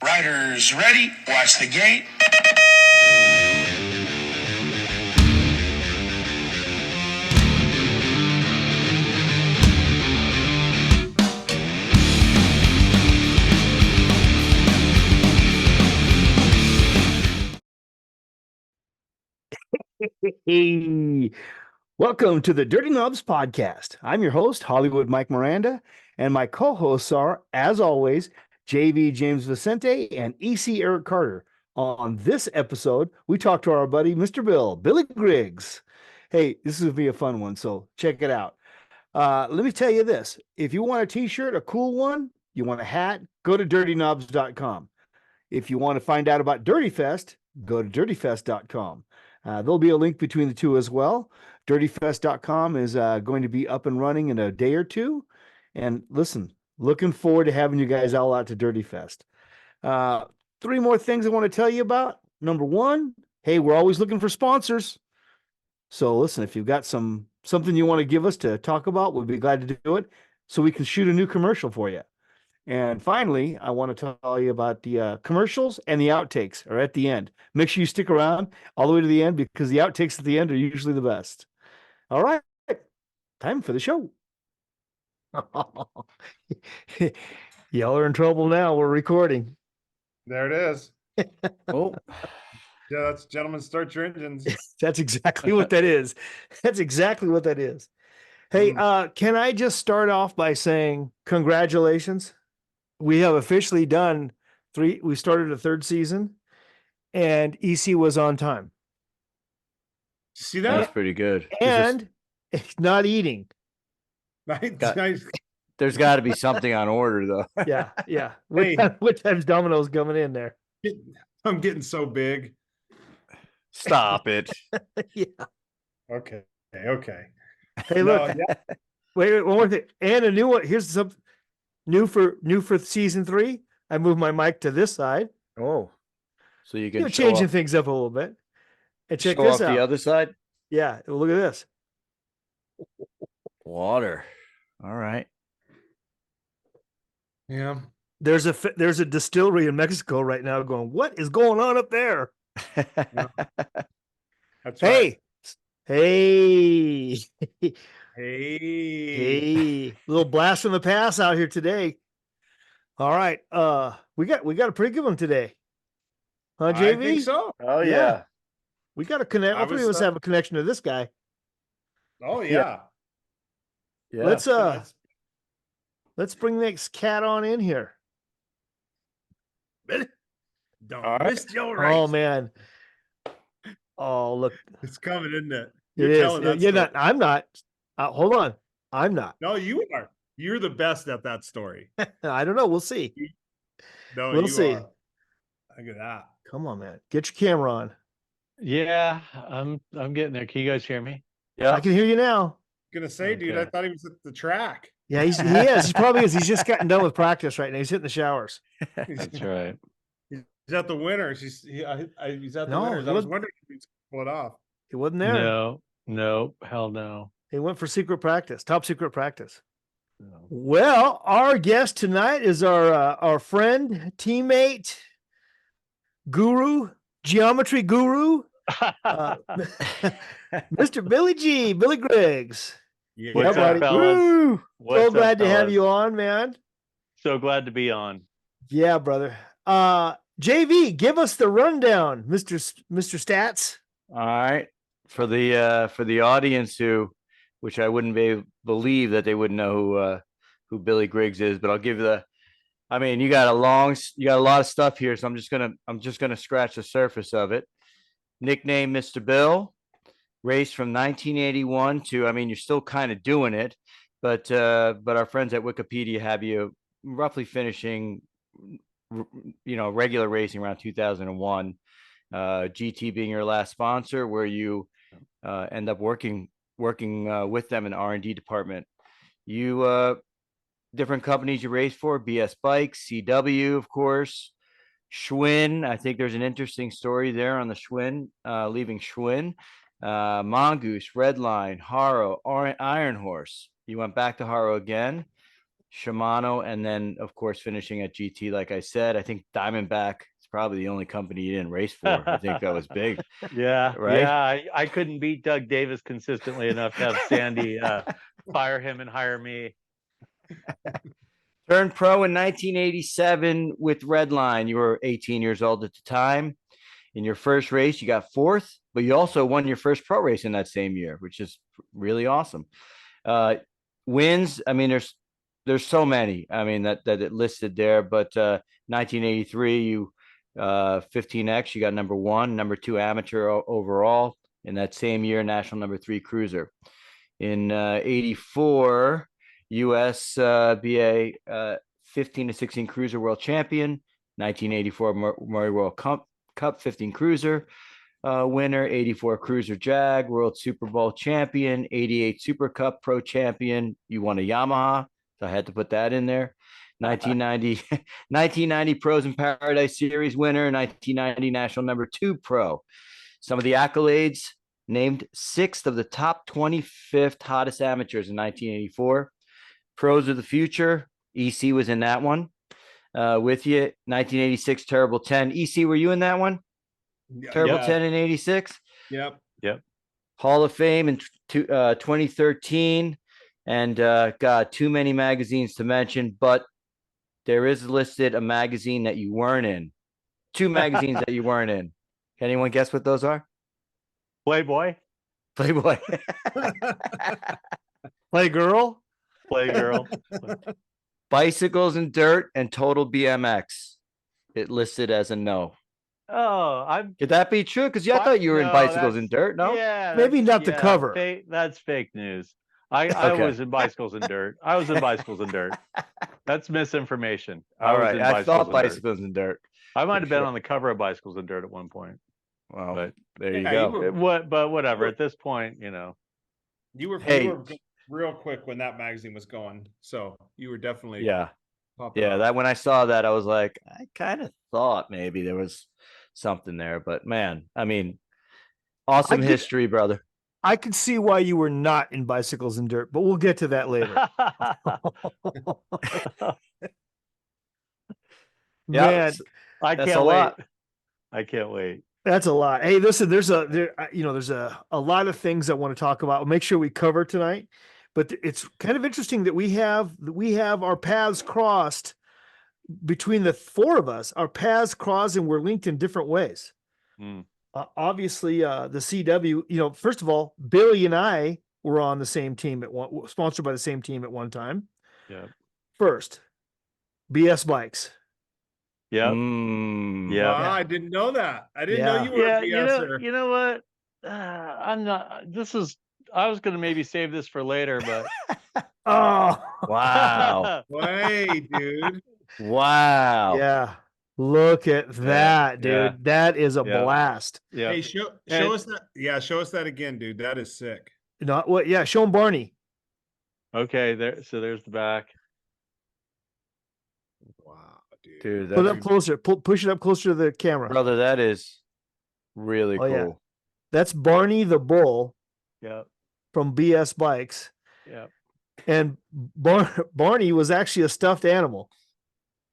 Riders ready, watch the gate. Hey, welcome to the Dirty Knobs podcast. I'm your host, Hollywood Mike Miranda, and my co-hosts are, as always, JV James Vicente and EC Eric Carter. On this episode, we talk to our buddy, Mr. Billy Griggs. Hey, this is going to be a fun one, so check it out. Let me tell you this. If you want a t-shirt, a cool one, you want a hat, go to dirtyknobs.com. If you want to find out about Dirty Fest, go to dirtyfest.com. There'll be a link between the two as well. Dirtyfest.com is going to be up and running in a day or two. And listen, looking forward to having you guys all out to Dirty Fest. Three more things I want to tell you about. Number one, hey, we're always looking for sponsors. So listen, if you've got something you want to give us to talk about, we'll be glad to do it so we can shoot a new commercial for you. And finally, I want to tell you about the commercials and the outtakes are at the end. Make sure you stick around all the way to the end because the outtakes at the end are usually the best. All right, time for the show. Y'all are in trouble now. We're recording. There it is. Oh, Yeah, that's gentlemen, start your engines. that's exactly what that is. That's exactly what that is. Hey, can I just start off by saying congratulations? We have officially done we started a third season and EC was on time. See that? That's pretty good. And not eating. Nice. There's got to be something on order, though. Yeah. Hey. What time's Domino's coming in there? I'm getting so big. Stop it. Yeah. Okay. Hey, look. Yeah. Wait, one more thing. And a new one. Here's some new for season 3. I moved my mic to this side. Oh. So you can changing things up a little bit. And check show this off out. the other side. Yeah. Look at this. Water. All right. Yeah. There's a distillery in Mexico right now going, what is going on up there? That's right. Hey. Hey. Little blast from the past out here today. All right. We got a pretty good one today. Huh, JV? I think so. Oh, Yeah. We got a connect. All three of us have a connection to this guy. Oh, yeah. Let's bring this cat on in here. Don't miss your race. Oh man. Oh, look. It's coming, isn't it? You're not. I'm not. Hold on. I'm not. No, you are. You're the best at that story. I don't know. We'll see. No, we'll see. Are. Look at that. Come on, man. Get your camera on. Yeah, I'm getting there. Can you guys hear me? Yeah, I can hear you now. I'm gonna say, dude, I thought he was at the track. Yeah, he is. He probably is. He's just gotten done with practice right now. He's hitting the showers. That's right. He's at the winners. He's at the winners. I was wondering if he's pull it off. He wasn't there. No, hell no. He went for secret practice, top secret practice. No. Well, our guest tonight is our friend, teammate, guru, geometry guru, Mr. Billy Griggs. Yeah, What's up, fellas? Woo! What's So glad up, to have fellas? you on, man. So glad to be on. Yeah, brother. JV, give us the rundown, Mr. Stats. All right. For the audience which I wouldn't believe that they wouldn't know who Billy Griggs is, but I'll give you you got a lot of stuff here, so I'm just gonna scratch the surface of it. Nickname Mr. Bill, raced from 1981 to, you're still kind of doing it, but our friends at Wikipedia have you roughly finishing, regular racing around 2001. GT being your last sponsor, where you end up working with them in the R&D department. You different companies you race for: BS Bikes, CW, of course, Schwin. I think there's an interesting story there on the Schwin, leaving Schwin. Mongoose, Redline, Haro, Iron Horse. You went back to Haro again. Shimano, and then of course finishing at GT. Like I said, I think Diamondback is probably the only company you didn't race for. I think that was big. Yeah, Right? yeah. I couldn't beat Doug Davis consistently enough to have Sandy fire him and hire me. Turned pro in 1987 with Redline. You were 18 years old at the time. In your first race, you got fourth, but you also won your first pro race in that same year, which is really awesome. Wins, I mean, there's so many. I mean, that it listed there, but 1983, you 15X, you got number 1, number 2 amateur overall. In that same year, national number 3 cruiser. In 84, US BA 15 to 16 cruiser world champion. 1984 Murray World Cup 15 cruiser winner. 84 cruiser Jag world Super Bowl champion. 88 Super Cup pro champion. You won a Yamaha, so I had to put that in there. 1990 Pros in Paradise Series winner. 1990 national number 2 pro. Some of the accolades: named 6th of the top 25th hottest amateurs in 1984. Pros of the Future, EC was in that one with you. 1986 Terrible 10. EC, were you in that one? Terrible 10 in 86? Yep. Hall of Fame in 2013. And God, too many magazines to mention, but there is listed a magazine that you weren't in. 2 magazines that you weren't in. Can anyone guess what those are? Playboy. Playboy. Playgirl. Playgirl. Bicycles and Dirt and Total BMX. It listed as a no. Oh, Could that be true? Because I thought you were in Bicycles and Dirt. No, yeah, Maybe not the cover. That's fake news. I was in Bicycles and Dirt. I was in Bicycles and Dirt. That's misinformation. All right, I thought Bicycles and Dirt. I might have been on the cover of Bicycles and Dirt at one point. Well, but there you go. But whatever. At this point, you know, you were real quick when that magazine was going, so you were definitely that when I saw that, I was like, I kind of thought maybe there was something there, but man, I mean, awesome history, brother. I could see why you were not in Bicycles and Dirt, but we'll get to that later. Man, I can't wait. I can't wait. That's a lot. Hey, listen, there's a lot of things I want to talk about. We'll make sure we cover tonight, but it's kind of interesting that we have our paths crossed between the 4 of us. Our paths crossed and we're linked in different ways. Obviously, the CW. First of all, Billy and I were on the same team sponsored by the same team at one time. Yeah. First, BS Bikes. Yeah. Yeah. I didn't know that. I didn't know you were a BSer. You know what? I'm not. I was going to maybe save this for later, but. Oh, wow. Way, dude. Wow. Yeah. Look at that, dude. Yeah. That is a blast. Yeah. Hey, show us that. Yeah, show us that again, dude. That is sick. Not what? Yeah, show him Barney. Okay, there's the back. Wow, dude. Put it up closer. Push it up closer to the camera, brother. That is really cool. Yeah. That's Barney the Bull. Yeah. From BS Bikes. Yeah. And Barney was actually a stuffed animal.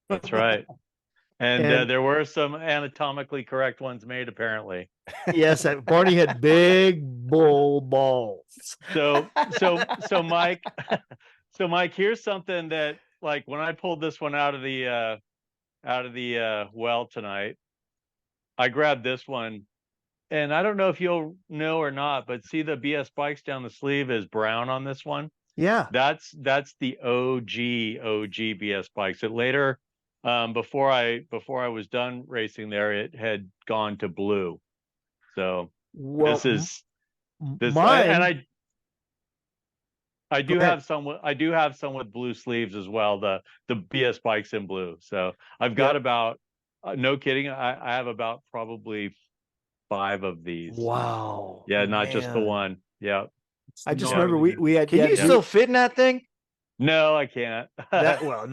That's right. And there were some anatomically correct ones made, apparently. Yes, Barney had big bull balls. So Mike, here's something that, like, when I pulled this one out of the well tonight, I grabbed this one, and I don't know if you'll know or not, but see the BS Bikes down the sleeve is brown on this one. Yeah, that's the OG BS Bikes. It later. Before I was done racing there, it had gone to blue. So this is mine. And I do have some with blue sleeves as well. The BS Bikes in blue. So I've got about no kidding. I have about probably 5 of these. Wow. Yeah, not just the one. Yeah. I just remember we had. Can you still fit in that thing? No, I can't. No.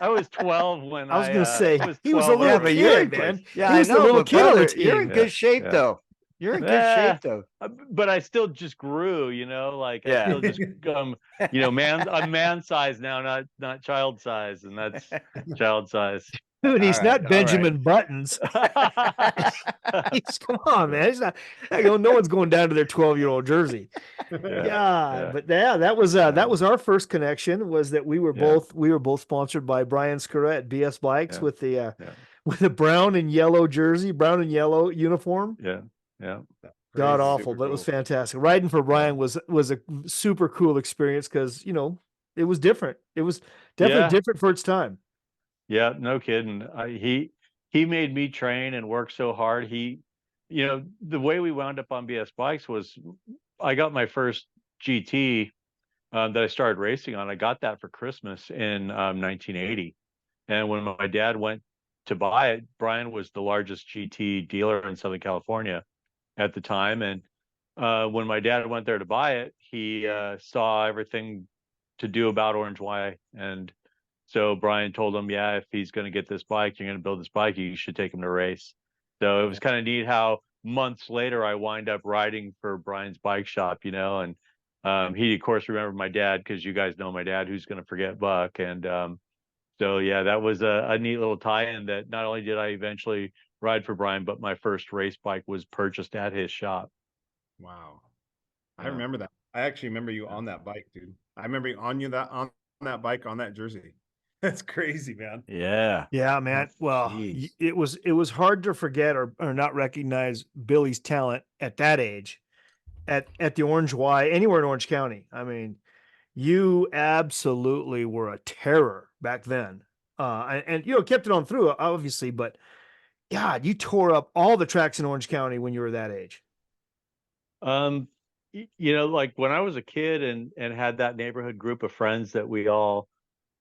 I was 12 when I was going to say was he was a little kid, man. Yeah, he was I know, a little kid on the team. You're in good shape though. You're in good Yeah. shape though. But I still just grew, like I Yeah. still just I'm man size now, not child size, and that's child size. Dude, he's All not right, all Benjamin Buttons. Come on, man. He's not. No one's going down to their 12-year-old jersey. God, but yeah, that was our first connection. Was that we were both sponsored by Brian Scurra at BS Bikes with the with a brown and yellow jersey, brown and yellow uniform. Yeah. God awful, but it was fantastic. Riding for Brian was a super cool experience because it was different. It was definitely different for its time. Yeah, no kidding. He made me train and work so hard. The way we wound up on BS Bikes was I got my first GT that I started racing on. I got that for Christmas in 1980. And when my dad went to buy it, Brian was the largest GT dealer in Southern California at the time. And when my dad went there to buy it, he saw everything to do about Orange Y. And so Brian told him, if he's going to get this bike, you're going to build this bike, you should take him to race. So it was kind of neat how months later I wind up riding for Brian's bike shop, and he of course remembered my dad, because you guys know my dad, who's going to forget Buck. And so that was a neat little tie-in, that not only did I eventually ride for Brian, but my first race bike was purchased at his shop. Wow. I remember that. I actually remember you on that bike, dude. I remember you on that bike, on that jersey. That's crazy, man. Yeah. Yeah, man. Well, it was hard to forget or not recognize Billy's talent at that age, at the Orange Y, anywhere in Orange County. I mean, you absolutely were a terror back then. And kept it on through, obviously, but God, you tore up all the tracks in Orange County when you were that age. Like when I was a kid and had that neighborhood group of friends that we all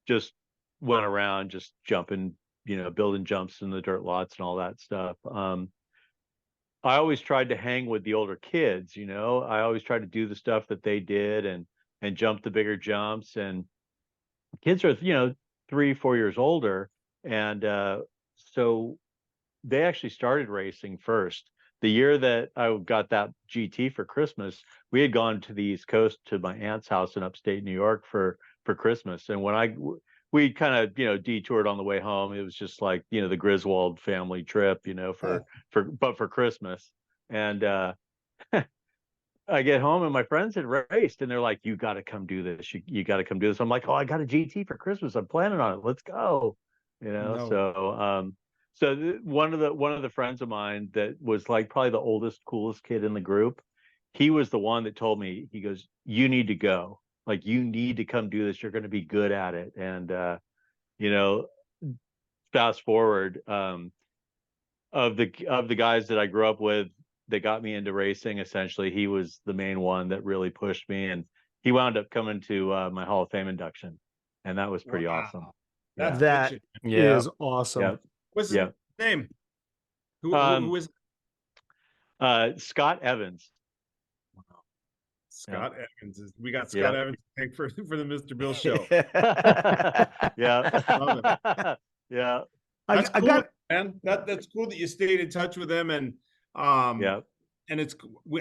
just went around just jumping, building jumps in the dirt lots and all that stuff. I always tried to hang with the older kids, I always tried to do the stuff that they did and jump the bigger jumps. And kids are, 3-4 years older. And so they actually started racing first. The year that I got that GT for Christmas, we had gone to the East Coast to my aunt's house in upstate New York for Christmas. And when we kind of, detoured on the way home, it was just like, the Griswold family trip, for Christmas. And I get home and my friends had raced and they're like, you got to come do this. You got to come do this. I'm like, oh, I got a GT for Christmas. I'm planning on it. Let's go. So one of the friends of mine that was like probably the oldest, coolest kid in the group, he was the one that told me, he goes, you need to go. Like, you need to come do this. You're going to be good at it. And, fast forward, of the guys that I grew up with that got me into racing, essentially, he was the main one that really pushed me. And he wound up coming to my Hall of Fame induction. And that was pretty awesome. That is awesome. Yeah. What's his name? Who was Scott Evans. Wow. Scott Evans. We got Scott Evans to thank for the Mr. Bill show. Yeah. That's cool, man. That's cool that you stayed in touch with him. And and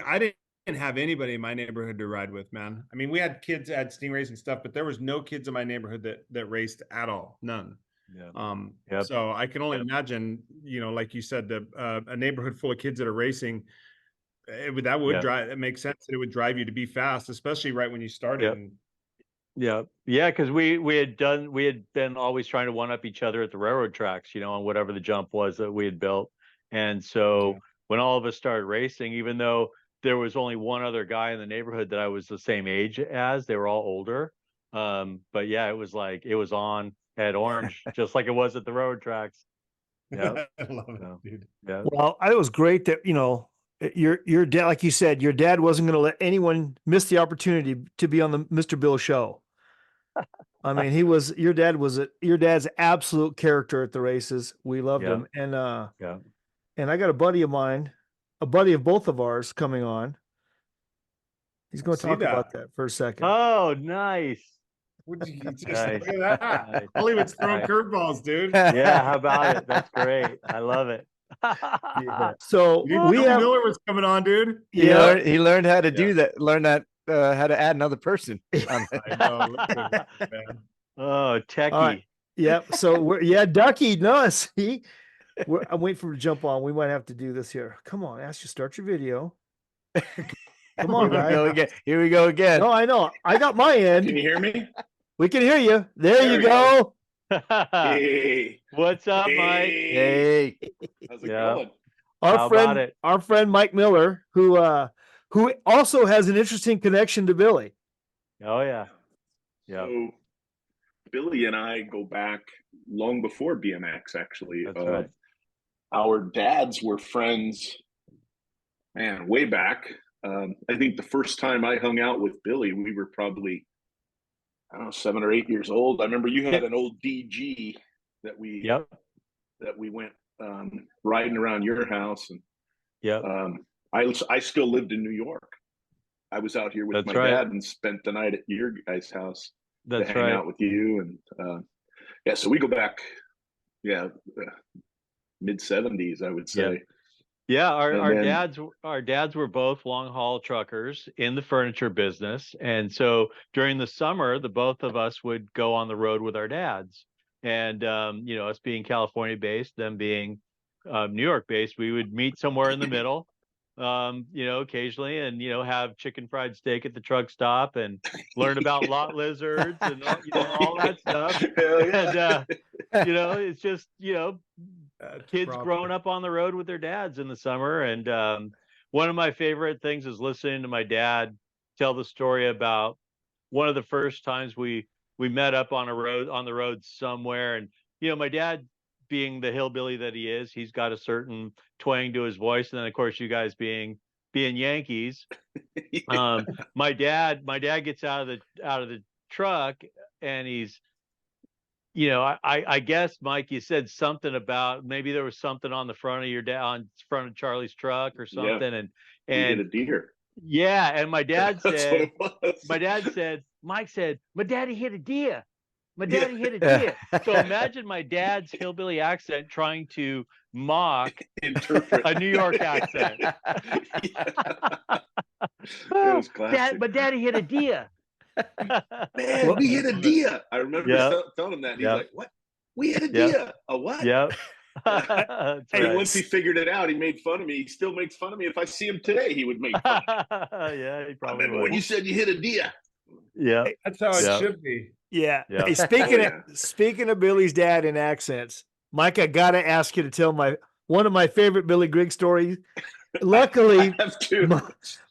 I didn't have anybody in my neighborhood to ride with, man. I mean, we had kids at Stingrays and stuff, but there was no kids in my neighborhood that raced at all. None. So I can only imagine, like you said, a neighborhood full of kids that are racing, that would drive, it makes sense that it would drive you to be fast, especially right when you started. Because we had been always trying to one up each other at the railroad tracks, on whatever the jump was that we had built. And so when all of us started racing, even though there was only one other guy in the neighborhood that I was the same age as, they were all older. But it was like, it was on at Orange, just like it was at the road tracks. I love it, dude. Well, it was great that, your dad, like you said, your dad wasn't going to let anyone miss the opportunity to be on the Mr. Bill show. I mean, your dad's absolute character at the races. We loved him. And, and I got a buddy of mine, a buddy of both of ours coming on. He's going to talk about that for a second. Oh, nice. Look at that. Hollywood's throwing curveballs, dude. Yeah, how about it? That's great. I love it. Yeah. So You didn't we know have, Miller was coming on, dude. He learned how to Yeah. do that. Learn that how to add another person. On it. I know. Listen, man. Oh, techie. all right. Yep. So Ducky, no, see, I'm waiting for him to jump on. We might have to do this here. Come on, ask you start your video. Come on, Here we go guy. again. Here we go again. No, I know. I got my Can end. you hear me? We can hear you. There There you we go. Hey. What's up, Mike? Hey, How's it Yeah. going? How about it? Our friend Mike Miller, who also has an interesting connection to Billy. Oh yeah. Yeah. So Billy and I go back long before BMX, actually. That's right. Our dads were friends, man, way back. I think the first time I hung out with Billy, we were probably, I don't know, 7 or 8 years old. I remember you had an old DG that we went riding around your house, and Yep. I still lived in New York. I was out here with That's my right. dad and spent the night at your guys' house to That's hang right. out with you, and yeah, so we go back, mid 70s, I would say. Yeah, our then, dads were both long haul truckers in the furniture business, and so during the summer, the both of us would go on the road with our dads, and us being California based, them being New York based, we would meet somewhere in the middle, occasionally, and have chicken fried steak at the truck stop and learn about lot lizards and all that stuff, and it's just kids growing up on the road with their dads in the summer. And one of my favorite things is listening to my dad tell the story about one of the first times we met up on the road somewhere. And my dad, being the hillbilly that he is, he's got a certain twang to his voice, and then of course you guys being Yankees. My dad gets out of the truck, and he's I guess, Mike, you said something about maybe there was something on the front of your dad, on front of Charlie's truck or something. Yeah, and hit a deer. yeah. And my dad said, was. Mike said, my daddy hit a deer. My Yeah. daddy hit a deer. So imagine my dad's hillbilly accent trying to mock Interpret a New York accent. It was classic. My daddy hit a deer. Man, we hit a deer. I remember telling him that. And he's like, "What? We hit a deer? A what?" Yep. And once he figured it out, he made fun of me. He still makes fun of me. If I see him today, he would make fun of me. Yeah, he I probably remember when you said you hit a deer. Yeah, That's how it should be. Yeah. Yeah. Hey, speaking of Billy's dad and accents, Mike, I gotta ask you to tell one of my favorite Billy Griggs stories. Luckily, I have to.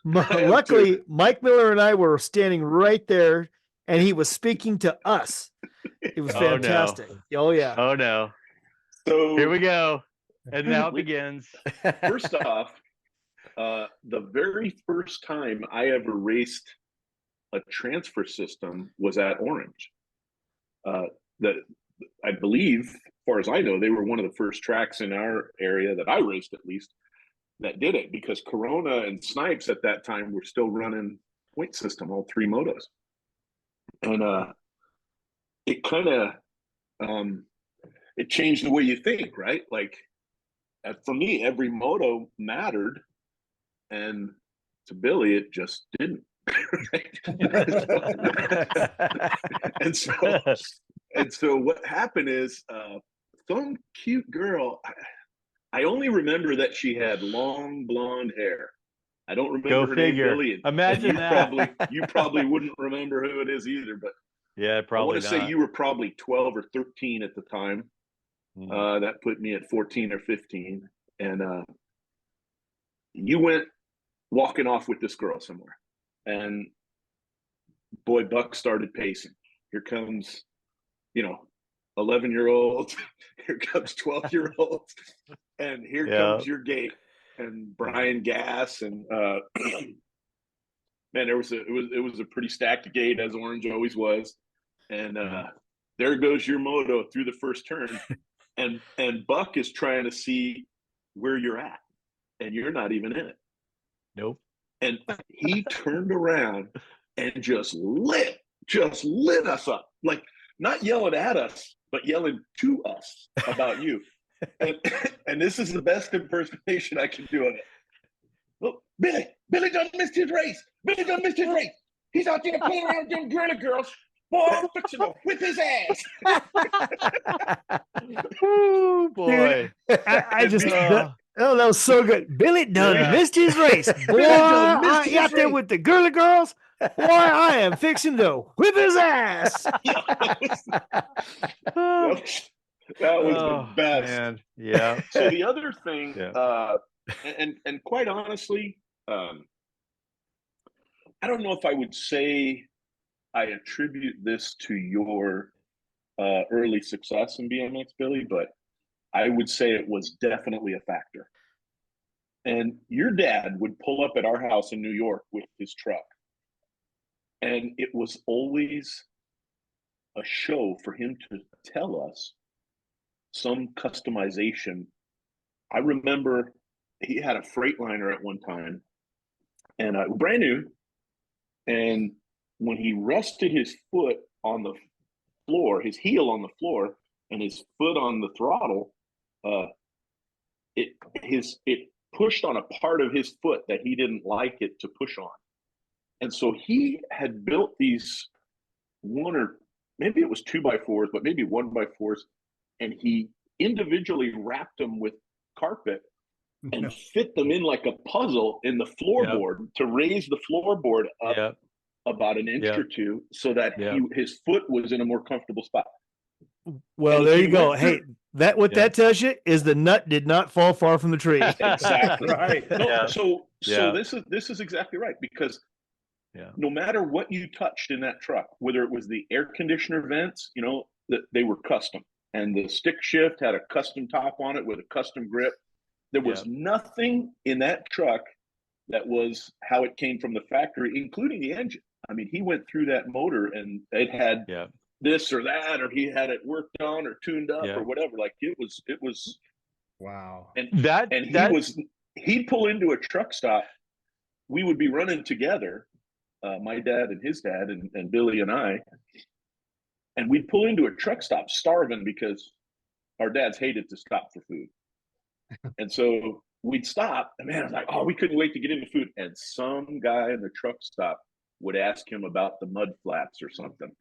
luckily, Mike Miller and I were standing right there, and he was speaking to us. It was fantastic. Oh yeah. Oh no. So here we go. And now it begins. First off, the very first time I ever raced a transfer system was at Orange. That I believe, as far as I know, they were one of the first tracks in our area that I raced, at least, that did it, because Corona and Snipes at that time were still running point system, all three motos. And it kind of it changed the way you think, right? Like, for me, every moto mattered, and to Billy, it just didn't. and so what happened is, some cute girl, I only remember that she had long blonde hair. I don't remember her name, Billy. Imagine that. You probably wouldn't remember who it is either, but yeah, probably. I want to say you were probably 12 or 13 at the time. That put me at 14 or 15, and you went walking off with this girl somewhere, and boy, Buck started pacing. Here comes, 11-year-olds. Here comes 12-year-olds, and here comes your gate, and Brian Gass, and man, it was a pretty stacked gate, as Orange always was, and there goes your moto through the first turn, and Buck is trying to see where you're at, and you're not even in it. Nope. And he turned around and just lit us up, like not yelling at us, but yelling to us about you. and this is the best impersonation I can do of it. Look, Billy done missed his race. Billy done missed his race. He's out there playing around with them girly girls. Boy, I'm fixing to whip his ass. Oh boy. Dude, I just that was so good. Billy done missed his race. Boy, he out there with the girly girls. Boy, I am fixing to whip his ass. That was the best. Man. Yeah. So the other thing, and quite honestly, I don't know if I would say I attribute this to your early success in BMX, Billy, but I would say it was definitely a factor. And your dad would pull up at our house in New York with his truck. And it was always a show for him to tell us some customization. I remember he had a Freightliner at one time, and brand new. And when he rested his foot on the floor, his heel on the floor, and his foot on the throttle, it pushed on a part of his foot that he didn't like it to push on. And so he had built these one, or maybe it was 2x4s, but maybe 1x4s, and he individually wrapped them with carpet and fit them in like a puzzle in the floorboard to raise the floorboard up about an inch or two, so that his foot was in a more comfortable spot. Well, and there you go. Hey, that tells you is the nut did not fall far from the tree. Exactly right. No, so this is exactly right, because no matter what you touched in that truck, whether it was the air conditioner vents, that they were custom, and the stick shift had a custom top on it with a custom grip. There was nothing in that truck that was how it came from the factory, including the engine. I mean, he went through that motor and it had this or that, or he had it worked on or tuned up or whatever. Like it was wow. And he'd pull into a truck stop. We would be running together, my dad and his dad and Billy and I, and we'd pull into a truck stop starving because our dads hated to stop for food. And so we'd stop, and man, I was like, oh, we couldn't wait to get into food. And some guy in the truck stop would ask him about the mud flaps or something.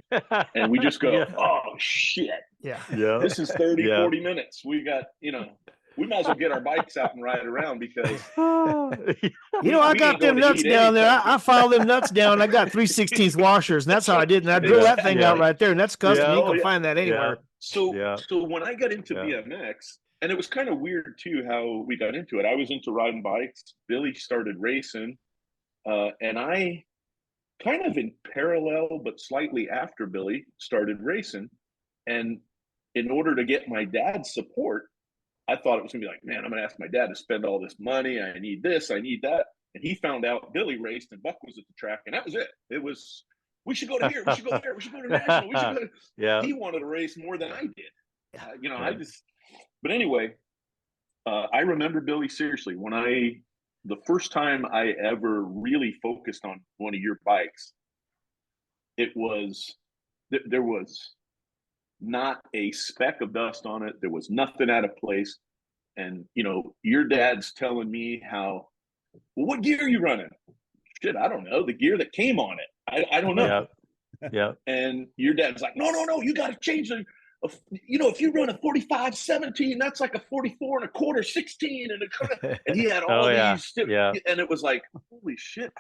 And we just go, oh, shit. Yeah. This is 30, 40 minutes. We got, we might as well get our bikes out and ride around, because I got them nuts down there. I filed them nuts down. I got 3/16 washers, and that's how I did. And I drilled that thing out right there, and that's custom. You can find that anywhere. So when I got into BMX, and it was kind of weird too how we got into it. I was into riding bikes. Billy started racing, and I kind of in parallel, but slightly after Billy started racing. And in order to get my dad's support, I thought it was gonna be like, man, I'm gonna ask my dad to spend all this money. I need this, I need that. And he found out Billy raced and Buck was at the track, and that was it. It was, we should go to here, we should go there, we should go to national, we should go to... He wanted to race more than I did. But anyway, I remember, Billy, seriously, the first time I ever really focused on one of your bikes, there was not a speck of dust on it. There was nothing out of place. And, your dad's telling me how, well, what gear are you running? Shit, I don't know. The gear that came on it. I don't know. Yeah. And your dad's like, no, you got to change if you run a 45-17, that's like a 44.25 16, and he had all these and it was like, holy shit.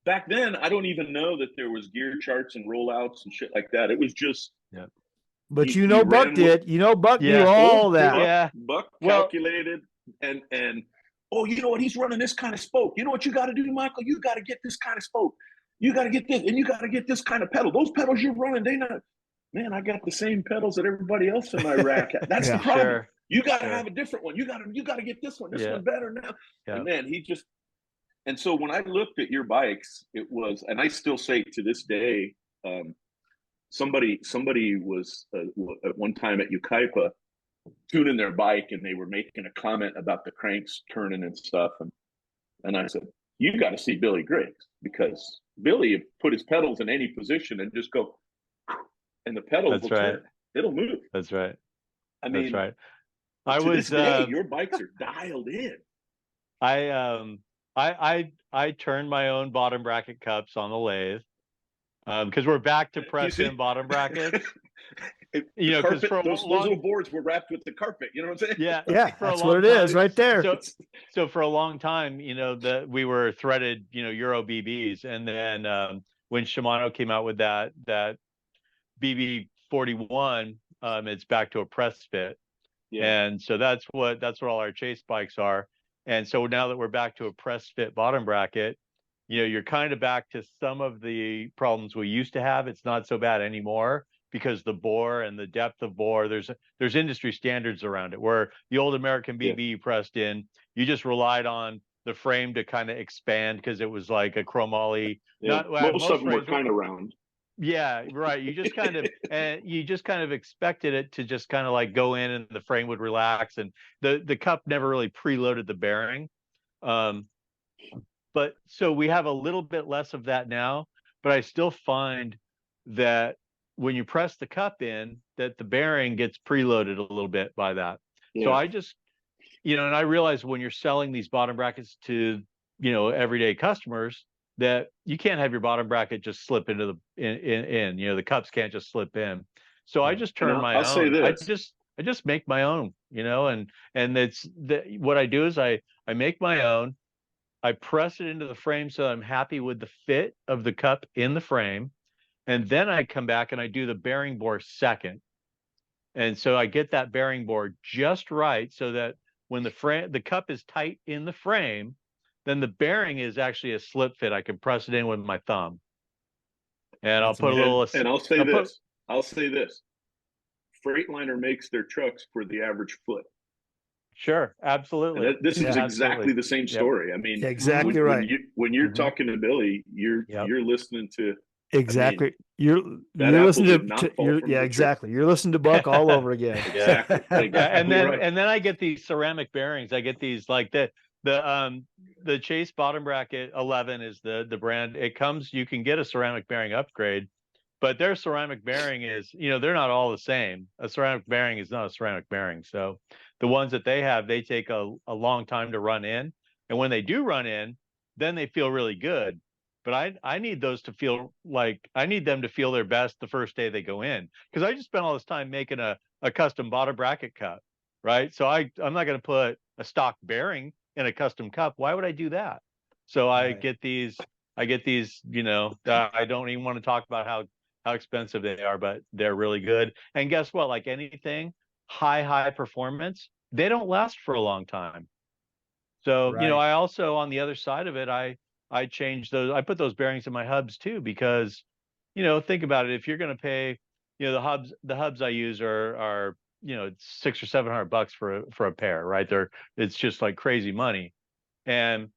Back then, I don't even know that there was gear charts and rollouts and shit like that. It was just But Buck did. Buck knew all that. Buck calculated and oh, you know what? He's running this kind of spoke. You know what you got to do, Michael? You got to get this kind of spoke. You got to get this, and you got to get this kind of pedal. Those pedals you're running, they not. Man, I got the same pedals that everybody else in my rack has. That's the problem. Sure. You got to have a different one. You got to get this one. This one's better now. And man, and so when I looked at your bikes, it was, and I still say to this day, somebody was at one time at Ukaipa tuning their bike, and they were making a comment about the cranks turning and stuff. And I said, you got to see Billy Griggs, because Billy put his pedals in any position and just go, and the pedals will turn. It'll move. That's right. I That's mean, right. to this day, your bikes are dialed in. I turned my own bottom bracket cups on the lathe because we're back to press in bottom brackets. You know, because for those little boards were wrapped with the carpet. You know what I'm saying? Yeah, that's what it is right there. So for a long time, you know, we were threaded, you know, Euro BBs, and then when Shimano came out with that BB 41, it's back to a press fit. Yeah. And so that's what all our chase bikes are. And so now that we're back to a press fit bottom bracket, you know, you're kind of back to some of the problems we used to have. It's not so bad anymore because the bore and the depth of bore, there's industry standards around it, where the old American BB you pressed in, you just relied on the frame to kind of expand because it was like a chromoly. Yeah. Most of them were kind of round. Yeah, right. You just kind of expected it to just kind of like go in and the frame would relax, and the cup never really preloaded the bearing. But so we have a little bit less of that now, but I still find that when you press the cup in, that the bearing gets preloaded a little bit by that. Yeah. So I just, you know, and I realize when you're selling these bottom brackets to, you know, everyday customers, that you can't have your bottom bracket just slip into in, you know, the cups can't just slip in. So I just turn my own. I'll say this. I just make my own, you know, and what I do is I make my own. I press it into the frame so I'm happy with the fit of the cup in the frame. And then I come back and I do the bearing bore second. And so I get that bearing bore just right so that when the cup is tight in the frame, then the bearing is actually a slip fit. I can press it in with my thumb. And I'll put a little. And I'll say this. Freightliner makes their trucks for the average foot. Sure, absolutely. This is exactly the same story. I mean, exactly right. When you're talking to Billy, you're listening to exactly. I mean, you're listening to exactly. You're listening to Buck all over again. Exactly. And then I get these ceramic bearings. I get these like the Chase bottom bracket 11 is the brand. It comes, you can get a ceramic bearing upgrade, but their ceramic bearing is, you know, they're not all the same. A ceramic bearing is not a ceramic bearing. So the ones that they have, they take a long time to run in. And when they do run in, then they feel really good. But I need those to feel like, I need them to feel their best the first day they go in. Because I just spent all this time making a custom bottom bracket cup, right? So I'm not going to put a stock bearing in a custom cup. Why would I do that? So I get these, you know, I don't even want to talk about how expensive they are, but they're really good. And guess what? Like anything, high performance, they don't last for a long time. So, you know, I also, on the other side of it, I changed those. I put those bearings in my hubs too, because, you know, think about it. If you're going to pay, you know, the hubs I use are, you know, $600 or $700 for a pair, right? It's just like crazy money. And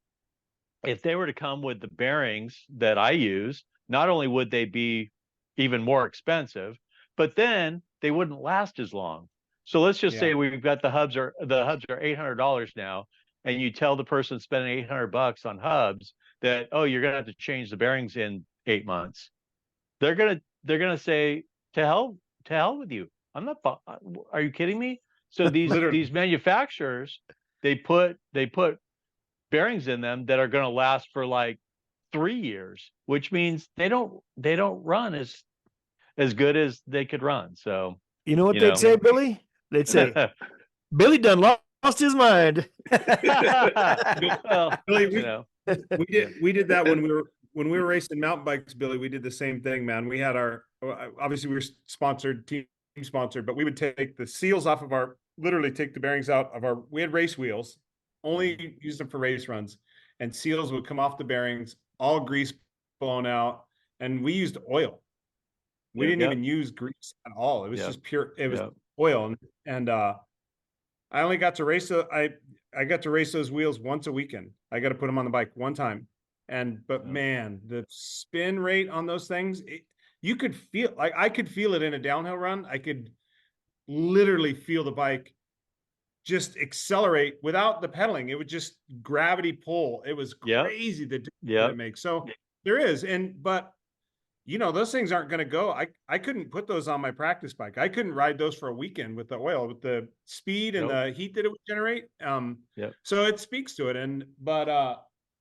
if they were to come with the bearings that I use, not only would they be even more expensive, but then they wouldn't last as long. So let's just say we've got the hubs are $800 now, and you tell the person spending $800 on hubs that, oh, you're gonna have to change the bearings in 8 months. They're gonna say, to hell with you. I'm not. Are you kidding me? So these manufacturers, they put bearings in them that are going to last for like 3 years, which means they don't run as good as they could run. So you know what they'd say, Billy? They'd say, Billy done lost his mind. Well, Billy, we did that when we were racing mountain bikes, Billy. We did the same thing, man. We had obviously we were sponsored, team sponsored, but we would take the seals off of literally take the bearings out of we had race wheels, only used them for race runs, and seals would come off the bearings, all grease blown out, and we used oil. We didn't even use grease at all. It was just pure. It was oil, and I only got to race. I got to race those wheels once a weekend. I got to put them on the bike one time, but man, the spin rate on those things, you could feel, like I could feel it in a downhill run. I could literally feel the bike just accelerate without the pedaling. It would just gravity pull. It was crazy the difference it makes. So there is, but you know, those things aren't going to go. I couldn't put those on my practice bike. I couldn't ride those for a weekend with the oil, with the speed and the heat that it would generate. So it speaks to it. And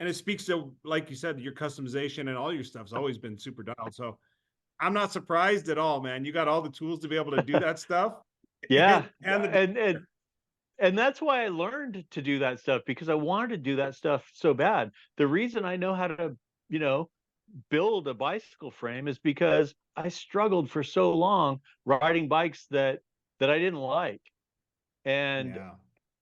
it speaks to, like you said, your customization and all your stuff's always been super dialed. So I'm not surprised at all, man. You got all the tools to be able to do that stuff. Yeah. And And that's why I learned to do that stuff, because I wanted to do that stuff so bad. The reason I know how to, you know, build a bicycle frame is because I struggled for so long riding bikes that I didn't like. And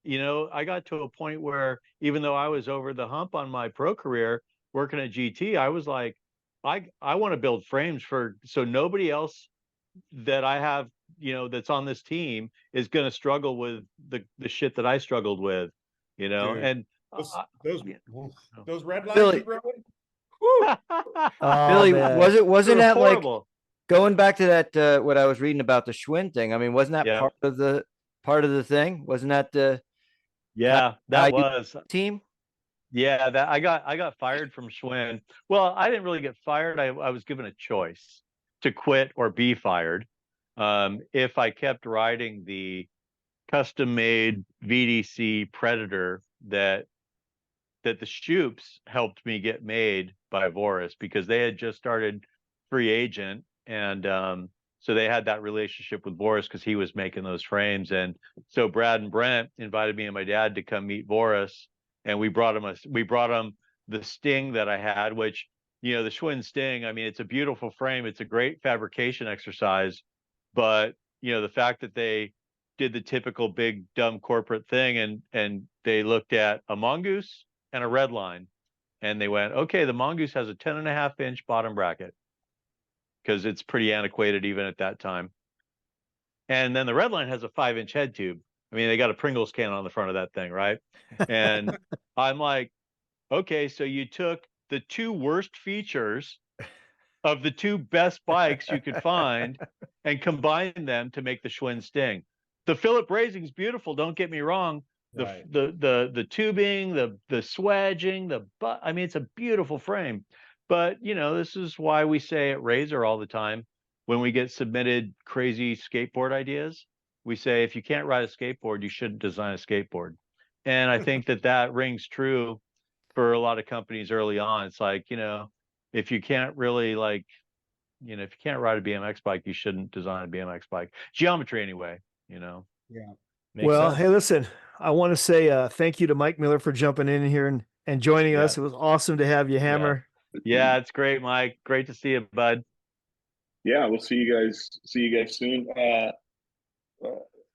you know, I got to a point where even though I was over the hump on my pro career working at GT, I was like, I want to build frames for, so nobody else that I have, you know, that's on this team is going to struggle with the shit that I struggled with, you know. Dude, and those red lines Billy. you wrote? Billy, man. wasn't that horrible. like going back to that what I was reading about the Schwin thing? I mean, wasn't that part of the thing? Wasn't that the that was team? Yeah, that I got fired from Schwin. Well, I didn't really get fired. I was given a choice to quit or be fired. If I kept riding the custom-made VDC Predator that the Shoops helped me get made by Voris, because they had just started free agent, and so they had that relationship with Voris because he was making those frames. And so Brad and Brent invited me and my dad to come meet Voris, and we brought him the Sting that I had, which, you know, the Schwinn Sting, I mean, it's a beautiful frame, it's a great fabrication exercise, but you know, the fact that they did the typical big dumb corporate thing, and they looked at a Mongoose and a Redline, and they went, okay, the Mongoose has a 10.5-inch bottom bracket because it's pretty antiquated even at that time, and then the Redline has a 5-inch head tube. I mean, they got a Pringles can on the front of that thing, right? And I'm like, okay, so you took the two worst features of the two best bikes you could find and combined them to make the Schwinn Sting. The Philip Racing is beautiful, don't get me wrong. The tubing, the swedging, I mean, it's a beautiful frame. But you know, this is why we say at Razor all the time, when we get submitted crazy skateboard ideas, we say, if you can't ride a skateboard, you shouldn't design a skateboard. And I think that rings true for a lot of companies early on. It's like, you know, if you can't really, like, you know, if you can't ride a BMX bike, you shouldn't design a BMX bike. Geometry anyway, you know. Yeah. Makes sense. Hey, listen, I want to say thank you to Mike Miller for jumping in here and joining us. It was awesome to have you, Hammer. Yeah, it's great, Mike. Great to see you, bud. Yeah, we'll see you guys soon.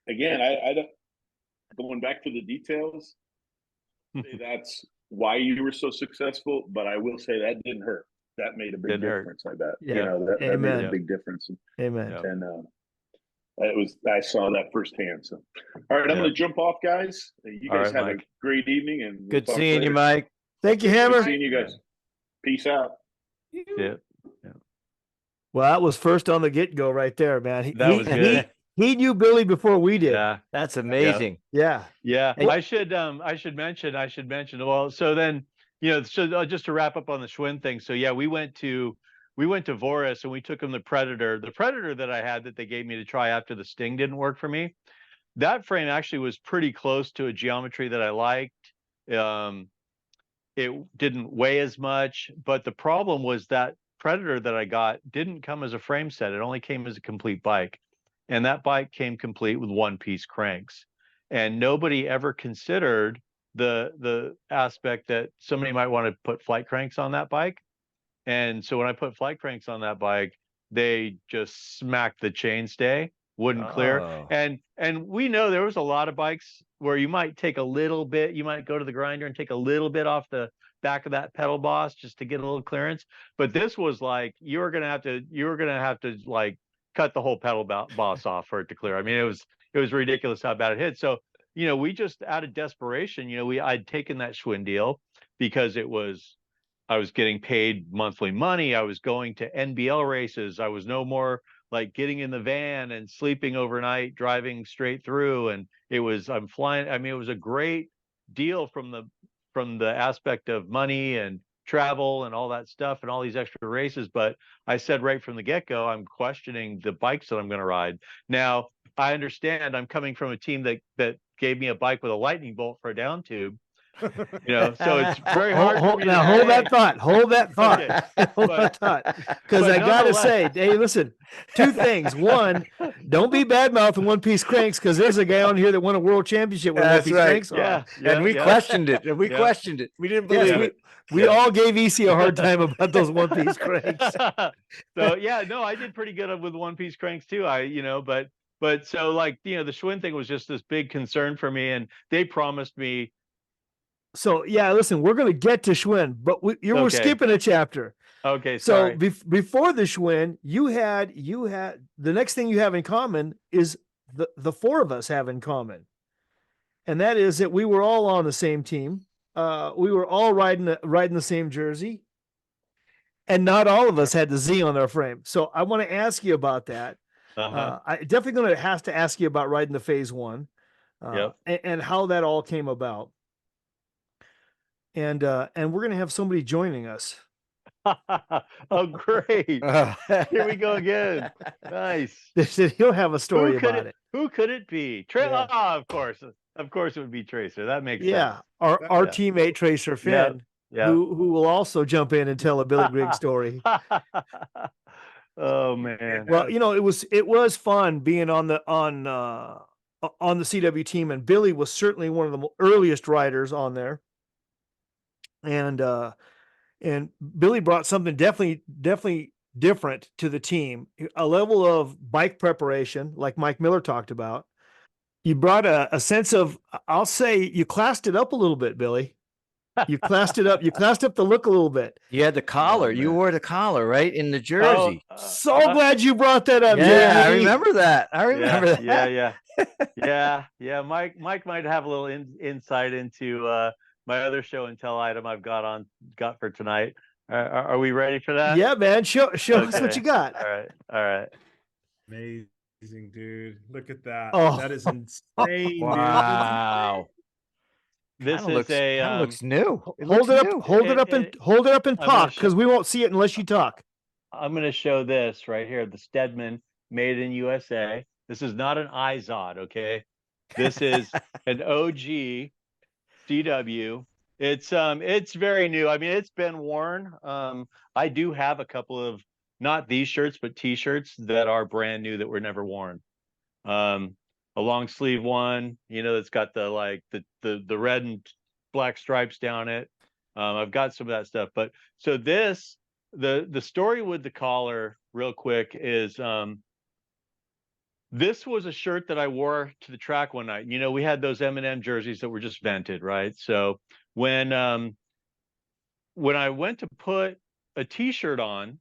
Again, I don't, going back to the details, that's why you were so successful, but I will say that didn't hurt. That made a big difference. I bet. Yeah. You know, that made a big difference. Amen. And I saw that firsthand. So, all right, I'm going to jump off, guys. You guys have Mike. A great evening, and good seeing you, Mike. Thank you, Hammer. Good seeing you guys. Peace out. Yeah. Well, that was first on the get-go right there, man. That was good. He knew Billy before we did. Yeah, that's amazing. Yeah. I should mention. Well, so then, you know, so just to wrap up on the Schwinn thing. So yeah, we went to Voris and we took him the Predator that I had that they gave me to try after the Sting didn't work for me. That frame actually was pretty close to a geometry that I liked. It didn't weigh as much, but the problem was that Predator that I got didn't come as a frame set. It only came as a complete bike. And that bike came complete with one-piece cranks. And nobody ever considered the aspect that somebody might want to put flight cranks on that bike. And so when I put flight cranks on that bike, they just smacked the chainstay, wouldn't clear. And we know there was a lot of bikes where you might take a little bit, you might go to the grinder and take a little bit off the back of that pedal boss just to get a little clearance. But this was like, you were gonna have to like cut the whole pedal boss off for it to clear. I mean, it was ridiculous how bad it hit. So, you know, we just, out of desperation, you know, I'd taken that Schwinn deal because I was getting paid monthly money. I was going to NBL races. I was no more like getting in the van and sleeping overnight, driving straight through. And I'm flying. I mean, it was a great deal from the aspect of money and travel and all that stuff and all these extra races. But I said right from the get-go, I'm questioning the bikes that I'm going to ride. Now, I understand I'm coming from a team that gave me a bike with a lightning bolt for a down tube. So it's very hard for me now hold that thought. Hold that thought. Okay. Hold that thought. Because I gotta say, hey, listen, two things. One, don't be bad mouthing One Piece cranks, because there's a guy on here that won a world championship with One Piece cranks. Yeah, and we questioned it. And we Yeah. questioned it. We didn't believe it. We all gave EC a hard time about those One Piece cranks. So yeah, no, I did pretty good with One Piece cranks too. But so like, the Schwin thing was just this big concern for me, and they promised me. So yeah, listen, we're going to get to Schwin, but we're Okay. skipping a chapter. Okay, So sorry. before the Schwin, you had the next thing you have in common is the four of us have in common, and that is that we were all on the same team. We were all riding the same jersey, and not all of us had the Z on our frame. So I want to ask you about that. I definitely going to have to ask you about riding the Phase 1, and how that all came about. And we're going to have somebody joining us. Oh, great. Here we go again. Nice. He'll have a story about it. Who could it be? Yeah. Of course it would be Tracer. That makes sense. Yeah, our teammate Tracer Finn, who will also jump in and tell a Billy Griggs story. Oh man. Well, it was fun being on the CW team, and Billy was certainly one of the earliest riders on there. And Billy brought something definitely different to the team, a level of bike preparation, like Mike Miller talked about. You brought a sense of, I'll say, you classed it up a little bit, Billy. You classed it up. You classed up the look a little bit. You had the collar. You wore the collar, right? In the jersey. So glad you brought that up. Yeah, Jamie. I remember that. Yeah. Mike might have a little insight into my other show and tell item I've got for tonight. Are we ready for that? Yeah, man. Show us what you got. All right. Amazing, dude. Look at that. Oh. That is insane. Wow. This looks new. Hold it up and talk, because we won't see it unless you talk. I'm going to show this right here, the Stedman made in USA. This is not an iZod, okay? This is an OG CW. It's very new. I mean, it's been worn. I do have a couple of, not these shirts, but t-shirts that are brand new that were never worn. A long sleeve one, that's got the red and black stripes down it. I've got some of that stuff. But so this, the story with the collar real quick is, this was a shirt that I wore to the track one night. We had those M&M jerseys that were just vented, right? So when I went to put a t-shirt on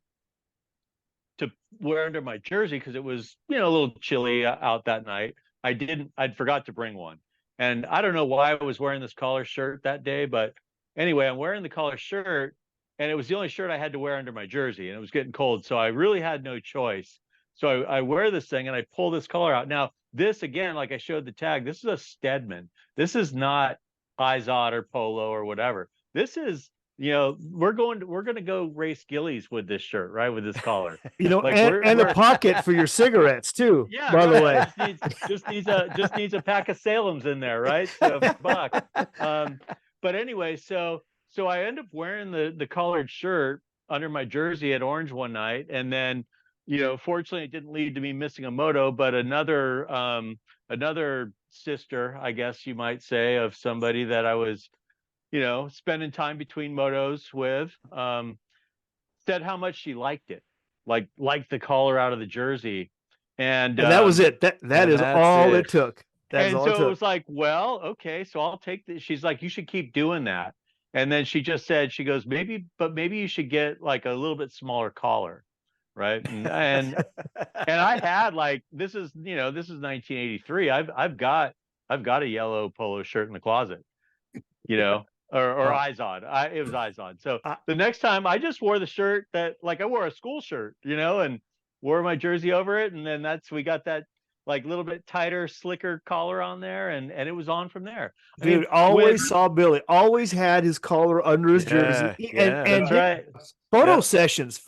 to wear under my jersey, because it was, a little chilly out that night, I'd forgot to bring one. And I don't know why I was wearing this collar shirt that day, but anyway, I'm wearing the collar shirt, and it was the only shirt I had to wear under my jersey, and it was getting cold. So I really had no choice. So I wear this thing and I pull this collar out. Now, this, again, like I showed the tag, this is a Stedman. This is not iZod or Polo or whatever. This is, we're going to go race Gillies with this shirt, right? With this collar. And a pocket for your cigarettes too. Yeah, by the way. just needs a pack of Salems in there, right? So $1. But anyway, so I end up wearing the collared shirt under my jersey at Orange one night, and then, fortunately it didn't lead to me missing a moto, but another sister, I guess you might say, of somebody that I was, spending time between motos with, said how much she liked it, liked the collar out of the jersey. And that was it. That is all it took. And so it was like, well, okay, so I'll take this. She's like, you should keep doing that. And then she just said, she goes, maybe you should get like a little bit smaller collar. Right. And I had this is 1983. I've got a yellow polo shirt in the closet, or iZod. It was iZod. So the next time I just wore the shirt that, I wore a school shirt, and wore my jersey over it. And then we got that like a little bit tighter, slicker collar on there, and it was on from there. Dude, always saw Billy. Always had his collar under his jersey, and that's right. Photo sessions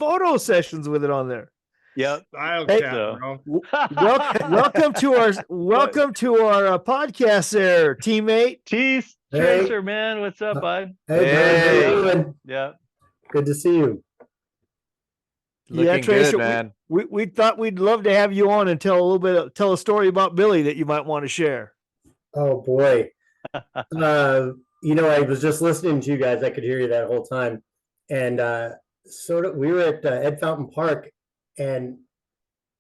with it on there. Yep. Welcome to our podcast, there, teammate. Tease Tracer, man, what's up, bud? Hey, how you doing? Yeah, good to see you. Looking Tracer, good, man. We thought we'd love to have you on and tell a story about Billy that you might want to share. Oh boy. I was just listening to you guys. I could hear you that whole time. And we were at Ed Fountain Park, and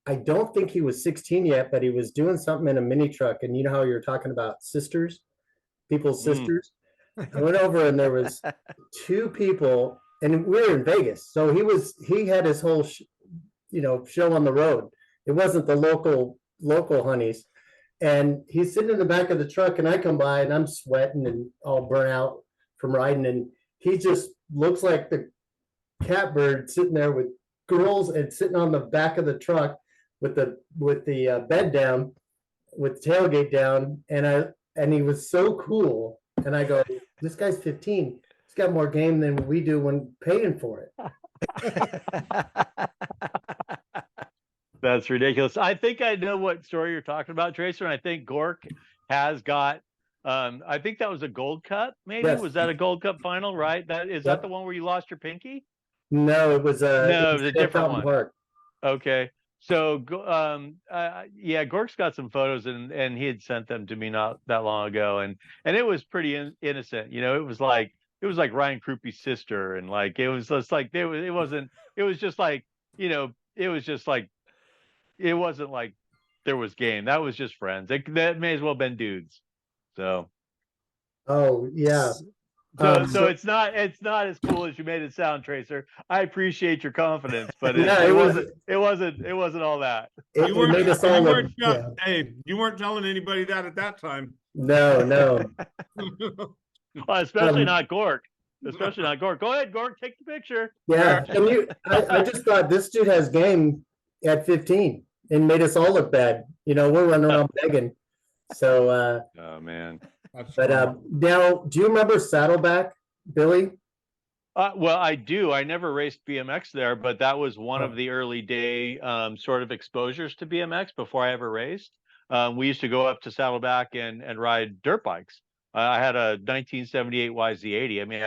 I don't think he was 16 yet, but he was doing something in a mini truck. And you know how you're talking about people's sisters? I went over and there was two people, and we were in Vegas. So he had his whole, show on the road. It wasn't the local honeys. And he's sitting in the back of the truck, and I come by and I'm sweating and all burnt out from riding. And he just looks like the catbird sitting there with girls and sitting on the back of the truck with the bed down, with the tailgate down. And he was so cool. And I go, this guy's 15. He's got more game than we do when paying for it. That's ridiculous. I think I know what story you're talking about, Tracer. And I think Gork has got, I think that was a Gold Cup, maybe? Yes. Was that a Gold Cup final, right? Is that the one where you lost your pinky? No, it was it was a different one. Park. Okay. So, Gork's got some photos, and he had sent them to me not that long ago. And it was pretty innocent. It was like Ryan Krupe's sister. And like, it was just like, it wasn't like there was game. That was just friends. That may as well have been dudes. So. Oh yeah. So it's not as cool as you made it sound, Tracer. I appreciate your confidence, but it wasn't all that. Hey, you weren't telling anybody that at that time. No. Well, especially not Gork. Especially not Gork. Go ahead, Gork, take the picture. Yeah, and I just thought this dude has game at 15 and made us all look bad. We're running around begging. So oh man. But now, do you remember Saddleback, Billy? Well, I do. I never raced BMX there, but that was one of the early day sort of exposures to BMX before I ever raced. We used to go up to Saddleback and ride dirt bikes. I had a 1978 YZ80. I mean,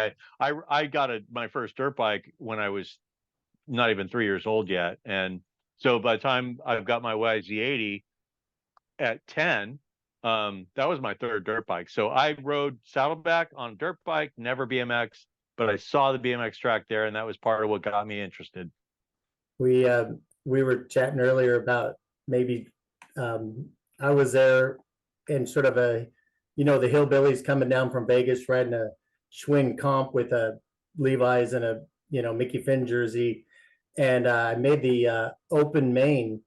I got my first dirt bike when I was not even 3 years old yet. And so by the time I've got my YZ80 at 10, that was my third dirt bike. So I rode Saddleback on a dirt bike, never BMX, but I saw the BMX track there, and that was part of what got me interested. We were chatting earlier about maybe I was there in sort of the hillbillies coming down from Vegas riding a Schwin comp with a Levi's and a Mickey Finn jersey, and I made the open main,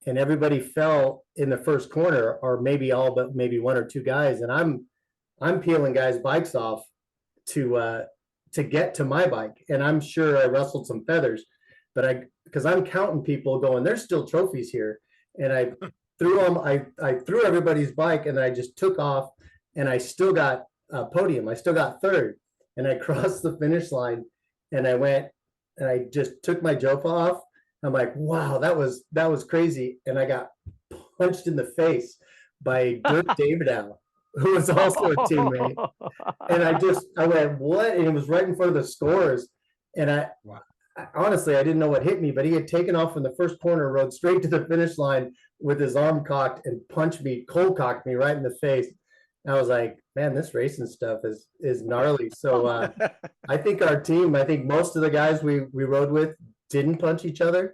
and everybody fell in the first corner, or maybe all but maybe one or two guys, and I'm peeling guys' bikes off to get to my bike, and I'm sure I rustled some feathers, but because I'm counting people going, there's still trophies here, and I threw everybody's bike, and I just took off, and I still got a podium. I still got third, and I crossed the finish line, and I went, and I just took my Jofa off. I'm like, wow, that was crazy, and I got punched in the face by Dirk Davidow, who was also a teammate, and I went, what? And it was right in front of the scores, and I honestly, I didn't know what hit me, but he had taken off from the first corner, rode straight to the finish line with his arm cocked, and cold cocked me right in the face. I was like, man, this racing stuff is gnarly. So I think our team, most of the guys we rode with didn't punch each other.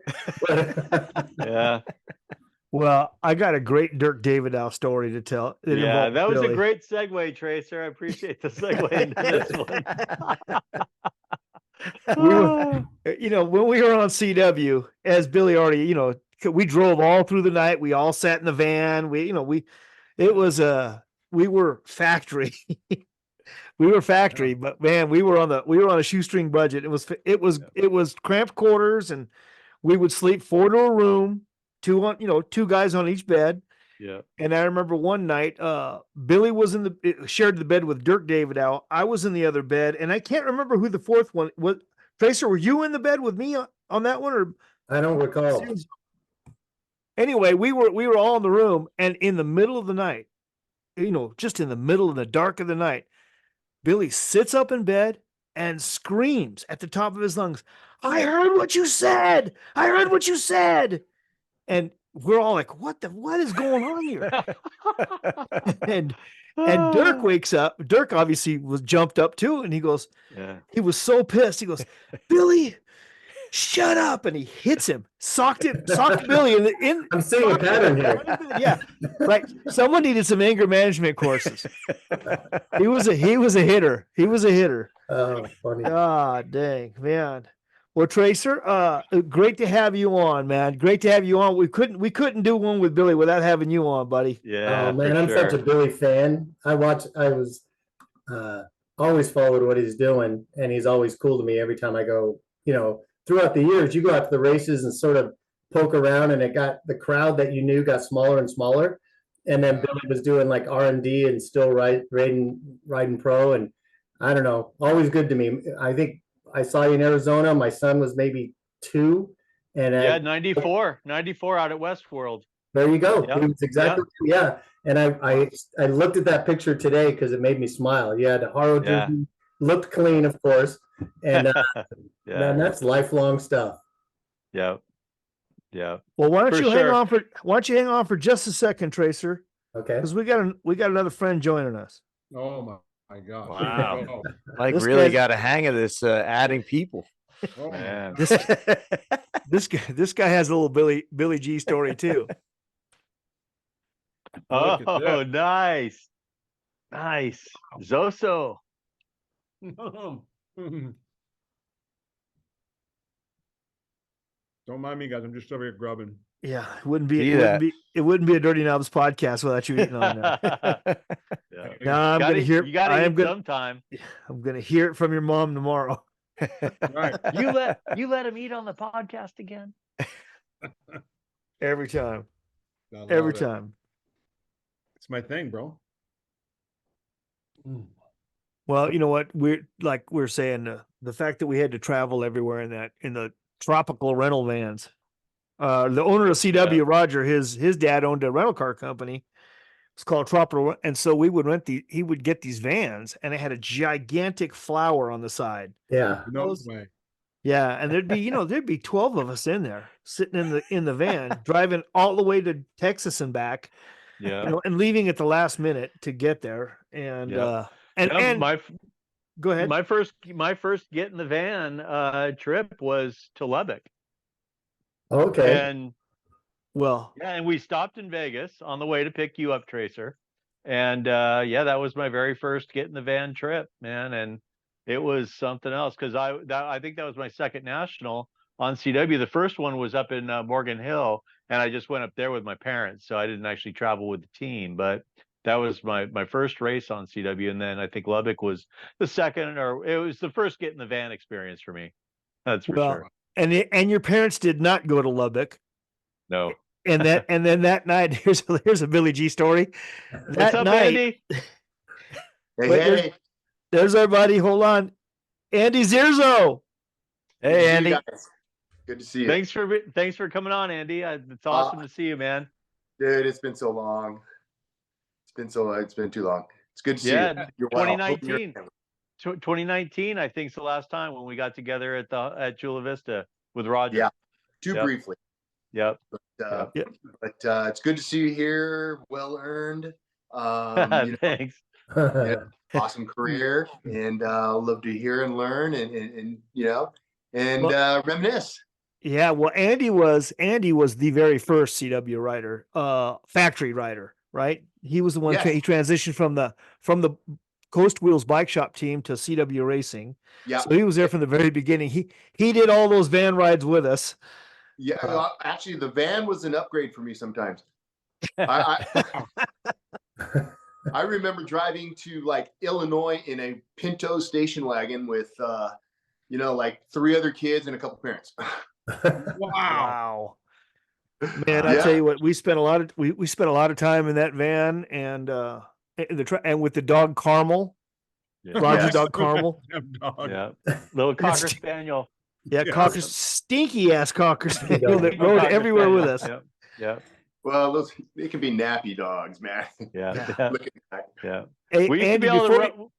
Yeah. Well, I got a great Dirk Davidow story to tell. Yeah, that was Billy. A great segue, Tracer. I appreciate the segue into this one. When we were on CW, as Billy already, we drove all through the night. We all sat in the van. We were factory. We were factory, but man, we were on a shoestring budget. It was cramped quarters, and we would sleep 4 to a room, two guys on each bed, Yeah. And I remember one night, Billy was shared the bed with Dirk David out. I was in the other bed, and I can't remember who the fourth one was. Tracer, were you in the bed with me on that one, or I don't recall. Anyway, we were all in the room, and in the middle of the night, just in the middle of the dark of the night, Billy sits up in bed and screams at the top of his lungs, "I heard what you said! I heard what you said!" And we're all like, what is going on here? and Dirk wakes up. Dirk obviously was jumped up too, and he goes, he was so pissed. He goes, "Billy, shut up!" And he hits him, socked Billy in. I'm seeing a pattern here. Yeah, right. Someone needed some anger management courses. He was a hitter. He was a hitter. Oh, funny. Ah, dang, man. Well, Tracer, great to have you on, man. Great to have you on. We couldn't do one with Billy without having you on, buddy. Yeah. Oh man, I'm such a Billy fan. I was always followed what he's doing, and he's always cool to me every time I go. Throughout the years, you go out to the races and sort of poke around, and it got the crowd that you knew got smaller and smaller. And then Billy was doing like R&D and still riding pro, and I don't know, always good to me. I think I saw you in Arizona. My son was maybe 2, and 94 out at Westworld. there you go. Yep. It was exactly yeah. And I looked at that picture today because it made me smile. You had a Haro jersey, looked clean, of course, and man, that's lifelong stuff. Yeah. Well, why don't you hang on for just a second, Tracer? Okay. Because we got another friend joining us. Oh my gosh! Wow. Mike really got a hang of this adding people. Oh, Man. This guy has a little Billy G story too. Oh, nice. Zoso. Don't mind me, guys. I'm just over here grubbing. Yeah, it wouldn't be a Dirty Knobs podcast without you eating on that. No, I'm gonna hear. You got to eat sometime. I'm gonna hear it from your mom tomorrow. Right. You let him eat on the podcast again. Every time. Every time. It's my thing, bro. Well, you know what? We're saying the fact that we had to travel everywhere in the tropical rental vans. The owner of CW, Roger, his dad owned a rental car company. It's called Tropical, and so we would he would get these vans, and it had a gigantic flower on the side. Yeah. No way. Yeah, and there'd be 12 of us in there sitting in the van, driving all the way to Texas and back. Yeah. And leaving at the last minute to get there. And go ahead. My first get in the van trip was to Lubbock. Okay. And and we stopped in Vegas on the way to pick you up, Tracer. And that was my very first get in the van trip, man. And it was something else because I think that was my second national on CW. The first one was up in Morgan Hill, and I just went up there with my parents, so I didn't actually travel with the team. But that was my first race on CW, and then I think Lubbock was the second, or it was the first get in the van experience for me. That's for sure. And your parents did not go to Lubbock. No. And then that night, here's a Billy G story. What's up, Andy? Hey. There's our buddy. Hold on, Andy Zirzo. Hey, Andy. Good to see you. Thanks for coming on, Andy. It's awesome to see you, man. Dude, it's been so long. It's been too long. It's good to see you. You're 2019. 2019, I think, is the last time when we got together at Chula Vista with Roger. Yeah, briefly. Yep. But it's good to see you here. Well earned. Thanks. Awesome career, and love to hear and learn and reminisce. Yeah, well, Andy was the very first CW rider, factory rider, right? He was the one. He transitioned from the Coast Wheels bike shop team to CW Racing. Yeah, so he was there from the very beginning. He did all those van rides with us. Yeah, actually, the van was an upgrade for me sometimes. I remember driving to like Illinois in a Pinto station wagon with, like 3 other kids and a couple parents. Wow. Man, I tell you what, we spent a lot of time in that van, and and with the dog Carmel, Roger's dog Carmel. Yeah, little Cocker Spaniel. Yeah, Cocker, stinky ass Cocker Spaniel that rode everywhere with us. Yep. Yeah. Well, they can be nappy dogs, man. Yeah. Looking back. Yeah. Hey, We used Andy, to be able before to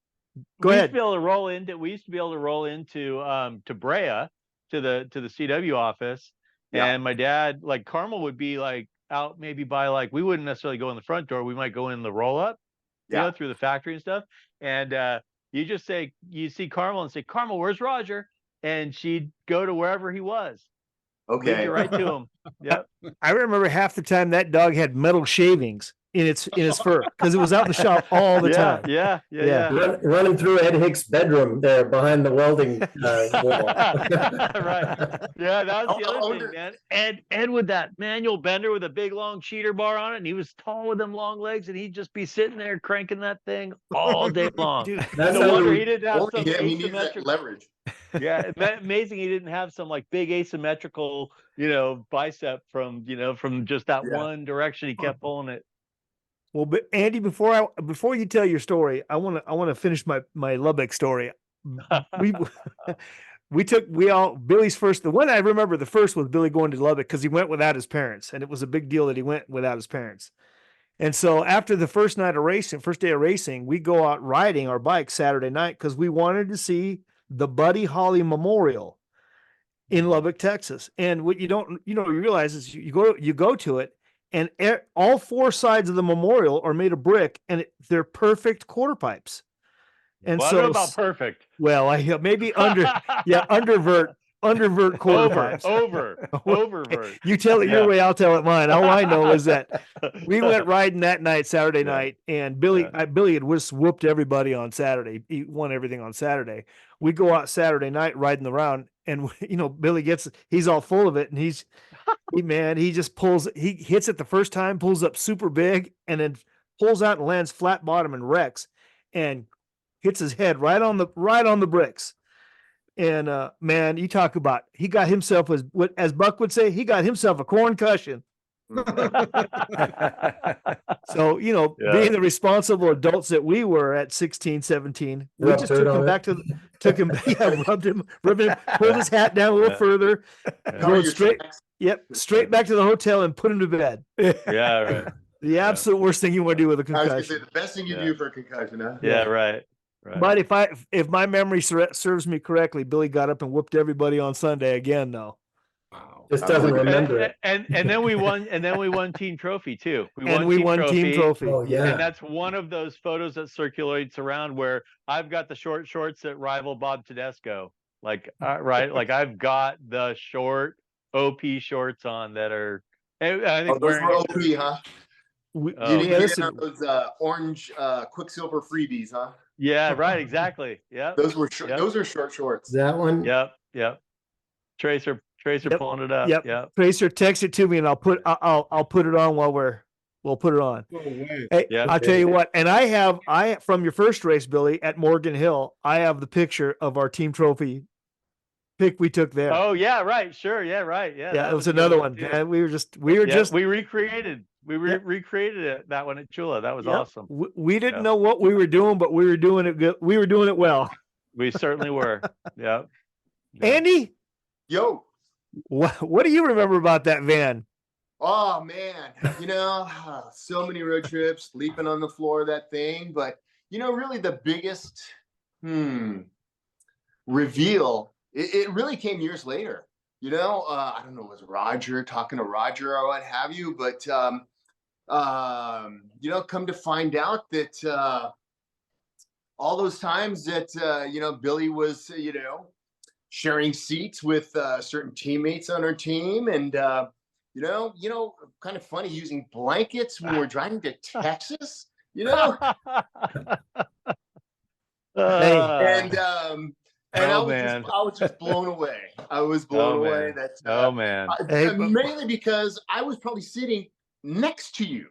go ahead. We used to be able to roll into to Brea to the CW office. Yeah. And my dad, like Carmel would be like out maybe by like, we wouldn't necessarily go in the front door. We might go in the roll up, you know, through the factory and stuff. And you see Carmel and say, Carmel, where's Roger? And she'd go to wherever he was. Okay. Lead you right to him. Yep. I remember half the time that dog had metal shavings in its fur because it was out in the shop all the time. Yeah. Running through Ed Hicks' bedroom there behind the welding wall. Right. Yeah, that was the other thing, man. Ed with that manual bender with a big long cheater bar on it, and he was tall with them long legs, and he'd just be sitting there cranking that thing all day long. Dude, That's No how wonder we- he didn't have some He needs that asymmetrical. leverage. Yeah, amazing he didn't have some like big asymmetrical, bicep from just that one direction. He kept pulling it. Well, but Andy, before you tell your story, I want to finish my Lubbock story. Billy's first. The one I remember the first was Billy going to Lubbock because he went without his parents, and it was a big deal that he went without his parents. And so after the first day of racing, we go out riding our bikes Saturday night because we wanted to see the Buddy Holly Memorial in Lubbock, Texas. And what you realize is you go to it, and all four sides of the memorial are made of brick, and they're perfect quarter pipes. And I don't know about perfect. Well, maybe undervert quarter pipes. Oververt. You tell it your way, I'll tell it mine. All I know is that we went riding that night, Saturday night, and Billy had just whooped everybody on Saturday. He won everything on Saturday. We go out Saturday night riding around, and Billy he's all full of it, and he just he hits it the first time, pulls up super big, and then pulls out and lands flat bottom and wrecks, and hits his head right on the bricks. And man, you talk about he got himself, as Buck would say, he got himself a corncussion. So, being the responsible adults that we were at 16, 17, we just took him back rubbed him, pulled his hat down a little further, rode straight back to the hotel and put him to bed. Yeah, right. The absolute worst thing you want to do with a concussion. I was going to say the best thing you do for a concussion, huh? Yeah, right. But if my memory serves me correctly, Billy got up and whooped everybody on Sunday again, though. Wow. Just doesn't remember it. And then we won team trophy too. We won team trophy. Oh yeah. And that's one of those photos that circulates around where I've got the short shorts that rival Bob Tedesco. Like right, like I've got the short OP shorts on that are. I think those were OP, huh? You didn't get those orange Quicksilver freebies, huh? Yeah, right. Exactly. Yeah. Those were those are short shorts. That one. Yep. Tracer pulling it up. Yep. Tracer, text it to me, and I'll put it on while we'll put it on. Hey, I'll tell you what, and I from your first race, Billy, at Morgan Hill, I have the picture of our team trophy pick we took there. Oh yeah, right. Sure. Yeah, right. Yeah. It was another one. And we recreated it, that one at Chula. That was awesome. We didn't know what we were doing, but we were doing it good. We were doing it well. We certainly were. Yeah. Andy, Yo. What do you remember about that van? Oh man, so many road trips, leaping on the floor of that thing. But really the biggest reveal, it really came years later. I don't know, was Roger talking to Roger or what have you, but come to find out that all those times that Billy was sharing seats with certain teammates on our team, and kind of funny using blankets when we're driving to Texas, And I was just blown away. I was blown away. That's mainly because I was probably sitting next to you,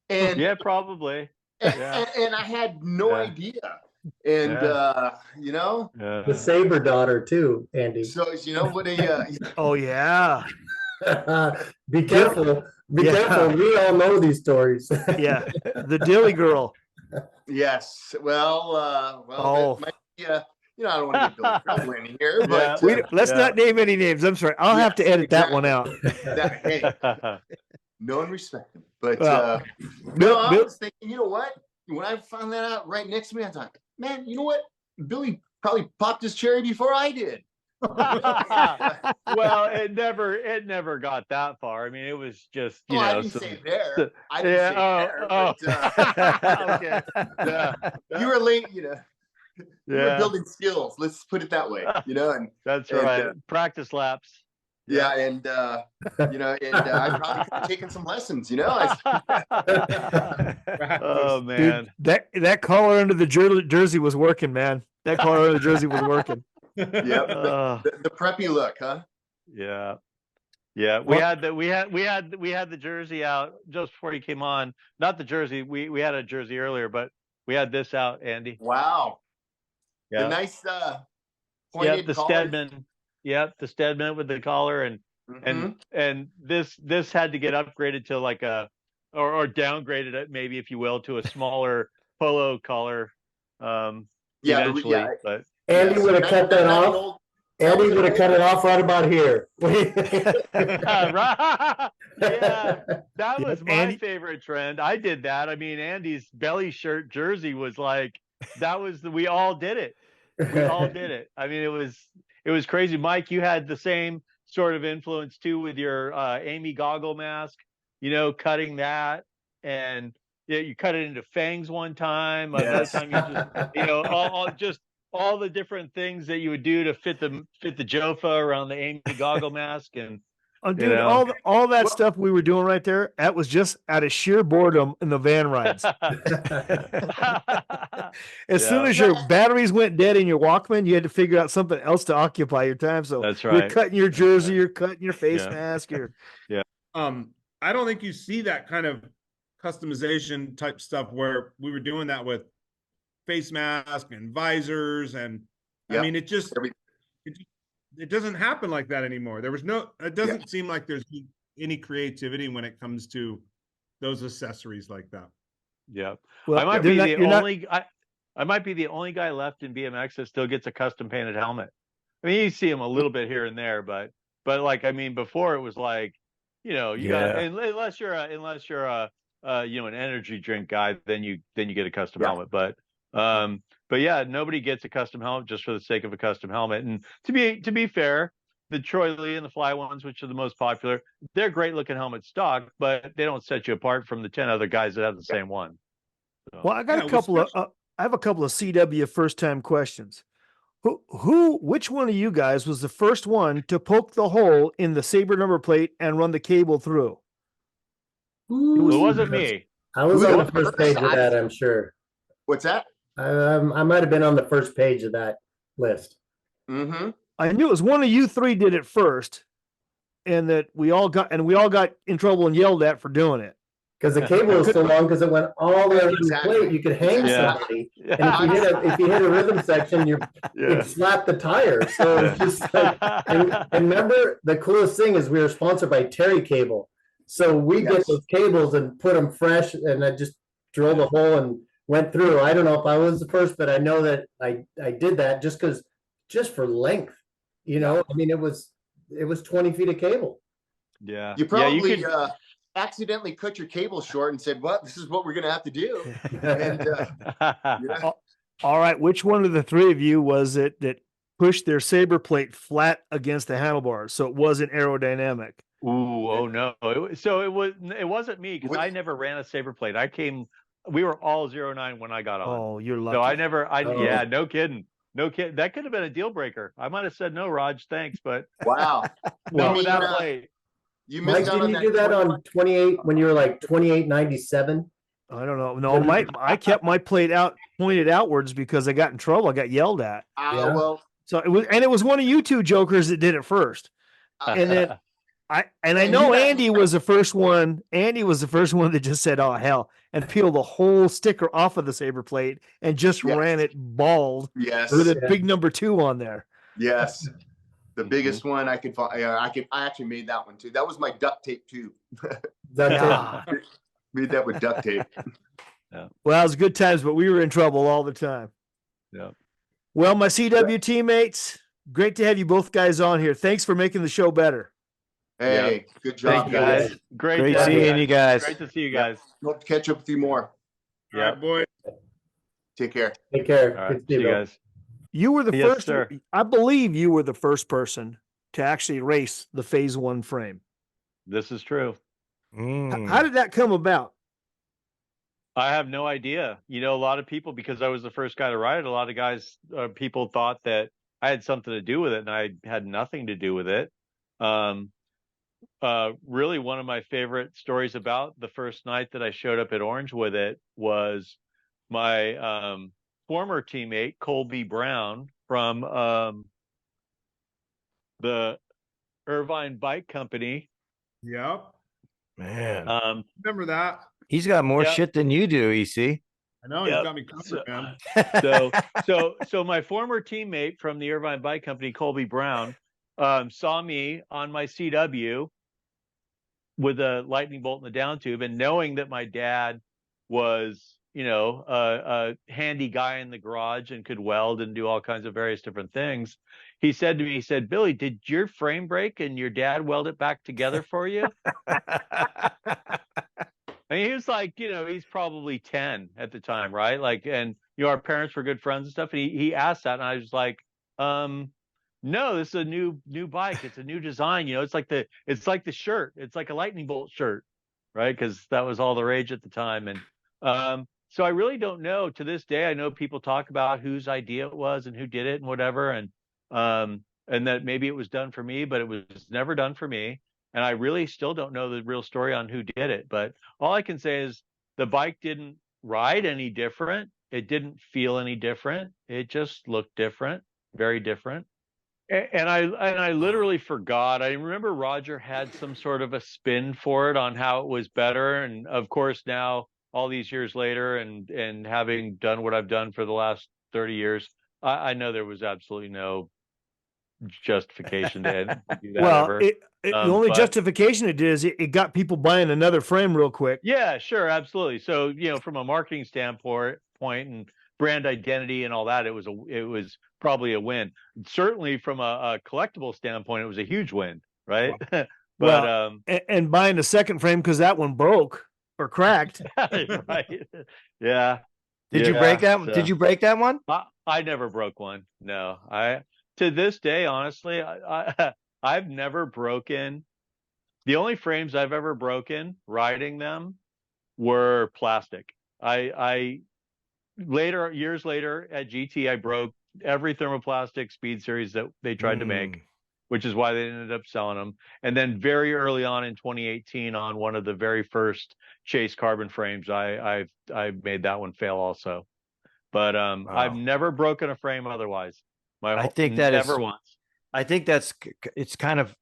and yeah, probably, and I had no idea. And the Saber daughter too, Andy. So what a oh yeah. Be careful. Be careful. We all know these stories. Yeah. The Dilly girl. Yes. Well, Oh. that might be, you know, I don't want to get Billy Crystal in here, but Let's not name any names. I'm sorry. I'll have to edit that one out. Hey, no one respect him. But Bill, I was thinking, you know what? When I found that out right next to me, I thought, man, you know what? Billy probably popped his cherry before I did. Well, it never got that far. I mean, it was just, you know, I didn't say there. I didn't say there. But, okay. Yeah. You were late, you know. You were building skills. Let's put it that way, you know. And that's right. Practice laps. Yeah, and you know, and I probably could have taken some lessons, you know. Oh man, dude, that collar under the jersey was working, man. That collar under the jersey was working. Yep, the preppy look, huh? Yeah, yeah. We had the jersey out just before you came on. Not the jersey. We had a jersey earlier, but we had this out, Andy. Wow. Yeah. The nice pointed the collar. Stedman. Yep, the Stedman with the collar and this had to get upgraded to like a or downgraded it maybe, if you will, to a smaller polo collar. Eventually, but Andy would have cut that off. Andy would have cut it off right about here. Yeah, that was my favorite trend. I did that. I mean, Andy's belly shirt jersey was like we all did it. We all did it. I mean, it was crazy. Mike, you had the same sort of influence too with your Amy goggle mask, you know, cutting that, and you cut it into fangs one time. Another time you just, you know, all the different things that you would do to fit the Jofa around the Amy goggle mask. And dude, you know, all that stuff we were doing right there, that was just out of sheer boredom in the van rides. As soon as your batteries went dead in your Walkman, you had to figure out something else to occupy your time. So that's right. You're cutting your jersey, you're cutting your face mask. I don't think you see that kind of customization type stuff where we were doing that with face mask and visors, and I mean, it doesn't happen like that anymore. It doesn't seem like there's any creativity when it comes to those accessories like that. Yeah. Well, I might be the only guy left in BMX that still gets a custom painted helmet. I mean, you see them a little bit here and there, but like, I mean, before it was like, you know, you got, unless you're a you know, an energy drink guy, then you get a custom helmet. But yeah, nobody gets a custom helmet just for the sake of a custom helmet. And to be fair, the Troy Lee and the Fly ones, which are the most popular, they're great looking helmet stock, but they don't set you apart from the 10 other guys that have the same one. So, well, I got I have a couple of CW first time questions. Which one of you guys was the first one to poke the hole in the Sabre number plate and run the cable through? It wasn't me. I was on the first page of that, I'm sure. What's that? I might have been on the first page of that list. Mm-hmm. I knew it was one of you three did it first, and that we all got in trouble and yelled at for doing it. Because the cable was so long, because it went all the way to the plate. You could hang somebody, and if you hit a rhythm section, you'd slap the tire. So it's just like, and remember, the coolest thing is we were sponsored by Terry Cable, so we get those cables and put them fresh, and I just drilled a hole and went through. I don't know if I was the first, but I know that I did that just for length. You know, I mean, it was 20 feet of cable. Yeah, you probably accidentally cut your cable short and said, "Well, this is what we're going to have to do." And, all right, which one of the three of you was it that pushed their Sabre plate flat against the handlebars so it wasn't aerodynamic? Ooh, oh no! It wasn't me, because I never ran a Sabre plate. We were all 09 when I got on. Oh, you're lucky. So yeah, no kidding. No kidding. That could have been a deal breaker. I might have said no, Raj, thanks, but wow. No, without plate. You missed Mike, didn't you do that on 28 when you were like 28.97? I don't know. No, I kept my plate pointed outwards because I got in trouble. I got yelled at. Well, so it was one of you two jokers that did it first. And then I know Andy was the first one. Andy was the first one that just said, "Oh hell," and peeled the whole sticker off of the Sabre plate and just ran it bald with a big number 2 on there. Yes. The biggest one I could find. I actually made that one too. That was my duct tape too. Duct tape. Made that with duct tape. Yeah. Well, it was good times, but we were in trouble all the time. Yeah. Well, my CW teammates, great to have you both guys on here. Thanks for making the show better. Hey, good job, Thank you, guys. Great seeing you guys. Great to see you guys. Hope to catch up with you more. Yeah, boy. Take care. Take care. All Good right. to See you Bill. guys. You were the Yes, first, sir. I believe you were the first person to actually race the Phase 1 frame. This is true. How did that come about? I have no idea. You know, a lot of people, because I was the first guy to ride it, a lot of guys, people thought that I had something to do with it, and I had nothing to do with it. Really, one of my favorite stories about the first night that I showed up at Orange with it was my former teammate, Colby Brown, from the Irvine Bike Company. Yep. Man, Remember that? he's got more shit than you do, EC. I know, he's got me covered, man. So my former teammate from the Irvine Bike Company, Colby Brown, saw me on my CW with a lightning bolt in the down tube, and knowing that my dad was, you know, a handy guy in the garage and could weld and do all kinds of various different things, he said to me, he said, "Billy, did your frame break and your dad weld it back together for you?" I mean, he was like, you know, he's probably 10 at the time, right? Like, and you know, our parents were good friends and stuff. And he asked that, and I was like, no, this is a new bike. It's a new design. You know, it's like the shirt. It's like a lightning bolt shirt, right? Because that was all the rage at the time. And so I really don't know. To this day, I know people talk about whose idea it was and who did it and whatever, and that maybe it was done for me, but it was never done for me. And I really still don't know the real story on who did it. But all I can say is the bike didn't ride any different. It didn't feel any different. It just looked different, very different. And I literally forgot. I remember Roger had some sort of a spin for it on how it was better. And of course, now all these years later, and having done what I've done for the last 30 years, I know there was absolutely no justification to do that. Well, ever. the only justification it did is it got people buying another frame real quick. Yeah, sure, absolutely. So, you know, from a marketing standpoint and brand identity and all that, it was probably a win. Certainly from a collectible standpoint, it was a huge win, right? But and buying a second frame because that one broke or cracked. Right. Yeah. Did you break that? Did you break that one? I never broke one. No. To this day, honestly, I've never broken. The only frames I've ever broken riding them were plastic. Years later at GT, I broke every thermoplastic Speed Series that they tried to make, which is why they ended up selling them. And then very early on in 2018, on one of the very first Chase carbon frames, I made that one fail also. But I've never broken a frame otherwise. I think it's kind of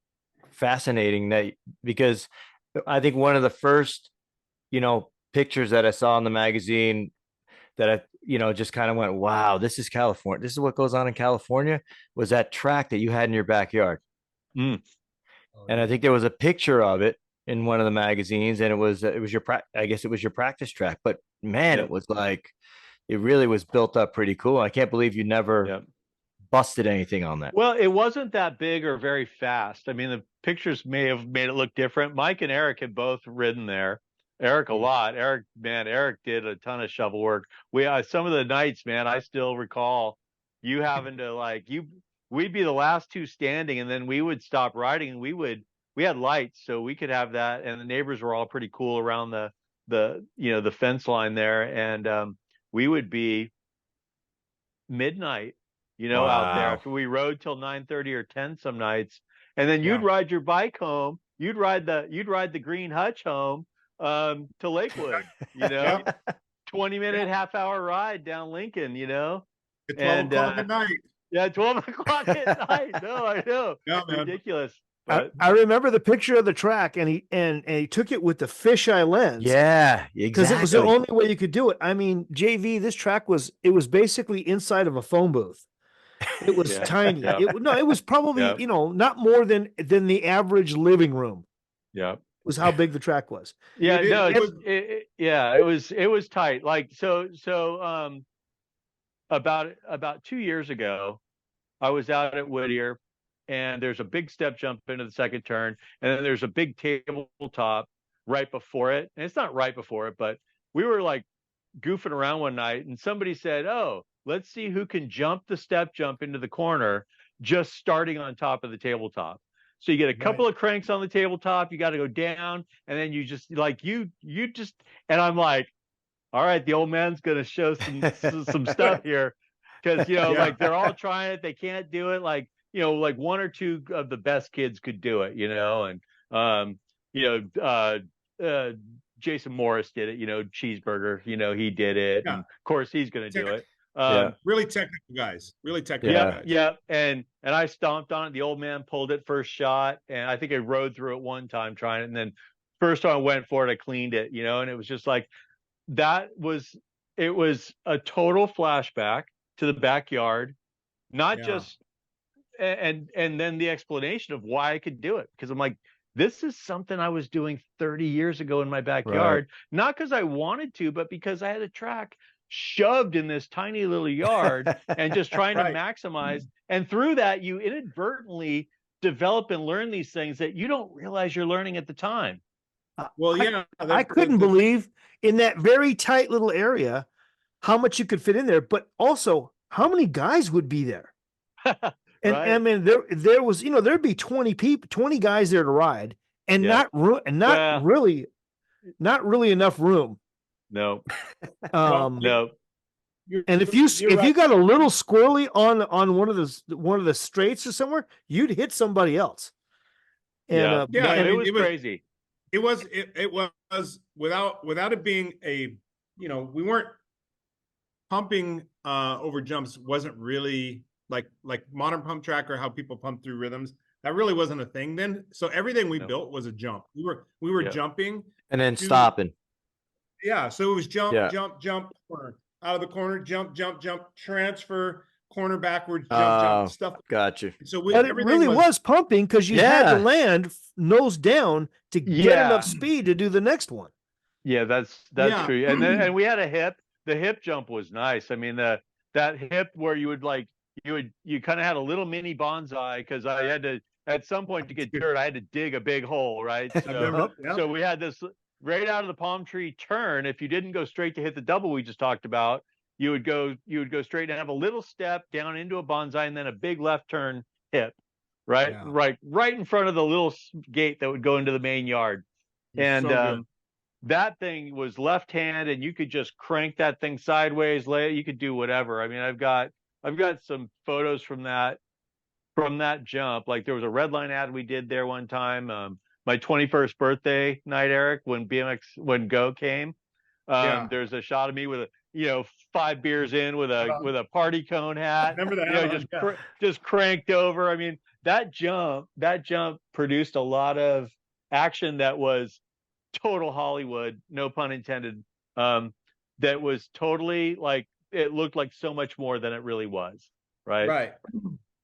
fascinating that, because I think one of the first, you know, pictures that I saw in the magazine that I, you know, just kind of went, wow, this is California. This is what goes on in California, was that track that you had in your backyard. And I think there was a picture of it in one of the magazines, and it was your I guess it was your practice track, but man, it was like, it really was built up pretty cool. I can't believe you never busted anything on that. Well, it wasn't that big or very fast. I mean, the pictures may have made it look different. Mike and Eric had both ridden there. Eric a lot. Eric did a ton of shovel work. We some of the nights, man, I still recall you having to we'd be the last two standing, and then we would stop riding, and we had lights, so we could have that, and the neighbors were all pretty cool around the fence line there, and we would be midnight, out there after we rode till 9:30 or 10 some nights, and then you'd ride your bike home. You'd ride the green hutch home to Lakewood, 20-minute, half-hour ride down Lincoln, At 12 o'clock at night. Yeah, 12 o'clock at night. No, I know. Yeah, man. Ridiculous. But I remember the picture of the track, and he took it with the fisheye lens. Yeah, exactly. Because it was the only way you could do it. I mean, JV, this track was basically inside of a phone booth. It was Yeah. tiny. Yeah. It was probably, Yeah. not more than the average living room Yeah. was how big the track was. Yeah, It no, was- it was tight. Like about 2 years ago, I was out at Whittier, and there's a big step jump into the second turn, and then there's a big tabletop right before it. And it's not right before it, but we were like goofing around one night, and somebody said, "Oh, let's see who can jump the step jump into the corner, just starting on top of the tabletop." So you get a couple of cranks on the tabletop, you got to go down, and then you just like you just, and I'm like, all right, the old man's gonna show some stuff here, because like they're all trying it, they can't do it. Like like one or two of the best kids could do it, and you know, Jason Morris did it, Cheeseburger, he did it, and of course he's gonna do it. Really technical guys, really technical guys. Yeah, and I stomped on it. The old man pulled it first shot, and I think I rode through it one time trying it, and then first time I went for it, I cleaned it, and it was just like it was a total flashback to the backyard, not just and then the explanation of why I could do it, because I'm like, this is something I was doing 30 years ago in my backyard, not because I wanted to, but because I had a track shoved in this tiny little yard and just trying to maximize. And through that, you inadvertently develop and learn these things that you don't realize you're learning at the time. Well, I couldn't believe in that very tight little area how much you could fit in there, but also how many guys would be there. And I mean, there was, there'd be 20 people, 20 guys there to ride, and not really enough room. No. No. And if you got a little squirrely on one of the straights or somewhere, you'd hit somebody else. And it was crazy. It was without it being a, we weren't pumping over jumps. Wasn't really like modern pump track or how people pump through rhythms. That really wasn't a thing then. So everything we built was a jump. We were jumping and then stopping. Yeah, so it was jump, corner, out of the corner, jump, transfer, corner backwards, jump, stuff. Gotcha. So it really was pumping, because you had to land nose down to get enough speed to do the next one. Yeah, that's true. And we had a hip. The hip jump was nice. I mean, that hip where you kind of had a little mini bonsai, because I had to, at some point, to get dirt, I had to dig a big hole, right? So we had this right out of the palm tree turn. If you didn't go straight to hit the double we just talked about, you would go straight and have a little step down into a bonsai, and then a big left turn hip, right in front of the little gate that would go into the main yard. And that thing was left hand, and you could just crank that thing sideways, you could do whatever. I mean, I've got some photos from that jump. Like, there was a Redline ad we did there one time. My 21st birthday night, Eric, when Go came, there's a shot of me with 5 beers in with a party cone hat. Remember that? Just cranked over. I mean, that jump produced a lot of action that was total Hollywood, no pun intended. That was totally, like, it looked like so much more than it really was. Right.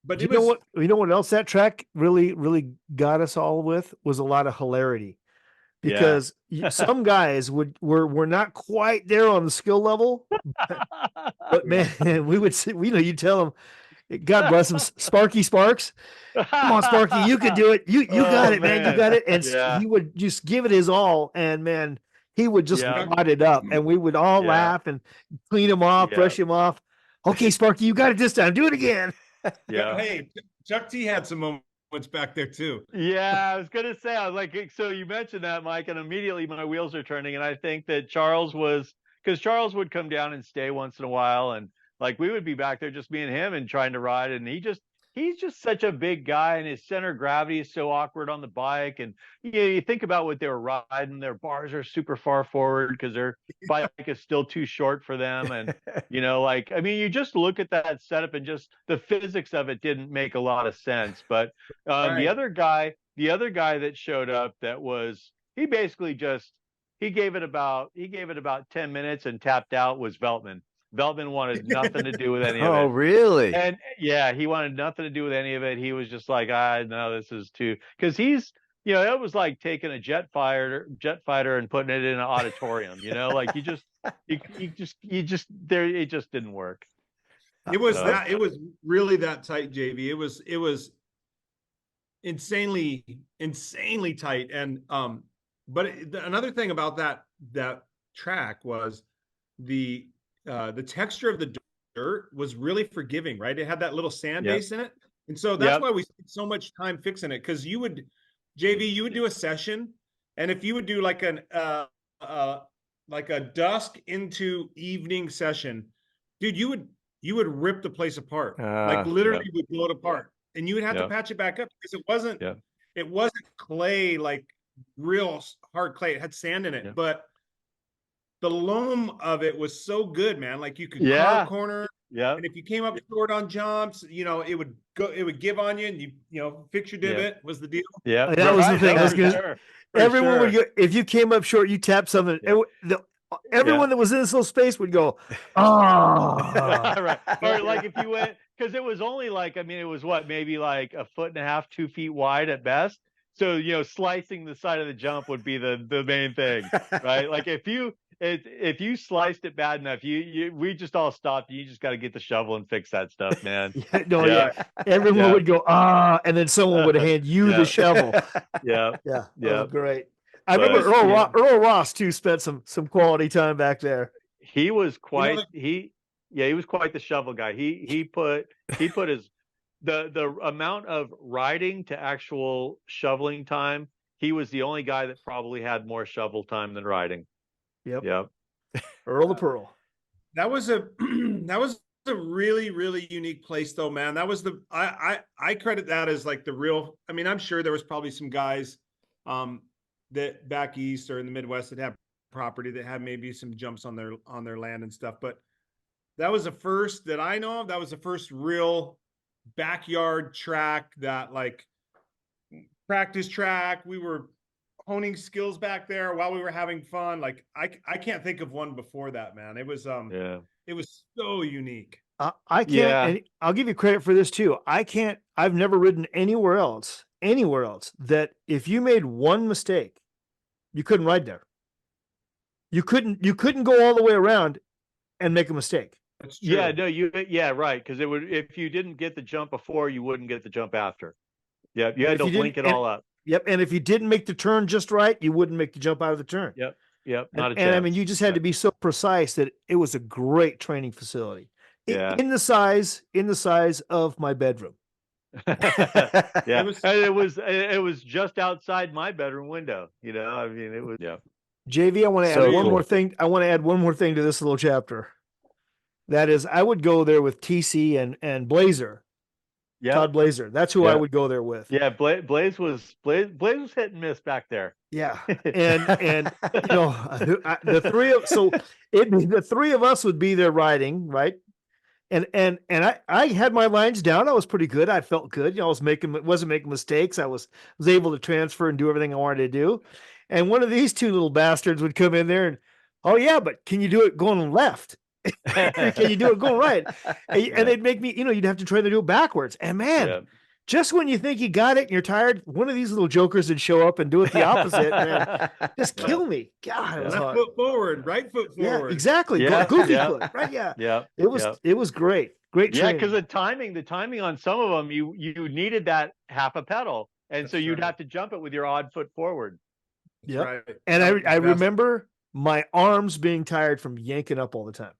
But you know what else that track really got us all with was a lot of hilarity, because some guys were not quite there on the skill level, but man, we would see, you tell them, God bless him, Sparky Sparks, come on, Sparky, you could do it, you got it, man, you got it. And he would just give it his all, and man, he would just light it up, and we would all laugh and clean him off, brush him off. Okay, Sparky, you got it this time, do it again. Hey, Chuck T had some moments back there too. Yeah, I was gonna say, I was like, so you mentioned that, Mike, and immediately my wheels are turning, and I think that Charles would come down and stay once in a while, and like we would be back there, just me and him, and trying to ride, and he's just such a big guy, and his center of gravity is so awkward on the bike. And you think about what they were riding, their bars are super far forward because their bike is still too short for them. And, I mean, you just look at that setup, and just the physics of it didn't make a lot of sense. But the other guy that showed up, he basically he gave it about 10 minutes and tapped out, was Veltman. Veltman wanted nothing to do with any of it. Oh, really? And yeah, he wanted nothing to do with any of it. He was just like, no, this is too, because he's, it was like taking a jet fighter and putting it in an auditorium, like you just there, it just didn't work. It was really that tight, JV. It was insanely tight. And, but another thing about that track was the texture of the dirt was really forgiving, right? It had that little sand base in it. And so that's why we spent so much time fixing it. Cause JV, you would do a session, and if you would do like a dusk into evening session, dude, you would rip the place apart. Like literally would blow it apart. And you would have to patch it back up because it wasn't clay, like real hard clay. It had sand in it, but the loam of it was so good, man. Like you could carve corner. Yeah. And if you came up short on jumps, it would give on you, and you fix your divot was the deal. Yeah. That was the thing. Everyone would go, if you came up short, you tapped something. Everyone that was in this little space would go, right. Or like if you went, because it was only like, it was maybe like 1.5 feet, 2 feet wide at best. So, slicing the side of the jump would be the main thing, right? Like if you sliced it bad enough, we just all stopped. You just got to get the shovel and fix that stuff, man. Everyone would go, and then someone would hand you the shovel. Yeah. Oh, great. I remember Earl Ross too spent some quality time back there. He was quite he was quite the shovel guy. He put his the amount of riding to actual shoveling time. He was the only guy that probably had more shovel time than riding. Yep. Earl the Pearl. That was a really, really unique place though, man. That was I credit that as like the real, I'm sure there was probably some guys that back east or in the Midwest that have property that had maybe some jumps on their land and stuff. But that was the first that I know of. That was the first real backyard track, that like practice track. We were honing skills back there while we were having fun. Like I can't think of one before that, man. It was it was so unique. I can't, and I'll give you credit for this too. I've never ridden anywhere else that if you made one mistake, you couldn't ride there. You couldn't go all the way around and make a mistake. That's true. Right. Because it would, if you didn't get the jump before, you wouldn't get the jump after. Yeah, you had to link it all up. Yep, and if you didn't make the turn just right, you wouldn't make the jump out of the turn. Yep, not a chance. And you just had to be so precise that it was a great training facility. In the size of my bedroom. It was just outside my bedroom window. It was JV, I want to add one more thing. I want to add one more thing to this little chapter. That is, I would go there with TC and Blazer. Todd Blazer. That's who I would go there with. Yeah, Blaze was hit and miss back there. Yeah, and the three of us would be there riding, right? And I had my lines down. I was pretty good. I felt good. I wasn't making mistakes. I was able to transfer and do everything I wanted to do. And one of these two little bastards would come in there and, but can you do it going left? Can you do it going right? And they'd make me, you'd have to try to do it backwards. And man, just when you think you got it and you're tired, one of these little jokers would show up and do it the opposite. Man, just kill me. God, it was hard. Foot forward, right foot forward. Yeah, exactly. Goofy foot, right? Yeah. It was great. Great training. Yeah, because the timing on some of them, you needed that half a pedal. And so you'd have to jump it with your odd foot forward. Yeah. Right. And I remember my arms being tired from yanking up all the time.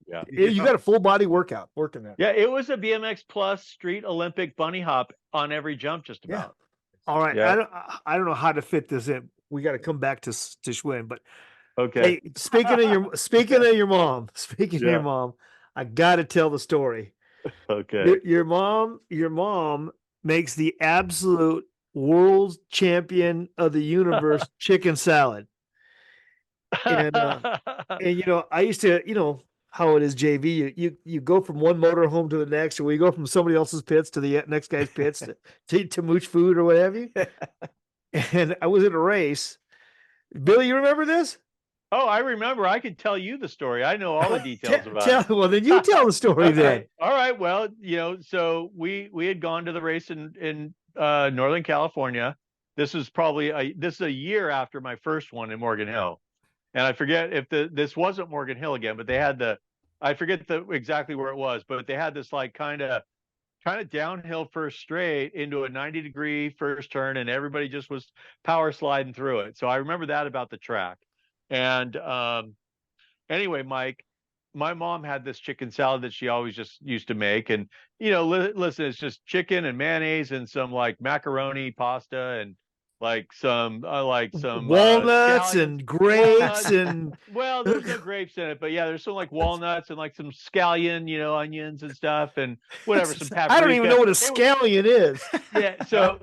Yeah. You got a full body workout working there. Yeah, it was a BMX Plus Street Olympic bunny hop on every jump, just about. Yeah. All right. Yeah. I don't know how to fit this in. We got to come back to Schwin, but okay. Hey, speaking of your mom, I got to tell the story. Okay. Your mom makes the absolute world champion of the universe chicken salad. And I used to, how it is, JV. You go from one motorhome to the next, or we go from somebody else's pits to the next guy's pits to mooch food or whatever. And I was in a race. Billy, you remember this? Oh, I remember. I could tell you the story. I know all the details about it. Well, then you tell the story then. All right. Well, so we had gone to the race in Northern California. This is probably this is a year after my first one in Morgan Hill, and I forget if this wasn't Morgan Hill again, but they had I forget exactly where it was, but they had this like kind of downhill first straight into a 90-degree first turn, and everybody just was power sliding through it. So I remember that about the track. And anyway, Mike, my mom had this chicken salad that she always just used to make. And, listen, it's just chicken and mayonnaise and some like macaroni pasta and like some walnuts and grapes and well, there's no grapes in it, but yeah, there's some like walnuts and like some scallion, onions and stuff and whatever. Some paprika. I don't even know what a scallion is. Yeah, so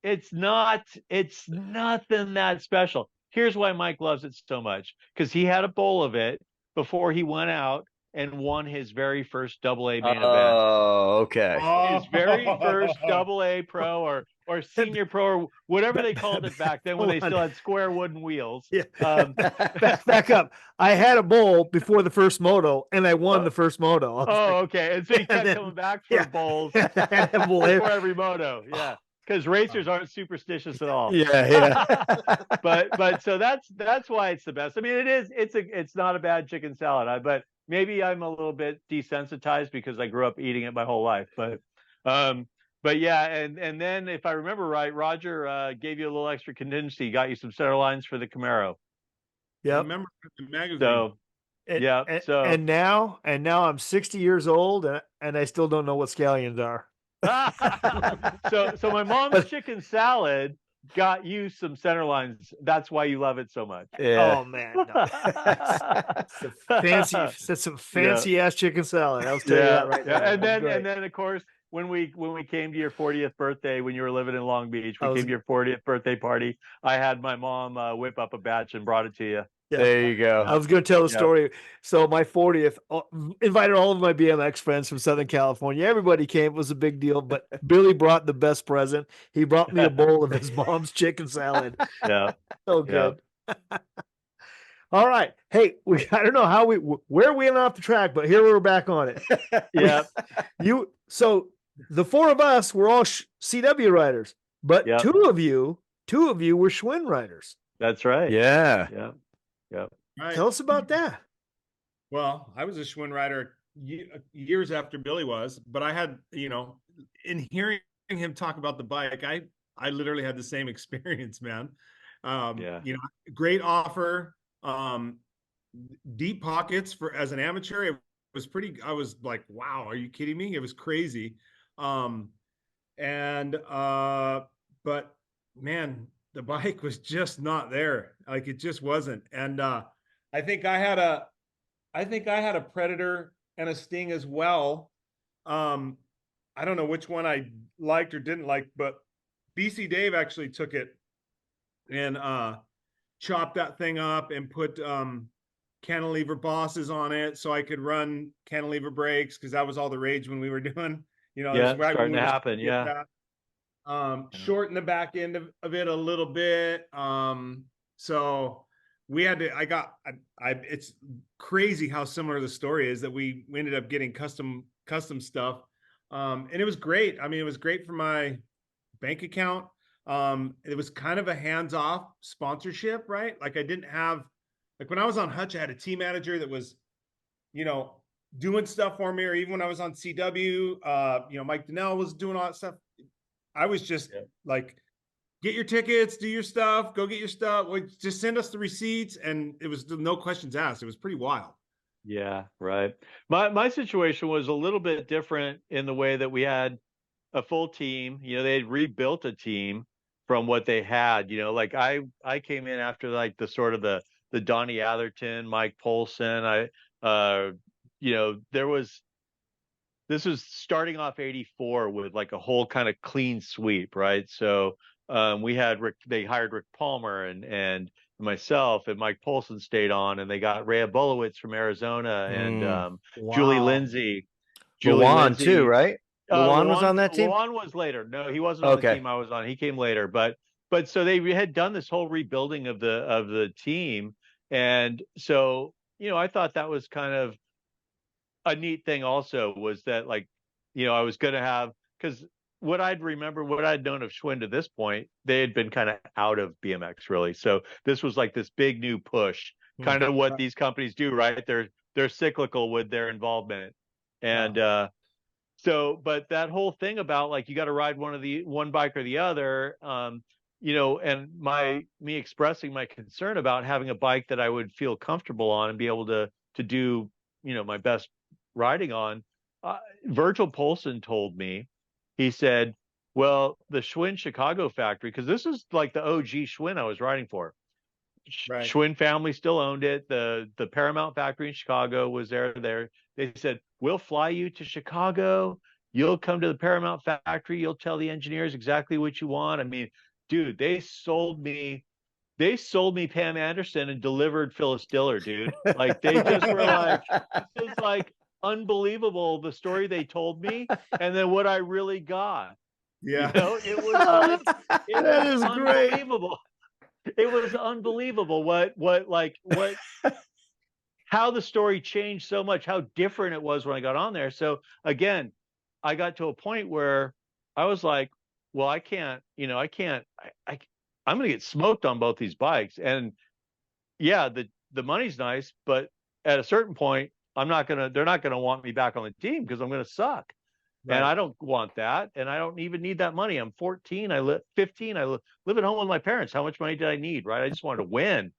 it's nothing that special. Here's why Mike loves it so much, because he had a bowl of it before he went out and won his very first AA main event. Oh, okay. His very first AA pro or senior pro or whatever they called it back then when they still had square wooden wheels. Yeah. Back up. I had a bowl before the first moto and I won the first moto. Okay. And so he kept coming back for bowls before every moto. Yeah. Because racers aren't superstitious at all. Yeah. but so that's why it's the best. I mean, it's not a bad chicken salad. But maybe I'm a little bit desensitized because I grew up eating it my whole life. But yeah, and then if I remember right, Roger gave you a little extra contingency, got you some center lines for the Camaro. Yeah. Remember the magazine. So and now I'm 60 years old and I still don't know what scallions are. so my mom's chicken salad got you some center lines. That's why you love it so much. Yeah. Oh man, no. That's some fancy ass chicken salad. I was telling you that right now. And then of course when we came to your 40th birthday when you were living in Long Beach, came to your 40th birthday party. I had my mom whip up a batch and brought it to you. Yeah. There you go. I was going to tell the story. So my 40th, invited all of my BMX friends from Southern California. Everybody came. It was a big deal. But Billy brought the best present. He brought me a bowl of his mom's chicken salad. Yeah. So good. Yeah. All right. Hey, I don't know where we went off the track, but here we're back on it. Yeah. So the four of us were all CW riders, but two of you were Schwin riders. That's right. Yeah. Yeah. Yeah. Right. Tell us about that. Well, I was a Schwin rider years after Billy was, but I had, in hearing him talk about the bike, I literally had the same experience, man. Great offer, deep pockets as an amateur. It was I was like, wow, are you kidding me? It was crazy. But man, the bike was just not there. Like it just wasn't. And I think I had a Predator and a Sting as well. I don't know which one I liked or didn't like, but BC Dave actually took it and chopped that thing up and put cantilever bosses on it so I could run cantilever brakes because that was all the rage when we were doing. Right starting to happen. Yeah. Shorten the back end of it a little bit. So we had to, it's crazy how similar the story is that we ended up getting custom stuff. And it was great. I mean, it was great for my bank account. It was kind of a hands-off sponsorship, right? Like I didn't have, like when I was on Hutch, I had a team manager that was, doing stuff for me, or even when I was on CW, Mike Donnell was doing all that stuff. I was just like, get your tickets, do your stuff, go get your stuff. Just send us the receipts. And it was no questions asked. It was pretty wild. Yeah, right. My situation was a little bit different in the way that we had a full team. They had rebuilt a team from what they had. Like I came in after like the sort of the Donnie Atherton, Mike Polson. This was starting off 84 with like a whole kind of clean sweep, right? So we had they hired Rick Palmer and myself, and Mike Polson stayed on, and they got Rhea Bolowitz from Arizona and Julie Lindsay. Luan too, right? Luan was on that team? Luan was later. No, he wasn't on the team I was on. He came later. But so they had done this whole rebuilding of the team. And so, I thought that was kind of a neat thing also, was that, like, I was going to have, because what I'd known of Schwinn to this point, they had been kind of out of BMX really. So this was like this big new push, kind of what these companies do, right? They're cyclical with their involvement. And so, but that whole thing about, like, you got to ride one bike or the other, and me expressing my concern about having a bike that I would feel comfortable on and be able to do, my best riding on. Virgil Polson told me, he said, well, the Schwinn Chicago factory, because this is like the OG Schwinn I was riding for. Right. Schwinn family still owned it. The Paramount factory in Chicago was there. They said, we'll fly you to Chicago. You'll come to the Paramount factory. You'll tell the engineers exactly what you want. I mean, dude, they sold me Pam Anderson and delivered Phyllis Diller, dude. Like, they just were like, this is like unbelievable, the story they told me, and then what I really got. Yeah. It was like, that is unbelievable. Great. It was unbelievable how the story changed so much, how different it was when I got on there. So again, I got to a point where I was like, well, I'm going to get smoked on both these bikes. And yeah, the money's nice, but at a certain point, they're not going to want me back on the team because I'm going to suck. Right. And I don't want that. And I don't even need that money. I'm 15. I live 15. I live at home with my parents. How much money did I need? Right. I just wanted to win.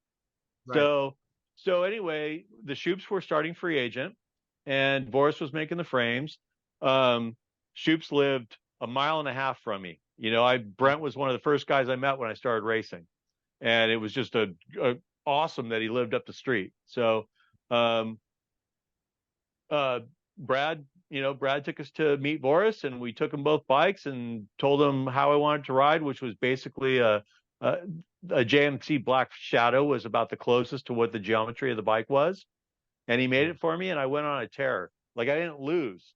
Right. So anyway, the Shoops were starting free agent and Boris was making the frames. Shoops lived a mile and a half from me. Brent was one of the first guys I met when I started racing, and it was just a awesome that he lived up the street. So, Brad took us to meet Boris, and we took him both bikes and told him how I wanted to ride, which was basically a JMC Black Shadow was about the closest to what the geometry of the bike was. And he made it for me, and I went on a tear. Like, I didn't lose.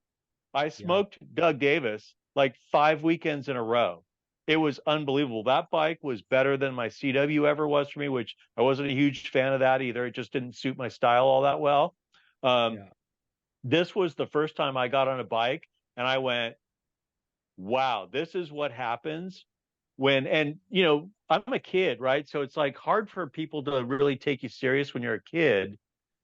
I smoked Doug Davis like 5 weekends in a row. It was unbelievable. That bike was better than my CW ever was for me, which I wasn't a huge fan of that either. It just didn't suit my style all that well. This was the first time I got on a bike and I went, wow, this is what happens when, and I'm a kid, right? So it's like hard for people to really take you serious when you're a kid.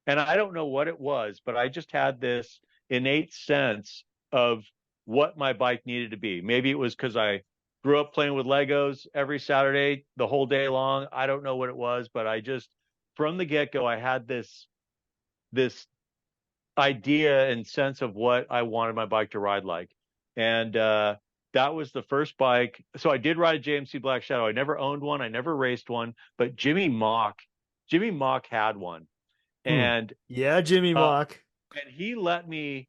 And I don't know what it was, but I just had this innate sense of what my bike needed to be. Maybe it was because I grew up playing with Legos every Saturday, the whole day long. I don't know what it was, but I just, from the get-go, I had this idea and sense of what I wanted my bike to ride like. And that was the first bike. So I did ride a JMC Black Shadow. I never owned one. I never raced one, but Jimmy Mock had one. And Jimmy Mock. And he let me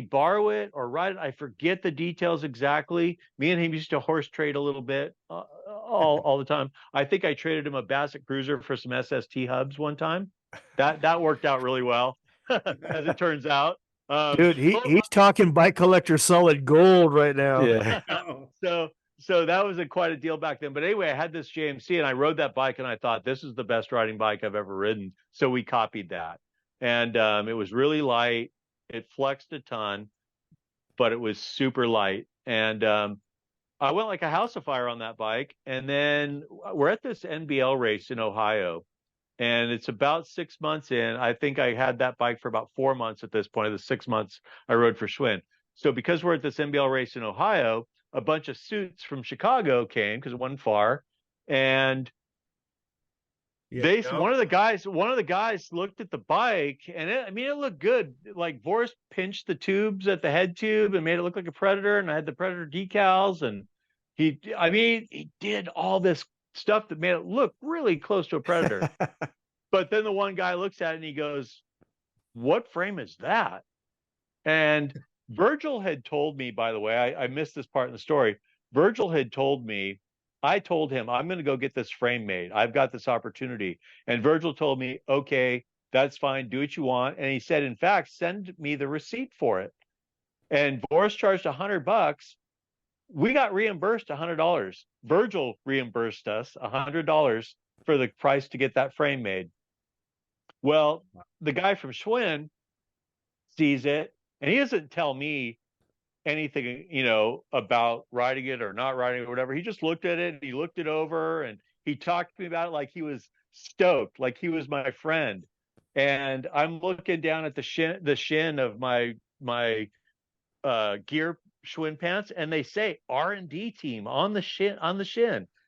borrow it or ride it. I forget the details exactly. Me and him used to horse trade a little bit all the time. I think I traded him a Bassett Cruiser for some SST hubs one time. That worked out really well, as it turns out. Dude, he's talking bike collector solid gold right now. Yeah. So that was quite a deal back then. But anyway, I had this JMC and I rode that bike and I thought, this is the best riding bike I've ever ridden. So we copied that. And it was really light. It flexed a ton, but it was super light. And I went like a house of fire on that bike. And then we're at this NBL race in Ohio. And it's about 6 months in. I think I had that bike for about 4 months at this point of the 6 months I rode for Schwinn. So because we're at this NBL race in Ohio, a bunch of suits from Chicago came because it wasn't far. And one of the guys looked at the bike and it looked good. Like Boris pinched the tubes at the head tube and made it look like a Predator. And I had the Predator decals and he did all this stuff that made it look really close to a Predator. But then the one guy looks at it and he goes, what frame is that? And Virgil had told me, by the way, I missed this part in the story. Virgil had told me, I told him, I'm going to go get this frame made. I've got this opportunity. And Virgil told me, okay, that's fine. Do what you want. And he said, in fact, send me the receipt for it. And Boris charged $100. We got reimbursed $100. Virgil reimbursed us $100 for the price to get that frame made. Well, the guy from Schwin sees it, and he doesn't tell me anything, about riding it or not riding it or whatever. He just looked at it, he looked it over, and he talked to me about it like he was stoked, like he was my friend. And I'm looking down at the shin of my gear Schwinn pants, and they say R&D team on the shin.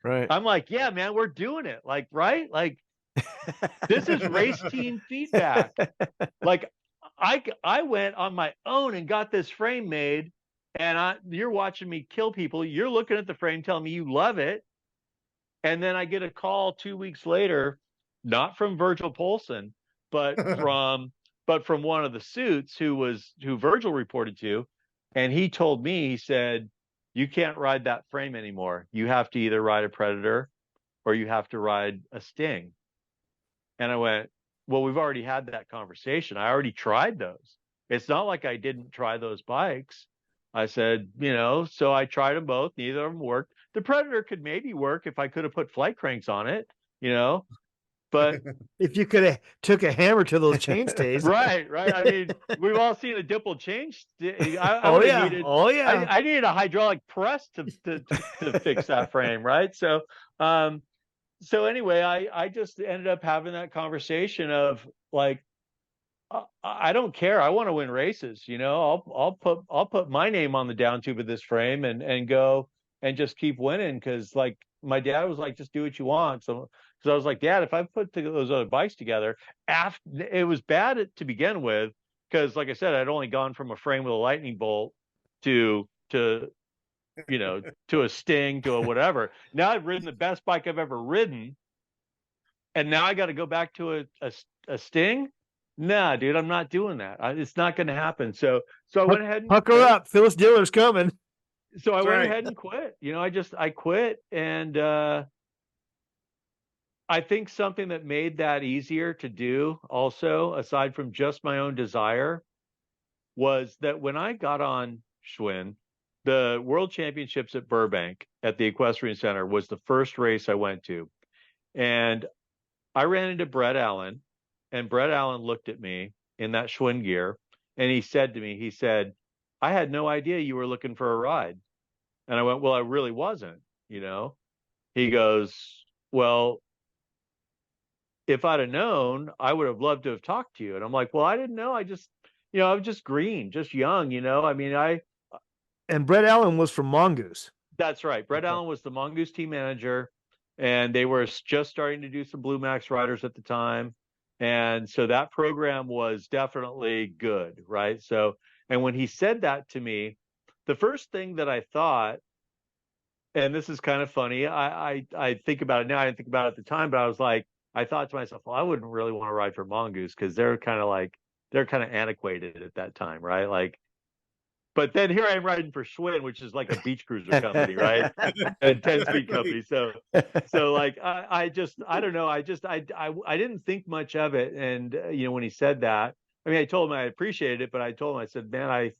Right. I'm like, yeah, man, we're doing it. Like, right? Like, this is race team feedback. Like, I went on my own and got this frame made, and you're watching me kill people. You're looking at the frame, telling me you love it, and then I get a call 2 weeks later, not from Virgil Polson, but from one of the suits who Virgil reported to, and he told me, he said, you can't ride that frame anymore. You have to either ride a Predator or you have to ride a Sting. And I went, well, we've already had that conversation. I already tried those. It's not like I didn't try those bikes. I said, so I tried them both. Neither of them worked. The Predator could maybe work if I could have put flight cranks on it, but if you could have took a hammer to those chainstays. right. I mean, we've all seen a dimple change. Oh yeah. I needed a hydraulic press to fix that frame, right? So anyway, I just ended up having that conversation of like, I don't care. I want to win races. I'll put my name on the down tube of this frame and go and just keep winning. Cause like my dad was like, just do what you want. So I was like, Dad, if I put those other bikes together, it was bad to begin with. Cause like I said, I'd only gone from a frame with a lightning bolt to a Sting, to a whatever. Now I've ridden the best bike I've ever ridden. And now I got to go back to a Sting. Nah, dude, I'm not doing that. It's not going to happen. So I went ahead and pucker up. Phyllis Diller's coming. So I went ahead and quit. I quit. And I think something that made that easier to do also, aside from just my own desire, was that when I got on Schwinn, the World Championships at Burbank at the Equestrian Center was the first race I went to. And I ran into Brett Allen, and Brett Allen looked at me in that Schwinn gear, and he said to me, I had no idea you were looking for a ride. And I went, well, I really wasn't, He goes, well, if I'd have known, I would have loved to have talked to you. And I'm like, well, I didn't know. I just, I was just green, just young, I mean, And Brett Allen was from Mongoose. That's right. Brett Allen was the Mongoose team manager, and they were just starting to do some Blue Max riders at the time. And so that program was definitely good, right? So, and when he said that to me, the first thing that I thought, and this is kind of funny, I think about it now, I didn't think about it at the time, but I was like, I thought to myself, well, I wouldn't really want to ride for Mongoose because they're kind of antiquated at that time, right? Like, but then here I am riding for Schwinn, which is like a beach cruiser company, right? And 10-speed company. So like, I don't know. I didn't think much of it. And, when he said that, I mean, I told him I appreciated it, but I told him, I said, man,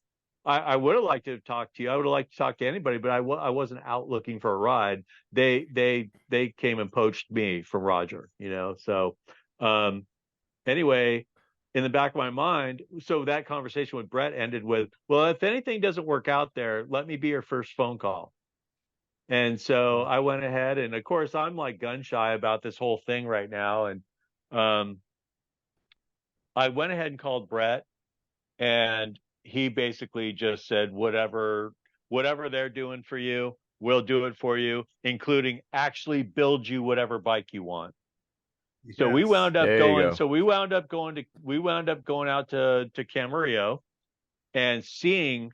I would have liked to talk to you. I would have liked to talk to anybody, but I wasn't out looking for a ride. They came and poached me from Roger, So anyway, in the back of my mind, so that conversation with Brett ended with, well, if anything doesn't work out there, let me be your first phone call. And so I went ahead, and of course I'm like gun shy about this whole thing right now. And I went ahead and called Brett, and he basically just said, whatever they're doing for you, we'll do it for you, including actually build you whatever bike you want. So we wound up going. So we wound up going out to Camarillo and seeing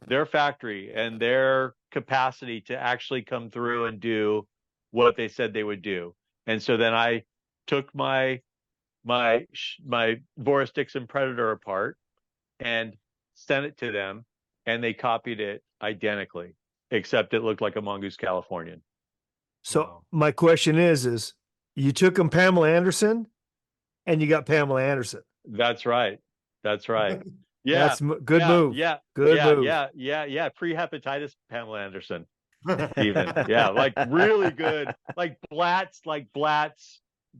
their factory and their capacity to actually come through and do what they said they would do. And so then I took my Boris Dixon Predator apart and sent it to them, and they copied it identically, except it looked like a Mongoose Californian. So my question is you took him Pamela Anderson, and you got Pamela Anderson. That's right. Yeah. That's good move. Yeah. Good move. Yeah. Pre-hepatitis Pamela Anderson. Even. Yeah. Like really good. Like Blatz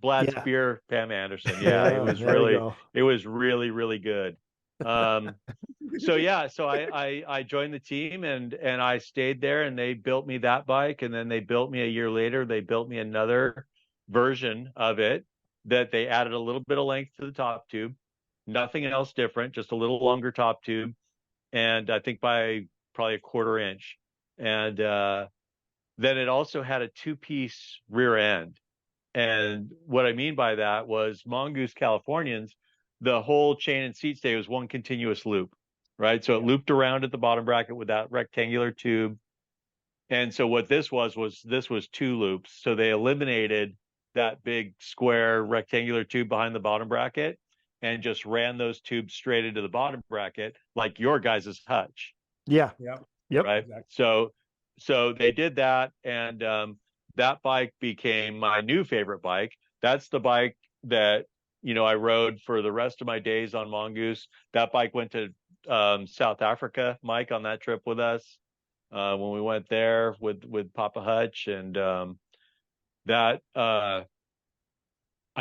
Vlad Yeah. Spear, Pam Anderson. Yeah, it was there we really, go. it was really, really good. So yeah, so I joined the team and I stayed there, and they built me that bike, and then they built me a year later. They built me another version of it that they added a little bit of length to the top tube, nothing else different, just a little longer top tube, and I think by probably a quarter inch, and then it also had a two-piece rear end. And what I mean by that was Mongoose Californians, the whole chain and seat stay was one continuous loop, right? So it looped around at the bottom bracket with that rectangular tube. And so what this was two loops. So they eliminated that big square rectangular tube behind the bottom bracket and just ran those tubes straight into the bottom bracket, like your guys' hutch. Yeah. Yep. Right. Exactly. So they did that, and that bike became my new favorite bike. That's the bike that, I rode for the rest of my days on Mongoose. That bike went to South Africa, Mike, on that trip with us when we went there with Papa Hutch, and that I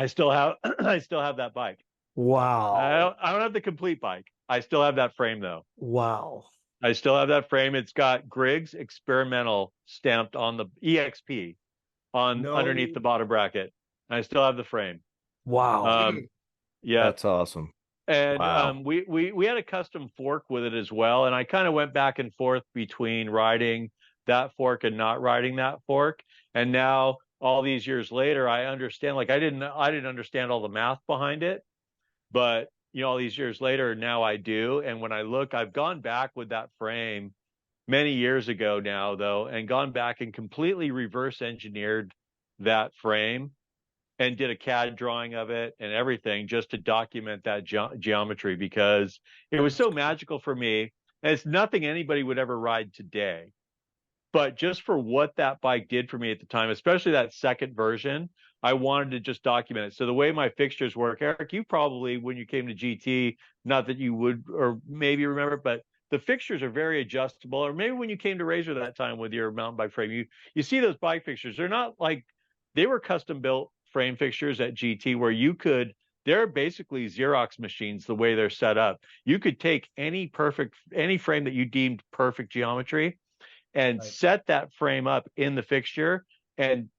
still have I still have that bike. Wow. I don't have the complete bike. I still have that frame though. Wow. I still have that frame. It's got Griggs experimental stamped on the EXP underneath the bottom bracket. I still have the frame. Wow. Yeah. That's awesome. And Wow. we had a custom fork with it as well. And I kind of went back and forth between riding that fork and not riding that fork. And now all these years later, I understand, like I didn't understand all the math behind it, but all these years later, now I do. And when I look, I've gone back with that frame many years ago now, though, and gone back and completely reverse engineered that frame and did a CAD drawing of it and everything just to document that geometry, because it was so magical for me. And it's nothing anybody would ever ride today. But just for what that bike did for me at the time, especially that second version, I wanted to just document it. So the way my fixtures work, Eric, you probably, when you came to GT, not that you would, or maybe remember, but the fixtures are very adjustable. Or maybe when you came to Razor that time with your mountain bike frame, you see those bike fixtures. They're not like, they were custom built frame fixtures at GT where they're basically Xerox machines the way they're set up. You could take any frame that you deemed perfect geometry and set that frame up in the fixture and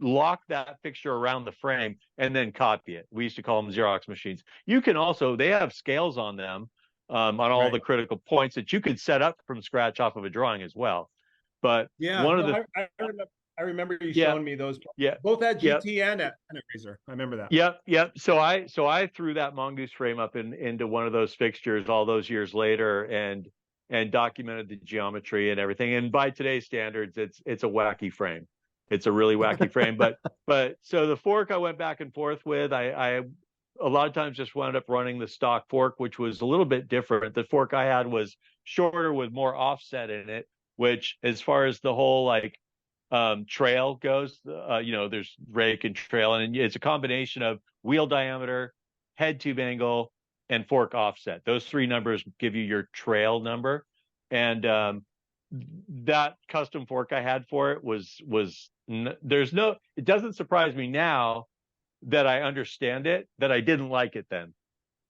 lock that fixture around the frame and then copy it. We used to call them Xerox machines. You can also, they have scales on them on all the critical points that you could set up from scratch off of a drawing as well. But I remember you showing me those. Yeah, both at GT and at Razor. I remember that. Yep. So I threw that Mongoose frame up into one of those fixtures all those years later and documented the geometry and everything. And by today's standards, it's a wacky frame. It's a really wacky frame. But so the fork I went back and forth with, I a lot of times just wound up running the stock fork, which was a little bit different. The fork I had was shorter with more offset in it, which as far as the whole trail goes, there's rake and trail, and it's a combination of wheel diameter, head tube angle, and fork offset. Those three numbers give you your trail number. And that custom fork I had for it it doesn't surprise me now that I understand it, that I didn't like it then,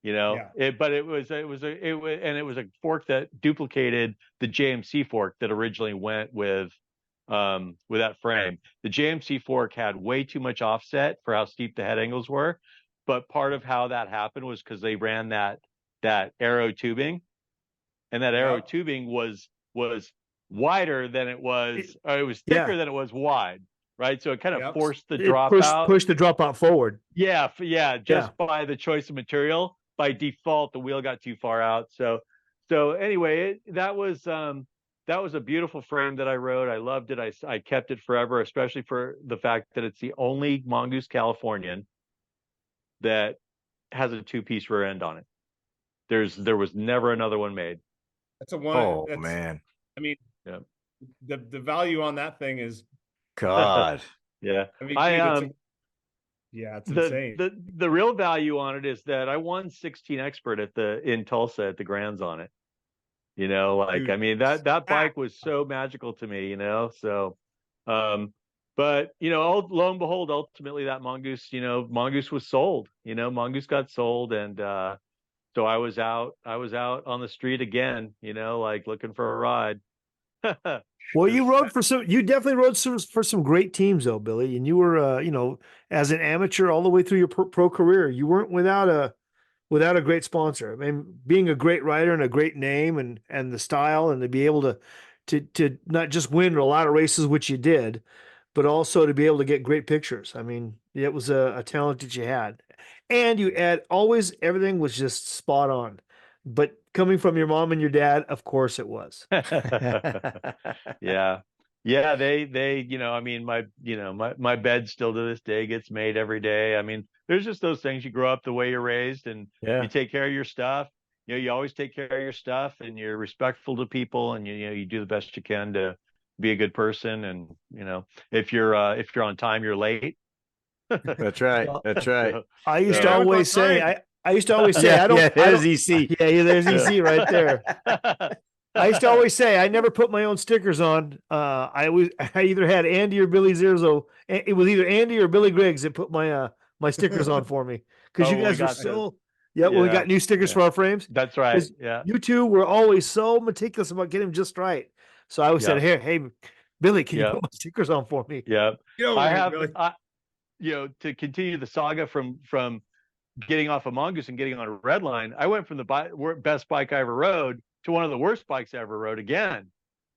but it was a fork that duplicated the JMC fork that originally went with that frame. The JMC fork had way too much offset for how steep the head angles were. But part of how that happened was because they ran that aero tubing, and that aero tubing was wider than it was, or it was thicker than it was wide, right? So it kind of forced the dropout. Pushed the dropout forward. Yeah, by the choice of material. By default, the wheel got too far out. So anyway, that was a beautiful frame that I rode. I loved it. I kept it forever, especially for the fact that it's the only Mongoose Californian that has a two-piece rear end on it. There was never another one made. That's a one. Oh man. I mean, the value on that thing is God. Yeah. I mean, it's insane. The real value on it is that I won 16 expert in Tulsa at the Grands on it. Dude, I mean, that bike was so magical to me, so but lo and behold, ultimately that Mongoose, Mongoose was sold. Mongoose got sold, and so I was out on the street again, like looking for a ride. Well, you definitely rode for some great teams though, Billy. And you were, as an amateur all the way through your pro career, you weren't without a great sponsor. I mean, being a great rider and a great name and the style, and to be able to not just win a lot of races, which you did, but also to be able to get great pictures. I mean, it was a talent that you had, and you had always everything was just spot on. But coming from your mom and your dad, of course it was. Yeah. Yeah, they, I mean, my bed still to this day gets made every day. I mean, there's just those things. You grow up the way you're raised, and Yeah. you take care of your stuff. You always take care of your stuff, and you're respectful to people, and you do the best you can to be a good person. And if you're on time, you're late. That's right. That's right. I used to Yeah. always say, I used to always say, there's EC. Yeah, there's EC right there. I used to always say I never put my own stickers on. I either had Andy or Billy Zirzo. It was either Andy or Billy Griggs that put my stickers on for me, because you guys were so. Yeah, well, we got new stickers for our frames. That's right. Yeah, you two were always so meticulous about getting them just right. So I always said, "Hey, Billy, can you put my stickers on for me?" Yeah, I have. Billy. To continue the saga from getting off a Mongoose and getting on a Redline, I went from the best bike I ever rode to one of the worst bikes I ever rode again,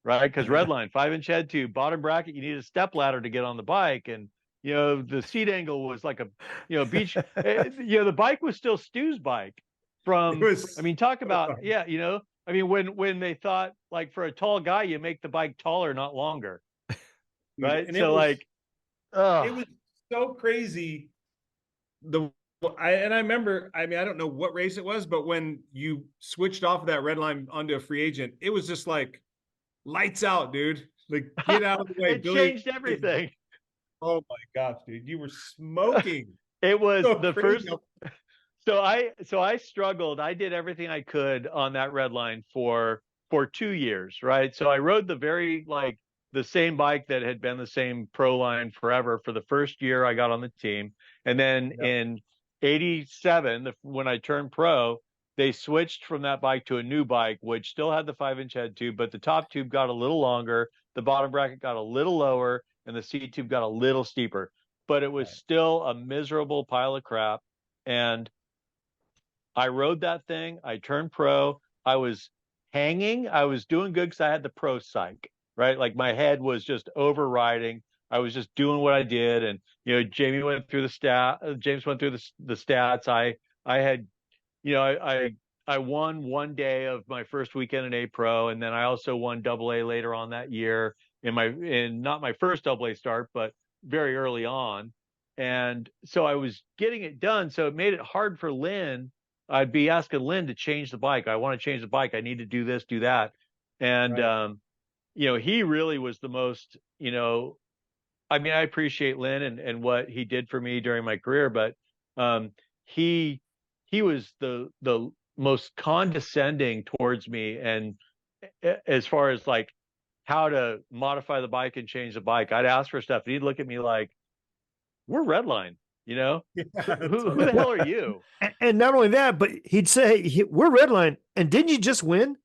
right? Because Redline, 5-inch head tube, bottom bracket, you need a step ladder to get on the bike, and the seat angle was like a beach. The bike was still Stu's bike. Talk about I mean, when they thought, like, for a tall guy, you make the bike taller, not longer, right? And so it was so crazy. I remember, I don't know what race it was, but when you switched off of that Redline onto a free agent, it was just like lights out, dude. Like, get out of the way. It changed everything. Oh my gosh, dude. You were smoking. It was so the crazy. first. So I struggled. I did everything I could on that Redline for 2 years, right? So I rode the same bike that had been the same pro line forever for the first year I got on the team. And then in 87, when I turned pro, they switched from that bike to a new bike, which still had the 5-inch head tube, but the top tube got a little longer, the bottom bracket got a little lower, and the seat tube got a little steeper. But it was still a miserable pile of crap. And I rode that thing. I turned pro. I was hanging. I was doing good because I had the pro psych, right? Like, my head was just overriding. I was just doing what I did. And, James went through the stats. I had, I won one day of my first weekend in A Pro. And then I also won AA later on that year in not my first AA start, but very early on. And so I was getting it done. So it made it hard for Lynn. I'd be asking Lynn to change the bike. I want to change the bike. I need to do this, do that. And, he really was the most, I appreciate Lynn and what he did for me during my career, but he was the most condescending towards me. And as far as like how to modify the bike and change the bike, I'd ask for stuff and he'd look at me like, "We're Redline, who the hell are you?" And not only that, but he'd say, "We're Redline, and didn't you just win?"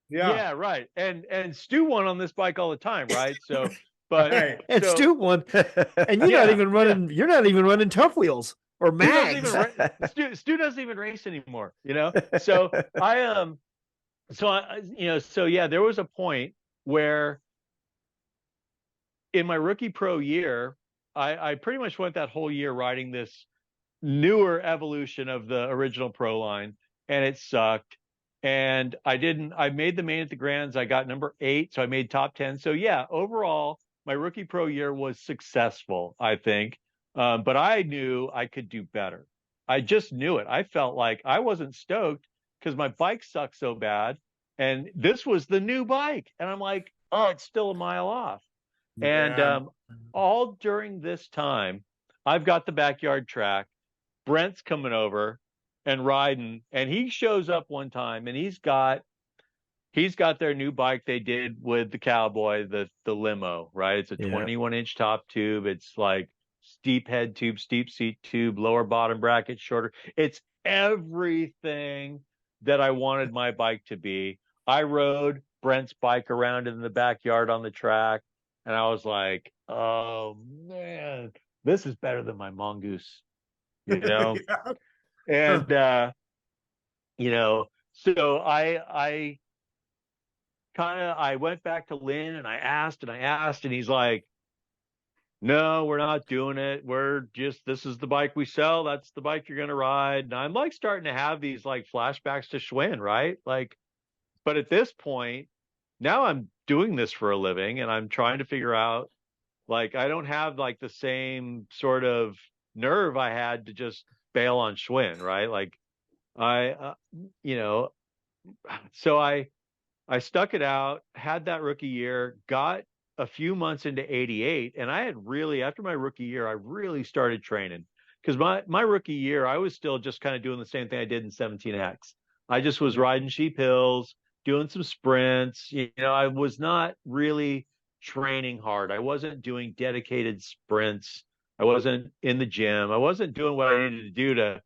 Yeah, right. And Stu won on this bike all the time, right? So, but Stu won, and you're not even running. You're not even running Tough Wheels or Mags. Stu doesn't even race anymore, So there was a point where in my rookie pro year, I pretty much went that whole year riding this newer evolution of the original pro line, and it sucked. And I made the main at the Grands. I got number 8, so I made top 10. So yeah, overall, my rookie pro year was successful, I think. But I knew I could do better. I just knew it. I felt like I wasn't stoked because my bike sucked so bad. And this was the new bike. And I'm like, oh, it's still a mile off. Yeah. And all during this time, I've got the backyard track. Brent's coming over and riding, and he shows up one time and he's got he's got their new bike they did with the Cowboy, the limo, right? It's a Yeah. 21-inch top tube. It's like steep head tube, steep seat tube, lower bottom bracket, shorter. It's everything that I wanted my bike to be. I rode Brent's bike around in the backyard on the track, and I was like, oh man, this is better than my Mongoose, you know? Yeah. And you know, so I went back to Lynn and I asked, and he's like, no, we're not doing it. This is the bike we sell. That's the bike you're going to ride. And I'm like starting to have these like flashbacks to Schwin, right? Like, but at this point, now I'm doing this for a living and I'm trying to figure out, like, I don't have like the same sort of nerve I had to just bail on Schwin, right? Like you know, so I stuck it out, had that rookie year, got a few months into 88, and I had really, after my rookie year, I really started training because my rookie year, I was still just kind of doing the same thing I did in 17X. I just was riding sheep hills, doing some sprints. You know, I was not really training hard. I wasn't doing dedicated sprints. I wasn't in the gym. I wasn't doing what I needed to do to,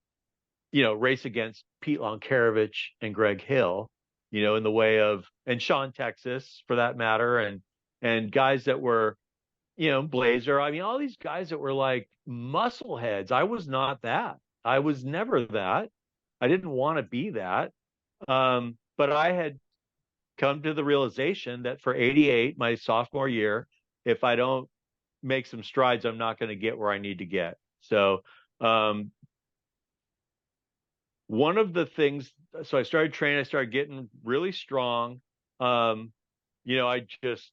you know, race against Pete Lonkarovich and Greg Hill, you know, in the way of, and Sean Texas for that matter, and guys that were, you know, Blazer. I mean, all these guys that were like muscle heads. I was not that. I was never that. I didn't want to be that. But I had come to the realization that for 88, my sophomore year, if I don't make some strides, I'm not going to get where I need to get. So, one of the things, so I started training, I started getting really strong. You know, I just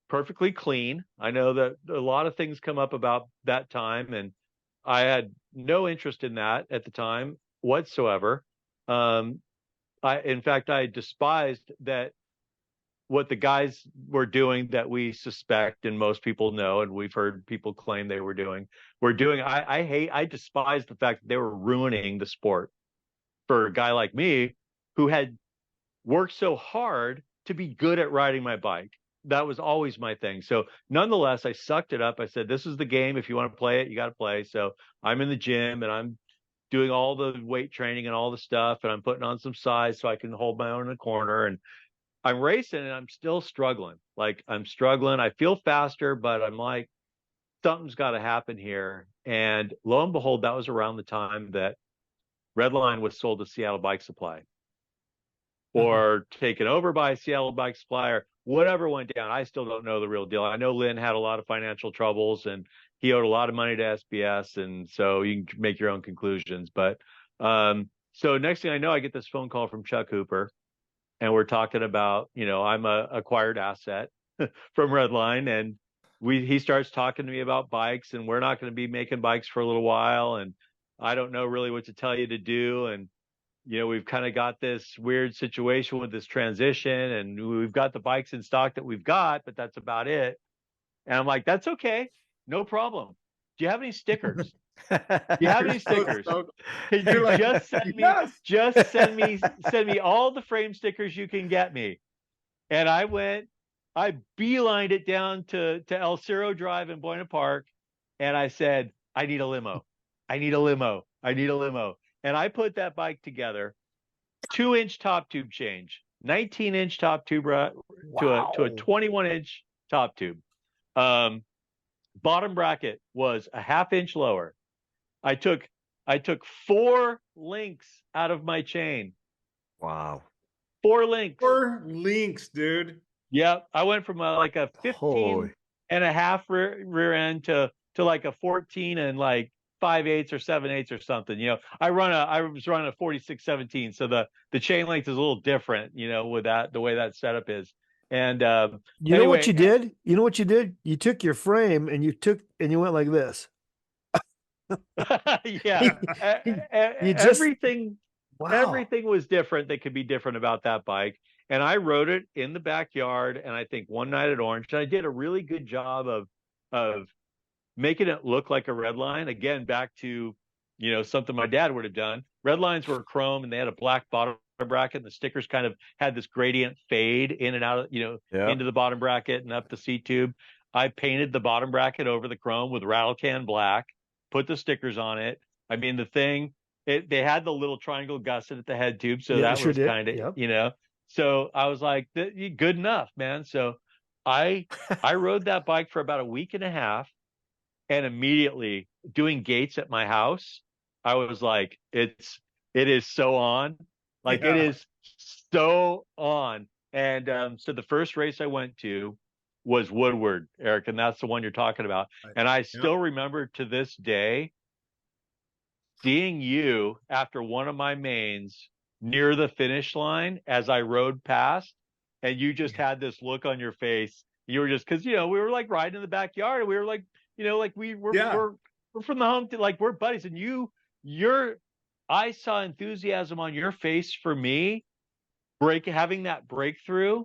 perfectly clean. I know that a lot of things come up about that time, and I had no interest in that at the time whatsoever. In fact, I despised that what the guys were doing that we suspect and most people know, and we've heard people claim they were doing. I despise the fact that they were ruining the sport for a guy like me who had worked so hard to be good at riding my bike. That was always my thing. So nonetheless, I sucked it up. I said, this is the game. If you want to play it, you got to play. So I'm in the gym and I'm doing all the weight training and all the stuff. And I'm putting on some size so I can hold my own in the corner. And I'm racing and I'm still struggling. Like I'm struggling. I feel faster, but I'm like, something's got to happen here. And lo and behold, that was around the time that Redline was sold to Seattle Bike Supply or taken over by Seattle Bike Supply or whatever went down. I still don't know the real deal. I know Lynn had a lot of financial troubles and he owed a lot of money to SBS. And so you can make your own conclusions. But so next thing I know, I get this phone call from Chuck Hooper and we're talking about, you know, I'm a acquired asset from Redline and he starts talking to me about bikes and we're not going to be making bikes for a little while. And I don't know really what to tell you to do. And, you know, we've kind of got this weird situation with this transition and we've got the bikes in stock that we've got, but that's about it. And I'm like, that's okay. No problem. Do you have any stickers? Do you have any stickers? Like, just send me all the frame stickers you can get me. And I beelined it down to El Cerro Drive in Buena Park. And I said, I need a limo. I need a limo. I need a limo. And I put that bike together, 2-inch top tube change, 19-inch top tube to a 21-inch top tube. Bottom bracket was a 1/2 inch lower. I took 4 links out of my chain. Wow. 4 links, dude. Yep. I went from like a 15.5 rear end to like a 14 and like 5/8 or 7/8 or something. You know, I was running a 46/17, so the chain length is a little different, you know, with that, the way that setup is. And you know what you did? You know what you did? You took your frame and you went like this. Yeah. Everything was different that could be different about that bike. And I rode it in the backyard and I think one night at Orange, and I did a really good job of making it look like a Redline. Again, back to, you know, something my dad would have done. Redlines were chrome and they had a black bottom bracket, and the stickers kind of had this gradient fade in and out of, into the bottom bracket and up the seat tube. I painted the bottom bracket over the chrome with rattle can black, put the stickers on it. I mean, the thing, they had the little triangle gusset at the head tube, so that was kind of, so I was like, good enough, man. So I rode that bike for about a week and a half, and immediately doing gates at my house, I was like, it is so on. Like it is so on. And so the first race I went to was Woodward, Eric, and that's the one you're talking about. And I still remember to this day seeing you after one of my mains near the finish line as I rode past, and you just had this look on your face. You were just, because we were like riding in the backyard, and we were like, like we're from the home, like we're buddies, and I saw enthusiasm on your face for me, having that breakthrough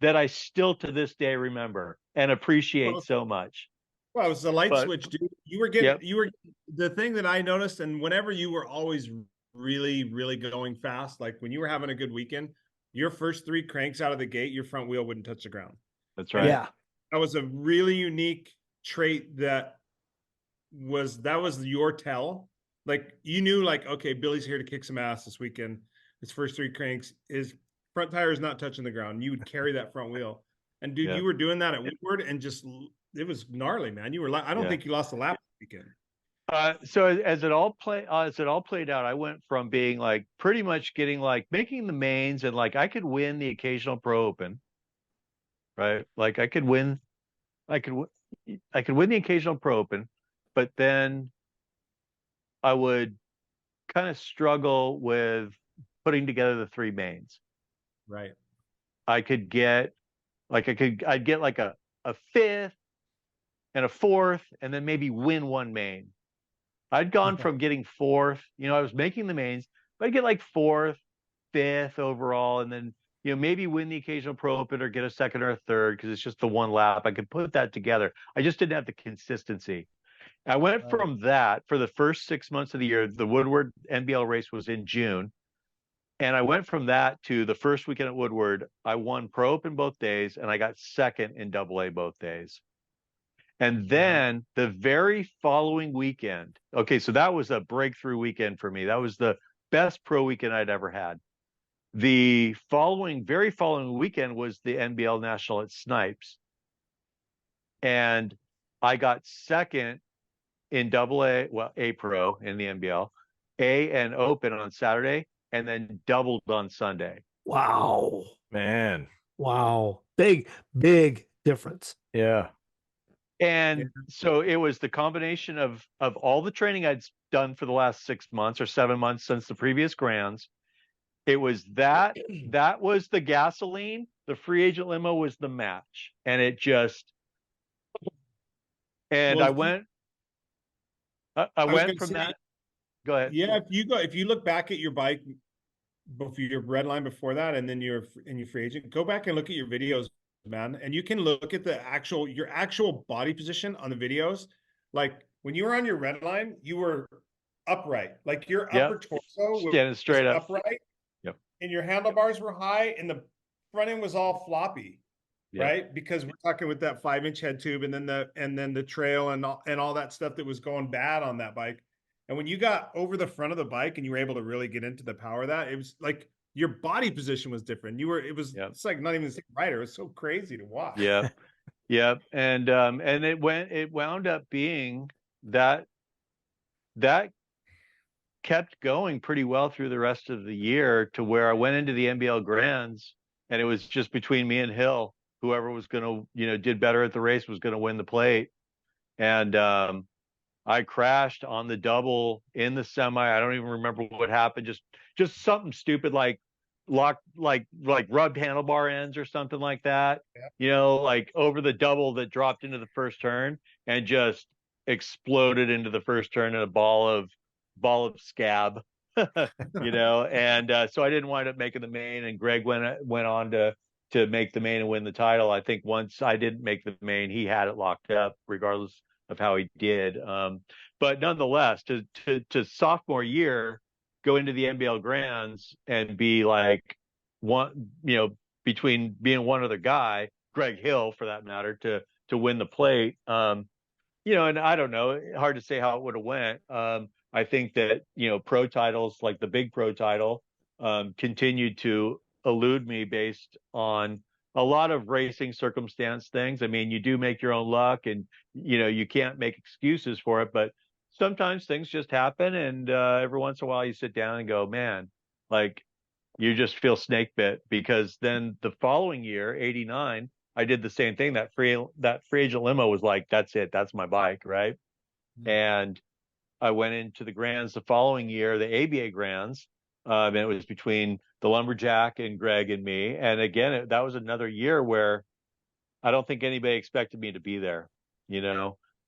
that I still to this day remember and appreciate so much. Well, it was the light switch, dude. You were the thing that I noticed, and whenever you were always really, really going fast, like when you were having a good weekend, your first 3 cranks out of the gate, your front wheel wouldn't touch the ground. That's right. Yeah. That was a really unique trait that was your tell. Like you knew, like, okay, Billy's here to kick some ass this weekend. His first 3 cranks, his front tire is not touching the ground. You would carry that front wheel. And dude, you were doing that at Woodward, and just it was gnarly, man. You were I don't think you lost a lap this weekend. So as it all played out, I went from being like pretty much getting like making the mains, and like I could win the occasional pro open, right? Like I could win the occasional pro open, but then I would kind of struggle with putting together the 3 mains. Right. I'd get like a 5th and a 4th, and then maybe win 1 main. I'd gone from getting 4th, I was making the mains, but I'd get like 4th, 5th overall, and then, maybe win the occasional pro open or get a 2nd or a 3rd because it's just the 1 lap. I could put that together. I just didn't have the consistency. I went from that for the first 6 months of the year. The Woodward NBL race was in June. And I went from that to the first weekend at Woodward. I won pro open both days, and I got 2nd in AA both days. And then the very following weekend, okay, so that was a breakthrough weekend for me. That was the best pro weekend I'd ever had. The very following weekend was the NBL National at Snipes. And I got 2nd in AA, well, A Pro in the NBL, A and Open on Saturday, and then doubled on Sunday. Wow. Man. Wow. Big difference. Yeah. And so it was the combination of all the training I'd done for the last 6 months or 7 months since the previous Grands. It was that was the gasoline. The free agent limo was the match. And it just, and I went from that. Go ahead. Yeah, if you look back at your bike before your Redline before that, and then your free agent, go back and look at your videos, man, and you can look at your actual body position on the videos. Like when you were on your Redline, you were upright, like your upper torso was straight up upright. Yep. And your handlebars were high, and the front end was all floppy. Yep. Right, because we're talking with that 5-inch head tube, and then the trail and all that stuff that was going bad on that bike. And when you got over the front of the bike and you were able to really get into the power of that, it was like your body position was different. It's like not even the same rider. It was so crazy to watch. Yeah. Yeah. And it wound up being that kept going pretty well through the rest of the year, to where I went into the NBL Grands, and it was just between me and Hill. Whoever was going to, did better at the race was going to win the plate. And I crashed on the double in the semi. I don't even remember what happened. Just something stupid, like rubbed handlebar ends or something like that. Yeah. Like over the double that dropped into the first turn and just exploded into the first turn in a ball of scab. And so I didn't wind up making the main, and Greg went on to make the main and win the title. I think once I didn't make the main, he had it locked up regardless of how he did. But nonetheless, to sophomore year, go into the NBL Grands and be like one, between being one other guy, Greg Hill for that matter, to win the plate. And I don't know, hard to say how it would have went. I think that, pro titles, like the big pro title, continued to elude me based on a lot of racing circumstance things. I mean, you do make your own luck, and, you can't make excuses for it, but sometimes things just happen. And every once in a while you sit down and go, man, like, you just feel snake bit, because then the following year, 89, I did the same thing. That free agent limo was like, that's it. That's my bike. Right. Mm-hmm. And I went into the Grands the following year, the ABA Grands. And it was between the Lumberjack and Greg and me. And again, that was another year where I don't think anybody expected me to be there.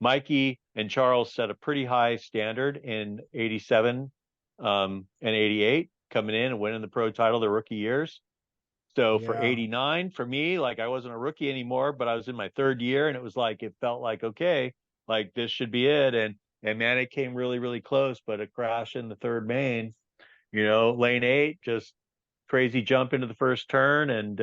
Mikey and Charles set a pretty high standard in 87 and 88, coming in and winning the pro title their rookie years. So for 89, for me, like, I wasn't a rookie anymore, but I was in my third year, and it was like, it felt like, okay, like, this should be it. And man, it came really, really close, but a crash in the third main, lane 8, just crazy jump into the first turn, and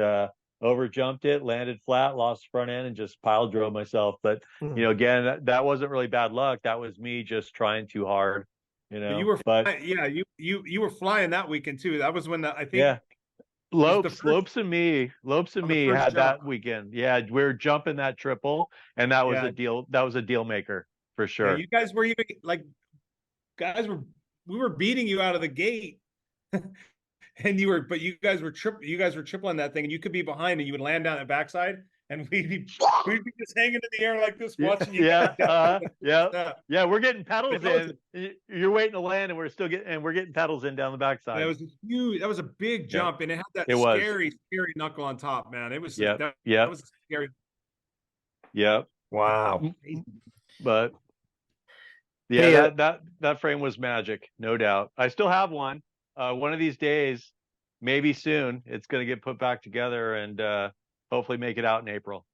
over jumped it, landed flat, lost the front end, and just pile drove myself. But, again, that wasn't really bad luck. That was me just trying too hard, But you were, you were flying that weekend too. That was when I think. Yeah. Lopes and me had that weekend. Yeah, we were jumping that triple, and that was a deal. That was a deal maker for sure. Yeah, you guys were even like, we were beating you out of the gate, and you guys were tripling that thing, and you could be behind, and you would land down the backside, and we'd be just hanging in the air like this, watching you. Yeah. We're getting pedals in. You're waiting to land, and we're getting pedals in down the backside. That was huge. That was a big jump, and it had that scary knuckle on top, man. It was that was scary. Yep. Wow. But yeah, that frame was magic, no doubt. I still have one. One of these days, maybe soon, it's going to get put back together, and hopefully make it out in April.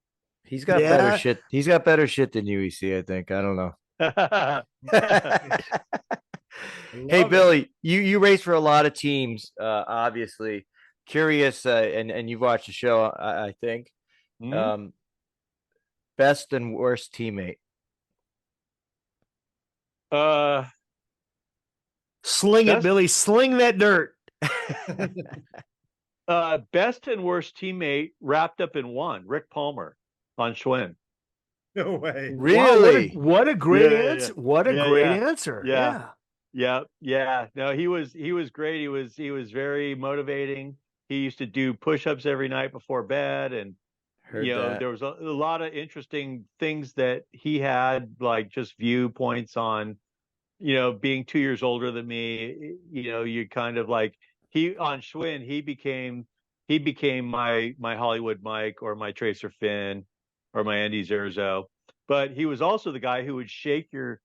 He's got better shit. He's got better shit than UEC, I think. I don't know. Hey, Billy, you race for a lot of teams, obviously. Curious, and you've watched the show, I think. Mm-hmm. Best and worst teammate. Sling it, Billy. Sling that dirt. Best and worst teammate wrapped up in one, Rick Palmer on Schwin. No way. Really? Wow, what a great answer. Yeah. What a great answer. Yeah. No, he was great. He was very motivating. He used to do push-ups every night before bed, and there was a lot of interesting things that he had, like just viewpoints on, being 2 years older than me. You kind of like, on Schwin, he became my Hollywood Mike, or my Tracer Finn, or my Andy Zerzo. But he was also the guy who would shake your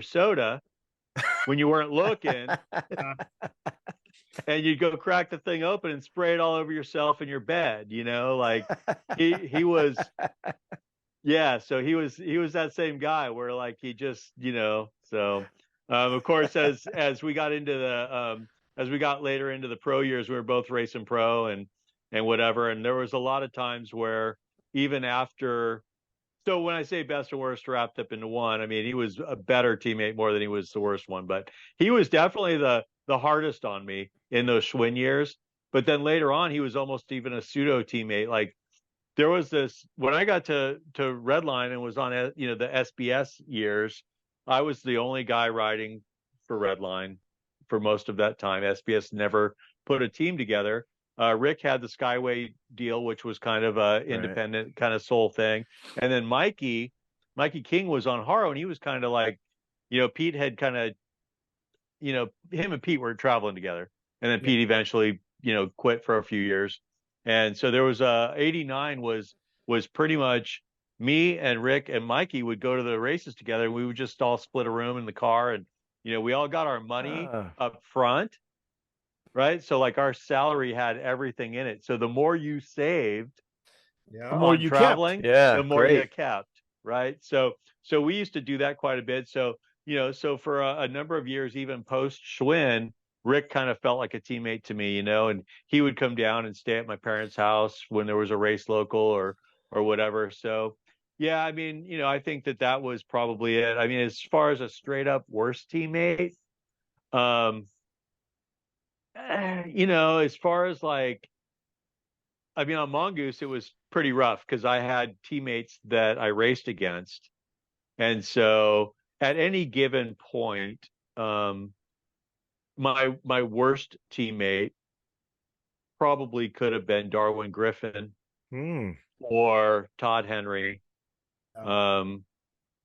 soda when you weren't looking, and you'd go crack the thing open and spray it all over yourself in your bed. Like he was, so he was that same guy where, like, he just, so of course, as we got into the as we got later into the pro years, we were both racing pro and whatever. And there was a lot of times where, even after, so when I say best and worst wrapped up into one, I mean, he was a better teammate more than he was the worst one, but he was definitely the hardest on me in those Schwin years. But then later on, he was almost even a pseudo teammate. Like, there was this, when I got to Redline and was on, the SBS years, I was the only guy riding for Redline for most of that time. SBS never put a team together. Rick had the Skyway deal, which was kind of a independent kind of soul thing. And then Mikey King was on Haro, and he was kind of like, Pete had kind of, him and Pete were traveling together. And then Pete eventually, quit for a few years. And so there was 89 was pretty much me and Rick and Mikey would go to the races together. We would just all split a room in the car, and, we all got our money up front. Right. So, like, our salary had everything in it. So the more you saved, the more you traveling, kept. the more you kept. Right. So we used to do that quite a bit. So, so for a number of years, even post Schwin, Rick kind of felt like a teammate to me, and he would come down and stay at my parents' house when there was a race local or whatever. So yeah, I mean, I think that was probably it. I mean, as far as a straight up worst teammate, as far as like, I mean, on Mongoose, it was pretty rough because I had teammates that I raced against. And so at any given point, my worst teammate probably could have been Darwin Griffin or Todd Henry.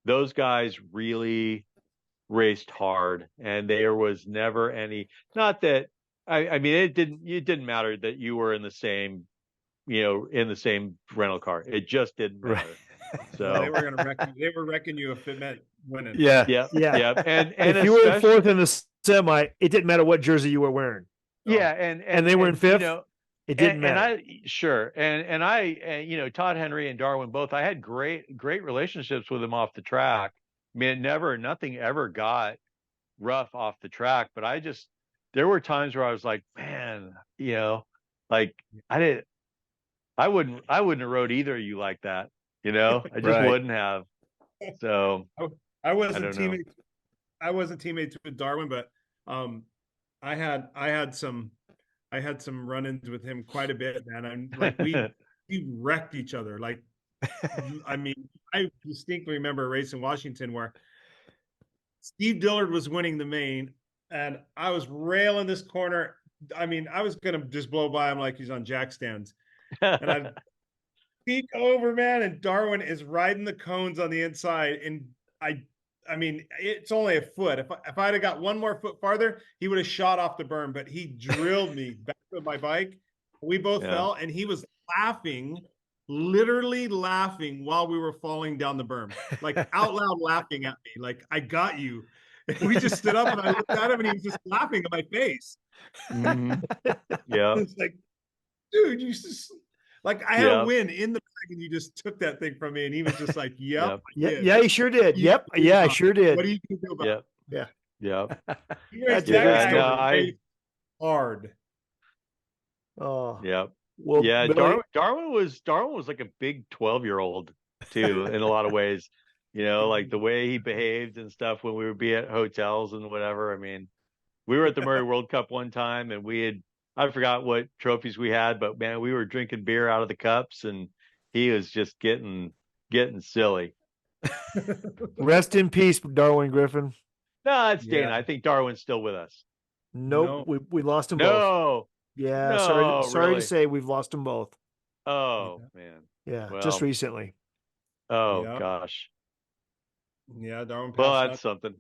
Those guys really raced hard, and there was never any, not that I mean it didn't matter that you were in the same rental car. It just didn't matter. So they were wrecking you if it meant winning. Yeah. And if you were in fourth in the semi, it didn't matter what jersey you were wearing. Yeah, and they were in fifth. It didn't matter. And I Todd Henry and Darwin both, I had great relationships with them off the track. I mean, nothing ever got rough off the track, but there were times where I was like, man, like I wouldn't have rode either of you like that. I just wouldn't have. So I wasn't teammates with Darwin, but I had some run-ins with him quite a bit, man. And like we wrecked each other. Like, I mean, I distinctly remember a race in Washington where Steve Dillard was winning the main, and I was railing this corner. I mean, I was gonna just blow by him like he's on jack stands, and I peek over, man, and Darwin is riding the cones on the inside, and I mean, it's only a foot. If I'd have got one more foot farther, he would have shot off the berm, but he drilled me back with my bike. We both fell, and he was laughing, literally laughing while we were falling down the berm, like out loud laughing at me, like, I got you. And we just stood up, and I looked at him, and he was just laughing at my face. Yeah. It's like, dude, you just... Like, I had a win in the bag, and you just took that thing from me, and he was just like, "Yep, yeah, he sure did. Yep, yeah, I sure did. What do you do about it?" Yeah. Hard. Oh, yeah. Well, yeah. Billy... Darwin was like a big 12-year-old too, in a lot of ways. Like the way he behaved and stuff when we would be at hotels and whatever. I mean, we were at the Murray World Cup one time, and I forgot what trophies we had, but man, we were drinking beer out of the cups, and he was just getting silly. Rest in peace, Darwin Griffin. No, it's Dana. I think Darwin's still with us. Nope, no. We lost them both. No. Yeah, sorry really? To say we've lost them both. Oh, man. Yeah, well, just recently. Oh, gosh. Yeah, Darwin passed well, that's something.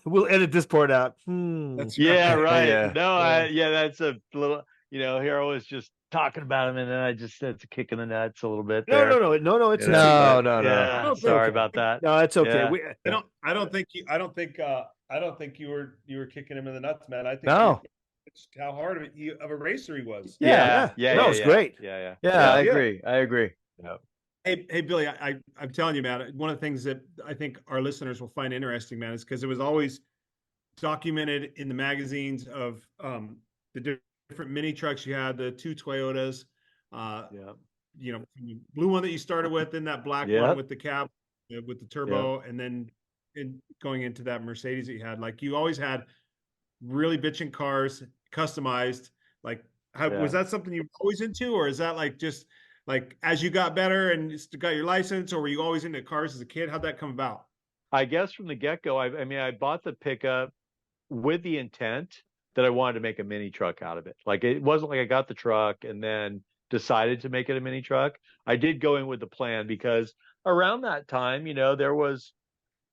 We'll edit this part out. That's right. Yeah. No, that's a little, here I was just talking about him, and then that's a kick in the nuts a little bit there. No, it's no. Yeah. Sorry about that. No, it's okay. Yeah. I don't think you were kicking him in the nuts, man. I think how hard of a racer he was. Yeah. No, it was great. Yeah, I agree. Yeah. Hey, Billy, I'm telling you, man, one of the things that I think our listeners will find interesting, man, is because it was always documented in the magazines of the different mini trucks you had, the two Toyotas, blue one that you started with, and that black one with the cab, with the turbo, and then going into that Mercedes that you had. Like, you always had really bitchin' cars, customized. Like, was that something you were always into, or is that like just like as you got better and got your license, or were you always into cars as a kid? How'd that come about? I guess from the get-go, I bought the pickup with the intent that I wanted to make a mini truck out of it. Like, it wasn't like I got the truck and then decided to make it a mini truck. I did go in with the plan because around that time, there was,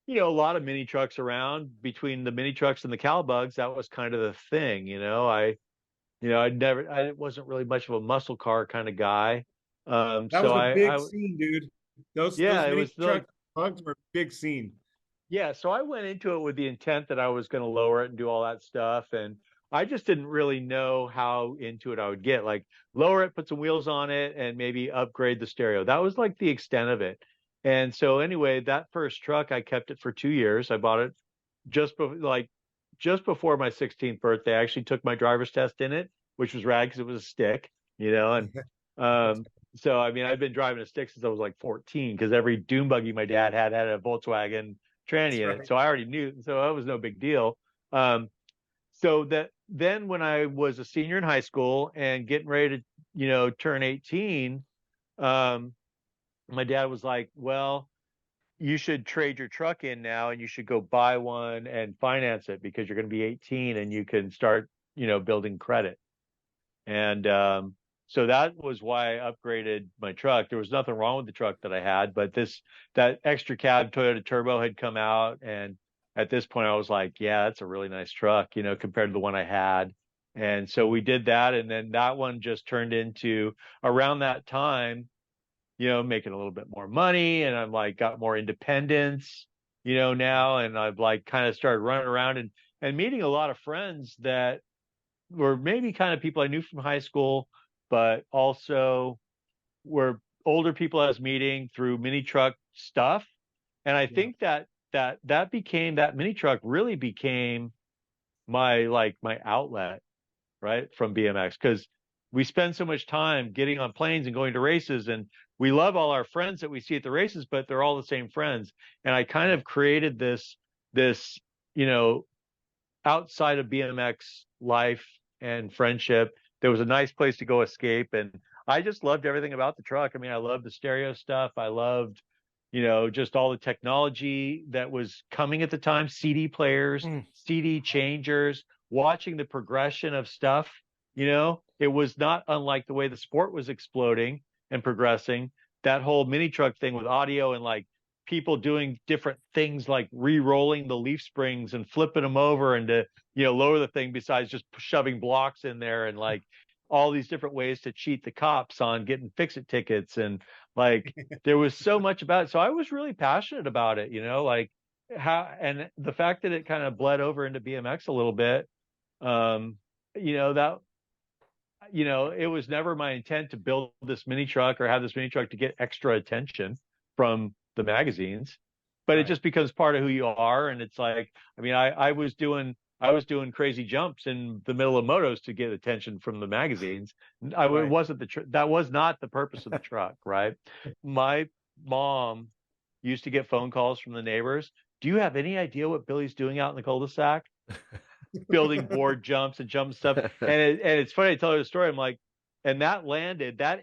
a lot of mini trucks around. Between the mini trucks and the Cowbugs, that was kind of the thing. I wasn't really much of a muscle car kind of guy. That was a big scene, dude. Those mini trucks bugs were a big scene. Yeah, so I went into it with the intent that I was going to lower it and do all that stuff, and I just didn't really know how into it I would get. Like, lower it, put some wheels on it, and maybe upgrade the stereo. That was like the extent of it. And so anyway, that first truck, I kept it for 2 years. I bought it just before my 16th birthday. I actually took my driver's test in it, which was rad because it was a stick, and so I mean, I've been driving a stick since I was like 14 because every dune buggy my dad had a Volkswagen tranny in it. So I already knew, so that was no big deal. So that then when I was a senior in high school and getting ready to, turn 18, my dad was like, well, you should trade your truck in now and you should go buy one and finance it because you're going to be 18 and you can start, building credit. And so that was why I upgraded my truck. There was nothing wrong with the truck that I had, but that extra cab Toyota Turbo had come out. And at this point I was like, yeah, that's a really nice truck, compared to the one I had. And so we did that. And then that one just turned into, around that time, making a little bit more money, and I'm like got more independence, now. And I've like kind of started running around and meeting a lot of friends that were maybe kind of people I knew from high school, but also were older people I was meeting through mini truck stuff. And I think that mini truck really became my outlet, right, from BMX, because we spend so much time getting on planes and going to races, and we love all our friends that we see at the races, but they're all the same friends. And I kind of created this, outside of BMX life and friendship, there was a nice place to go escape. And I just loved everything about the truck. I mean, I loved the stereo stuff. I loved, just all the technology that was coming at the time, CD players, CD changers, watching the progression of stuff. It was not unlike the way the sport was exploding and progressing. That whole mini truck thing with audio and like people doing different things like re-rolling the leaf springs and flipping them over and to, lower the thing, besides just shoving blocks in there, and like all these different ways to cheat the cops on getting fix-it tickets. And like, there was so much about it. So I was really passionate about it, like how, and the fact that it kind of bled over into BMX a little bit, that, it was never my intent to build this mini truck or have this mini truck to get extra attention from the magazines, but it just becomes part of who you are. And it's like, I mean, I was doing crazy jumps in the middle of motos to get attention from the magazines. It wasn't that was not the purpose of the truck, right? My mom used to get phone calls from the neighbors. Do you have any idea what Billy's doing out in the cul-de-sac? Building board jumps and jump stuff. And it's funny, I tell her the story. I'm like, and that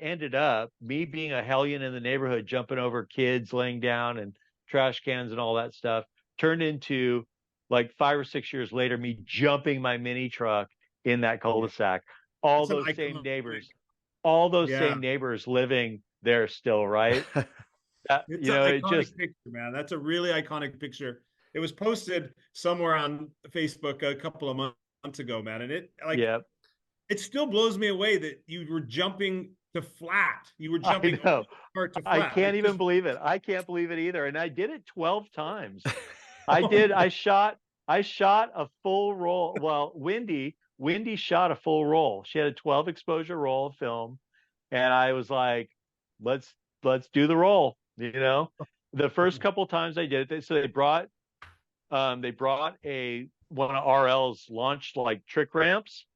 ended up me being a hellion in the neighborhood, jumping over kids laying down and trash cans and all that stuff, turned into like 5 or 6 years later, me jumping my mini truck in that cul-de-sac. All those same neighbors living there still, right? It's an iconic picture, man. That's a really iconic picture. It was posted somewhere on Facebook a couple of months ago, man. And it still blows me away that you were jumping to flat. You were jumping to flat. I can't even believe it. I can't believe it either. And I did it 12 times. I shot a full roll. Well, Wendy shot a full roll. She had a 12 exposure roll of film. And I was like, let's do the roll, The first couple times I did it, so they brought one of RL's launched like trick ramps.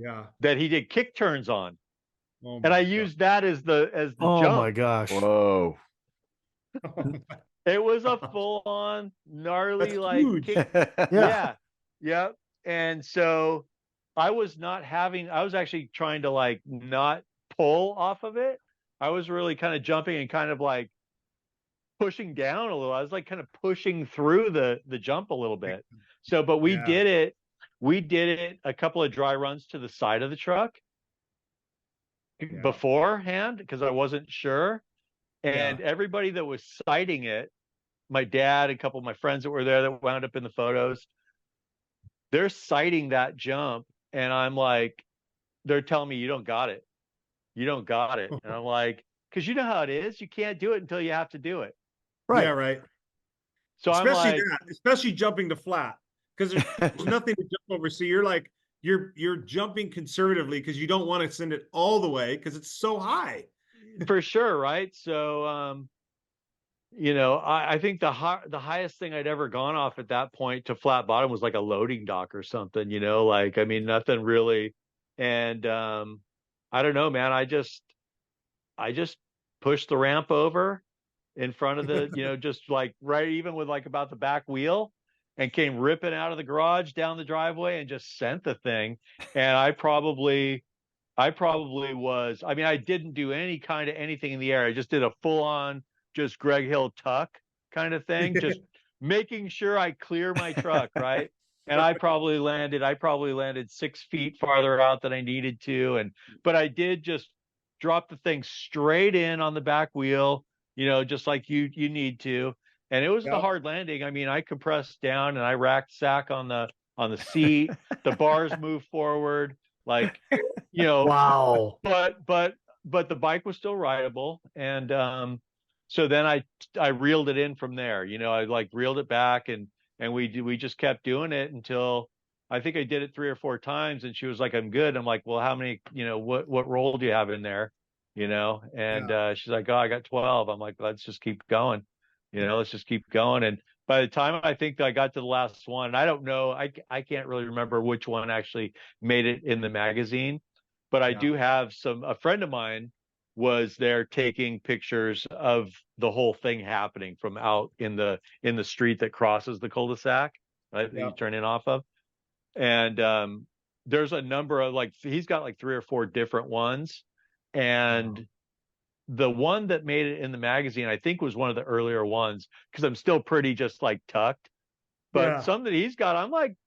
Yeah. That he did kick turns on. And I used that as the jump. Oh my gosh. Whoa. It was a full on gnarly, That's like huge. kick. Yeah. And so I was actually trying to like not pull off of it. I was really kind of jumping and kind of like pushing down a little. I was like kind of pushing through the jump a little bit. So, but we did it a couple of dry runs to the side of the truck beforehand because I wasn't sure. And everybody that was citing it, my dad, a couple of my friends that were there that wound up in the photos, they're citing that jump. And I'm like, they're telling me, you don't got it. And I'm like, because you know how it is. You can't do it until you have to do it. Right. Yeah, right. So especially jumping to flat, because there's nothing to jump over. So you're like, you're jumping conservatively because you don't want to send it all the way because it's so high. For sure, right? So I think the highest thing I'd ever gone off at that point to flat bottom was like a loading dock or something, like, I mean, nothing really. And I don't know, man. I just pushed the ramp over in front of the, just like right even with like about the back wheel, and came ripping out of the garage down the driveway and just sent the thing. And I probably was, I mean, I didn't do any kind of anything in the air. I just did a full on just Greg Hill tuck kind of thing, just making sure I clear my truck, right? And I probably landed 6 feet farther out than I needed to. But I did just drop the thing straight in on the back wheel, just like you need to. And it was the hard landing. I mean, I compressed down and I racked sack on the seat. The bars moved forward, like, Wow. But the bike was still rideable. And so then I reeled it in from there. I like reeled it back, and we just kept doing it until I think I did it 3 or 4 times, and she was like, "I'm good." I'm like, "Well, how many, what roll do you have in there?" And she's like, "Oh, I got 12." I'm like, "Let's just keep going." Let's just keep going. And by the time I think I got to the last one, and I don't know, I can't really remember which one actually made it in the magazine, but I do have a friend of mine was there taking pictures of the whole thing happening from out in the street that crosses the cul-de-sac, right? That you turn in off of. And there's a number of, like, he's got like 3 or 4 different ones. And the one that made it in the magazine, I think, was one of the earlier ones, because I'm still pretty just like tucked. But some that he's got, I'm like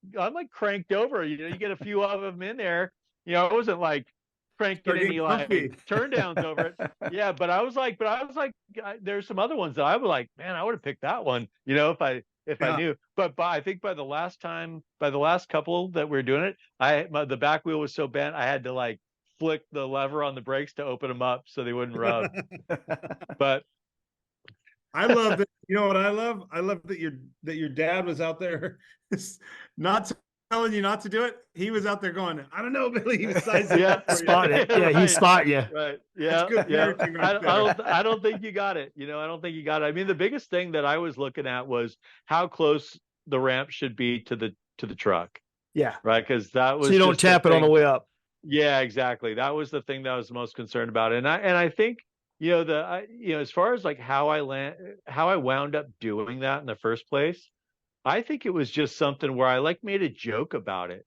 cranked over. You get a few of them in there. It wasn't like cranking any like turn downs over it. Yeah, but I was like, there's some other ones that I was like, man, I would have picked that one. If I knew. But I think by the last couple that we were doing it, the back wheel was so bent, I had to like flick the lever on the brakes to open them up so they wouldn't rub. But I love that. You know what I love? I love that your dad was out there not telling you not to do it. He was out there going, "I don't know, Billy." He was sizing up for spot it. Yeah, Right. he spot you. Right. Yeah. That's good parenting right there. I don't think you got it. I don't think you got it. I mean, the biggest thing that I was looking at was how close the ramp should be to the truck. Yeah. Right. Because that was, so you don't tap it on the way up. Yeah, exactly. That was the thing that I was most concerned about. And I think, as far as like how I wound up doing that in the first place, I think it was just something where I like made a joke about it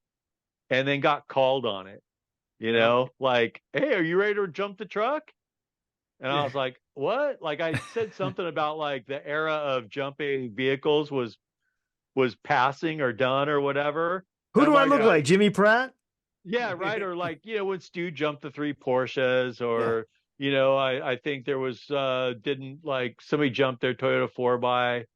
and then got called on it, like, "Hey, are you ready to jump the truck?" And I was like, "What?" Like, I said something about like the era of jumping vehicles was passing or done or whatever. Who do I look like? Jimmy Pratt? Yeah, right. Or like, when Stu jumped the 3 Porsches, or, I think there was, didn't like somebody jumped their Toyota 4x,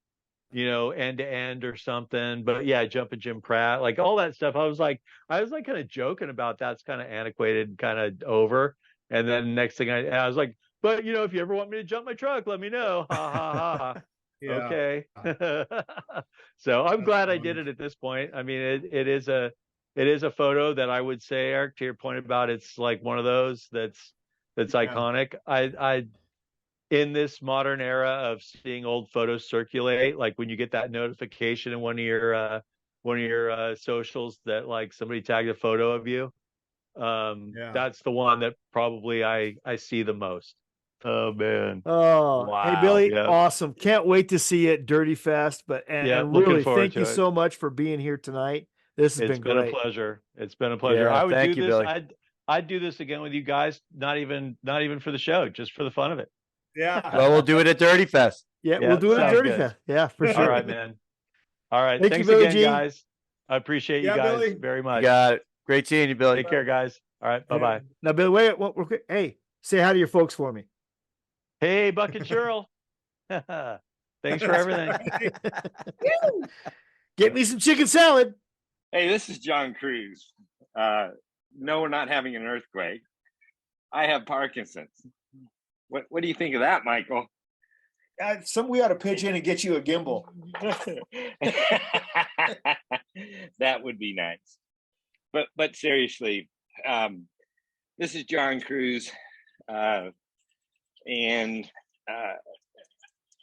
end to end or something. But yeah, jumping Jim Pratt, like all that stuff. I was like kind of joking about that's kind of antiquated, kind of over. And then next thing I was like, "But if you ever want me to jump my truck, let me know." Ha ha ha. Yeah. Okay. So I'm glad I did it at this point. I mean, it is a photo that I would say, Eric, to your point about, it's like one of those that's iconic. I in this modern era of seeing old photos circulate, like when you get that notification in one of your socials that like somebody tagged a photo of you, that's the one that probably I see the most. Oh man. Oh, wow. Hey Billy, Yeah. awesome. Can't wait to see it Dirty Fest. And really thank you so much for being here tonight. This has been great. A pleasure. It's been a pleasure. Yeah, I would thank do you, this. Billy. I'd do this again with you guys. Not even for the show, just for the fun of it. Yeah. Well, we'll do it at Dirty Fest. Yeah, we'll do it at sounds Dirty good. Fest. Yeah, for sure. All right, man. All right. Thank Thanks you, Billy again, G. guys. I appreciate you Yeah, guys Billy. very You much. got it. Great seeing you, Billy. Take care, guys. All right. Bye-bye. Now, Billy, wait. Real quick. Hey, say hi to your folks for me. Hey, Buck and Cheryl. Thanks for everything. Get me some chicken salad. Hey, this is John Cruz. No, we're not having an earthquake. I have Parkinson's. What do you think of that, Michael? We ought to pitch in and get you a gimbal. That would be nice. But seriously, this is John Cruz, and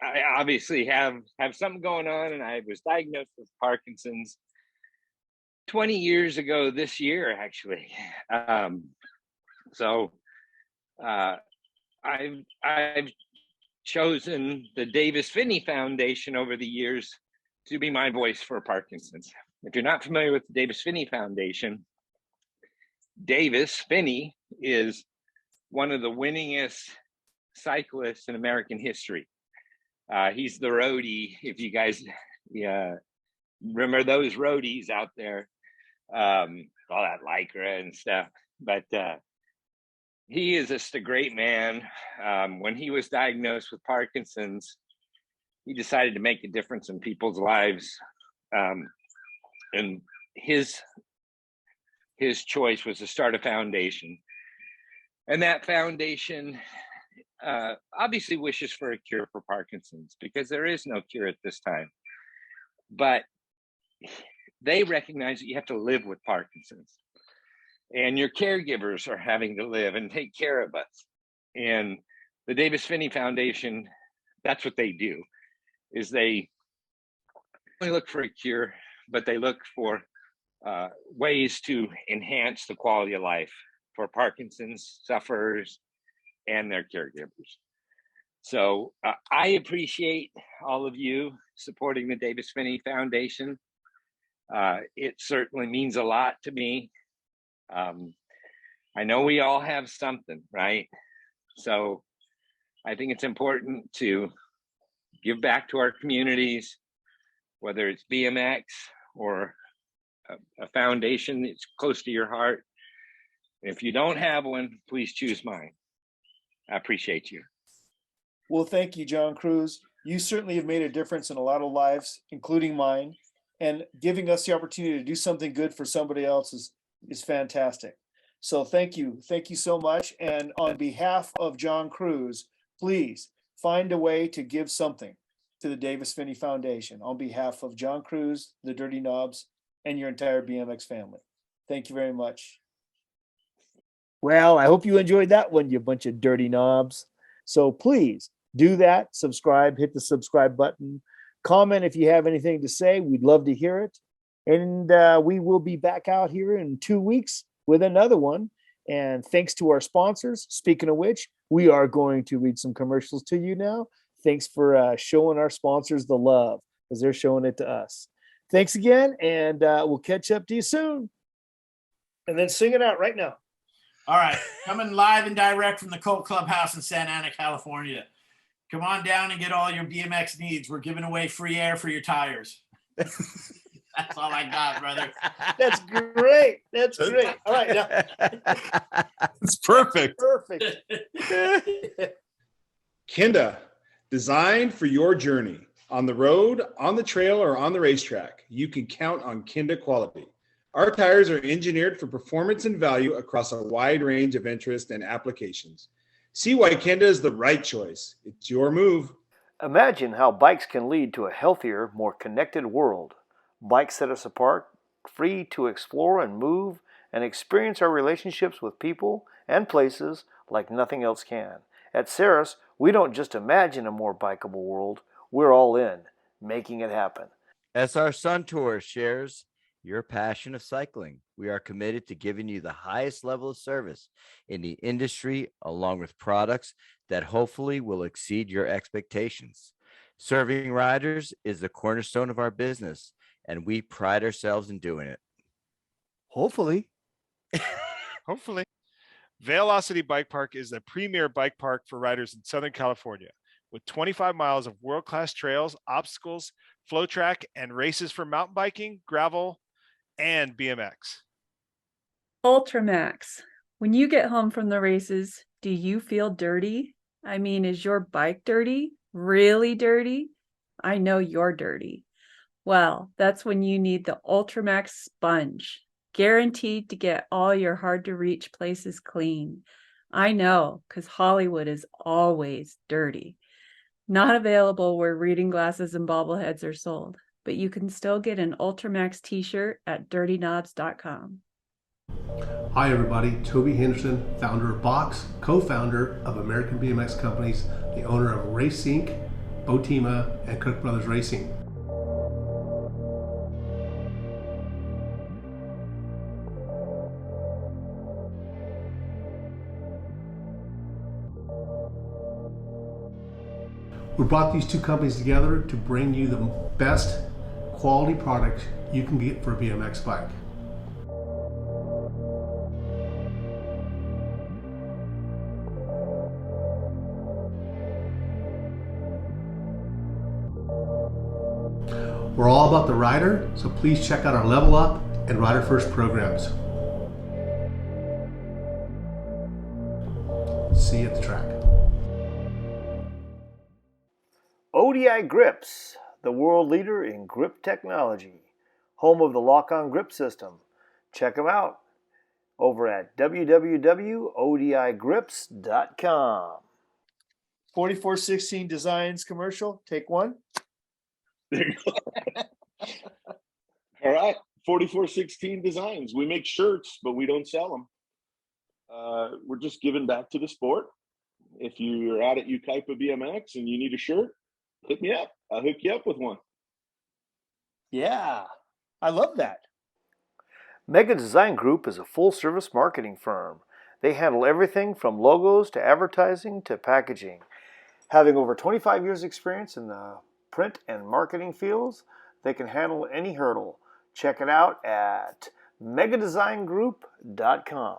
I obviously have something going on, and I was diagnosed with Parkinson's 20 years ago this year, actually. So I've chosen the Davis Finney Foundation over the years to be my voice for Parkinson's. If you're not familiar with the Davis Finney Foundation, Davis Finney is one of the winningest cyclists in American history. He's the roadie, if you guys remember those roadies out there, all that Lycra and stuff. But he is just a great man. When he was diagnosed with Parkinson's, he decided to make a difference in people's lives. And his choice was to start a foundation. And that foundation obviously wishes for a cure for Parkinson's, because there is no cure at this time. But they recognize that you have to live with Parkinson's, and your caregivers are having to live and take care of us. And the Davis Finney Foundation, that's what they do, is they only look for a cure, but they look for ways to enhance the quality of life for Parkinson's sufferers and their caregivers. So I appreciate all of you supporting the Davis Finney Foundation. It certainly means a lot to me. I know we all have something, right? So I think it's important to give back to our communities, whether it's BMX or a foundation that's close to your heart. If you don't have one, please choose mine. I appreciate you. Well, thank you, John Cruz. You certainly have made a difference in a lot of lives, including mine, and giving us the opportunity to do something good for somebody else is fantastic. So thank you. Thank you so much. And on behalf of John Cruz, please find a way to give something to the Davis Finney Foundation on behalf of John Cruz, the Dirty Knobs, and your entire BMX family. Thank you very much. Well, I hope you enjoyed that one, you bunch of dirty knobs. So please do that. Subscribe, hit the subscribe button. Comment if you have anything to say. We'd love to hear it. And we will be back out here in 2 weeks with another one. And thanks to our sponsors. Speaking of which, we are going to read some commercials to you now. Thanks for showing our sponsors the love, because they're showing it to us. Thanks again, and we'll catch up to you soon. And then sing it out right now. All right, coming live and direct from the Colt Clubhouse in Santa Ana, California. Come on down and get all your BMX needs. We're giving away free air for your tires. That's all I got, brother. That's great. That's great. All right. Now. It's perfect. Perfect. Kinda, designed for your journey. On the road, on the trail, or on the racetrack, you can count on Kinda quality. Our tires are engineered for performance and value across a wide range of interest and applications. See why Kinda is the right choice. It's your move. Imagine how bikes can lead to a healthier, more connected world. Bikes set us apart, free to explore and move and experience our relationships with people and places like nothing else can. At Ceres, we don't just imagine a more bikeable world, we're all in, making it happen. SR Sun Tour shares your passion of cycling. We are committed to giving you the highest level of service in the industry, along with products that hopefully will exceed your expectations. Serving riders is the cornerstone of our business, and we pride ourselves in doing it. Hopefully. Hopefully. Velocity Bike Park is the premier bike park for riders in Southern California, with 25 miles of world-class trails, obstacles, flow track, and races for mountain biking, gravel, and BMX. Ultramax. When you get home from the races, do you feel dirty? I mean, is your bike dirty? Really dirty? I know you're dirty. Well, that's when you need the Ultramax sponge. Guaranteed to get all your hard-to-reach places clean. I know, because Hollywood is always dirty. Not available where reading glasses and bobbleheads are sold, but you can still get an Ultramax t-shirt at dirtyknobs.com. Hi everybody, Toby Henderson, founder of Box, co-founder of American BMX Companies, the owner of Race Inc., Botima, and Cook Brothers Racing. We brought these two companies together to bring you the best quality product you can get for a BMX bike. We're all about the rider, so please check out our Level Up and Rider First programs. See you at the track. ODI Grips, the world leader in grip technology, home of the lock-on grip system. Check them out over at www.odigrips.com. 4416 Designs commercial, take one. There you go. All right, 4416 Designs. We make shirts, but we don't sell them. We're just giving back to the sport. If you're out at Ukaipa BMX and you need a shirt, hit me up. I'll hook you up with one. Yeah, I love that. Mega Design Group is a full-service marketing firm. They handle everything from logos to advertising to packaging. Having over 25 years experience in the print and marketing fields, they can handle any hurdle. Check it out at megadesigngroup.com.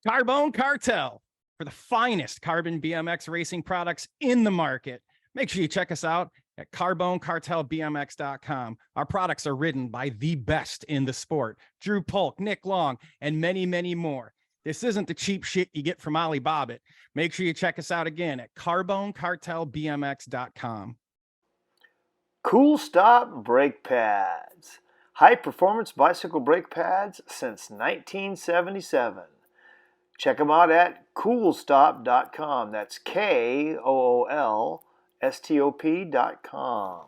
Carbone Cartel, for the finest carbon BMX racing products in the market. Make sure you check us out at carbonecartelbmx.com. Our products are ridden by the best in the sport. Drew Polk, Nick Long, and many, many more. This isn't the cheap shit you get from Alibaba. Make sure you check us out again at carbonecartelbmx.com. Cool Stop Brake Pads. High performance bicycle brake pads since 1977. Check them out at coolstop.com. That's KOOLSTOP.com.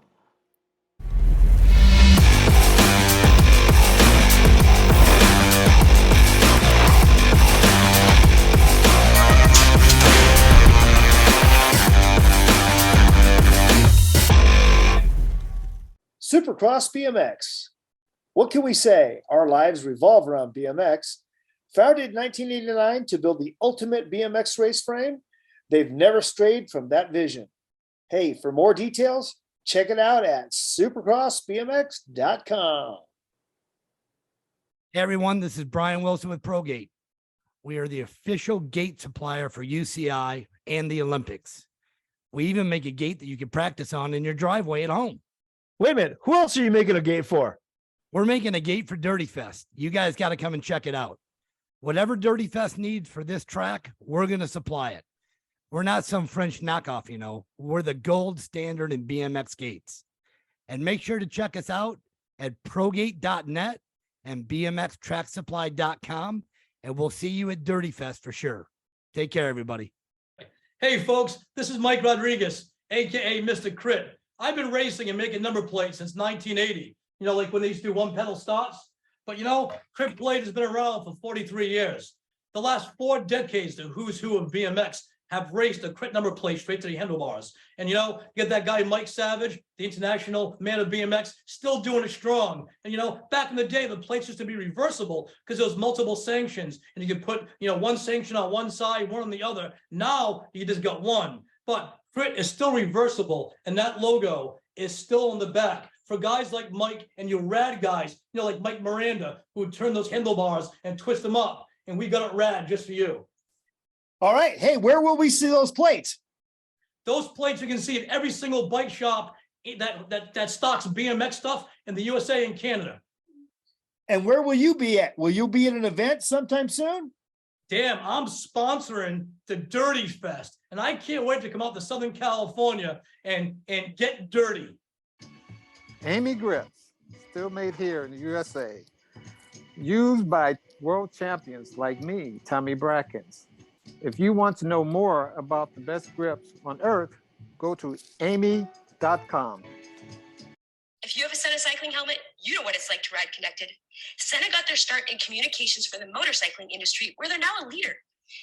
Supercross BMX. What can we say? Our lives revolve around BMX. Founded in 1989 to build the ultimate BMX race frame, they've never strayed from that vision. Hey, for more details, check it out at supercrossbmx.com. Hey everyone, this is Brian Wilson with ProGate. We are the official gate supplier for UCI and the Olympics. We even make a gate that you can practice on in your driveway at home. Wait a minute, who else are you making a gate for? We're making a gate for Dirty Fest. You guys got to come and check it out. Whatever Dirty Fest needs for this track, we're going to supply it. We're not some French knockoff, you know. We're the gold standard in BMX gates. And make sure to check us out at progate.net and bmxtracksupply.com, and we'll see you at Dirty Fest for sure. Take care, everybody. Hey, folks, this is Mike Rodriguez, a.k.a. Mr. Crit. I've been racing and making number plates since 1980. You know, like when they used to do one pedal starts. But you know, Crit Plate has been around for 43 years. The last 4 decades, the who's who of BMX have raced a Crit number plate straight to the handlebars. And you know, you get that guy Mike Savage, the international man of BMX, still doing it strong. And you know, back in the day, the plates used to be reversible because there was multiple sanctions, and you could put, you know, one sanction on one side, one on the other. Now you just got one. But Crit is still reversible, and that logo is still on the back for guys like Mike and you rad guys, you know, like Mike Miranda, who would turn those handlebars and twist them up. And we got it rad just for you. All right. Hey, where will we see those plates? Those plates you can see at every single bike shop that stocks BMX stuff in the USA and Canada. And where will you be at? Will you be at an event sometime soon? Damn, I'm sponsoring the Dirty Fest, and I can't wait to come out to Southern California and get dirty. Amy grips, still made here in the USA. Used by world champions like me, Tommy Brackens. If you want to know more about the best grips on earth, go to amy.com. If you have a Senna cycling helmet, you know what it's like to ride connected. Senna got their start in communications for the motorcycling industry, where they're now a leader.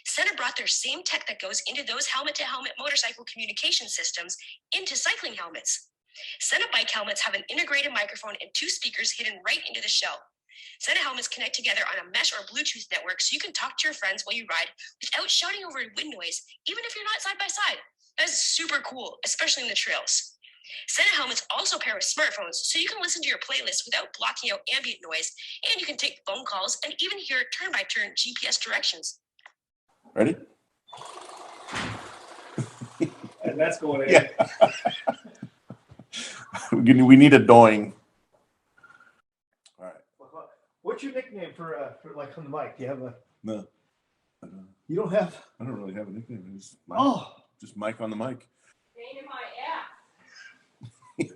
Senna brought their same tech that goes into those helmet-to-helmet motorcycle communication systems into cycling helmets. Senna bike helmets have an integrated microphone and 2 speakers hidden right into the shell. Senna helmets connect together on a mesh or Bluetooth network so you can talk to your friends while you ride without shouting over wind noise, even if you're not side by side. That is super cool, especially in the trails. Senna helmets also pair with smartphones, so you can listen to your playlist without blocking out ambient noise, and you can take phone calls and even hear turn-by-turn GPS directions. Ready? And that's going in. Yeah. We need a doing. All right. What's your nickname for like on the mic? Do you have a? No. You don't have? I don't really have a nickname. It's Mike. Oh. Just Mike on the mic.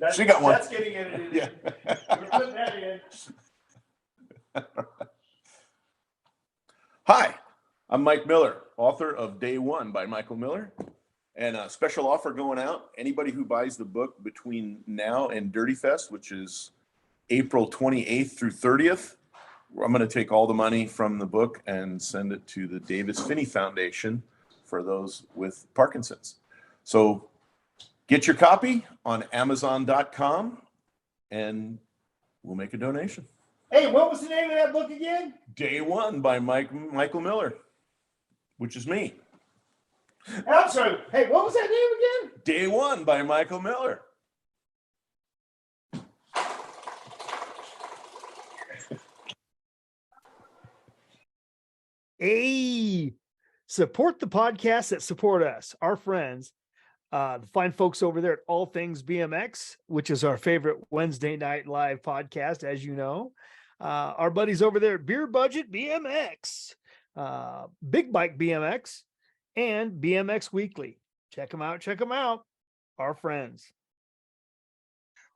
That's, She got one. That's getting edited. Yeah. We're putting that in. Hi, I'm Mike Miller, author of Day One by Michael Miller. And a special offer going out. Anybody who buys the book between now and Dirty Fest, which is April 28th through 30th, I'm going to take all the money from the book and send it to the Davis Finney Foundation for those with Parkinson's. So get your copy on Amazon.com and we'll make a donation. Hey, what was the name of that book again? Day One by Michael Miller, which is me. I'm sorry. Hey, what was that name again? Day One by Michael Miller. Hey, support the podcasts that support us, our friends. The fine folks over there at All Things BMX, which is our favorite Wednesday night live podcast, as you know. Our buddies over there at Beer Budget BMX, Big Bike BMX, and BMX Weekly. Check them out. Check them out. Our friends.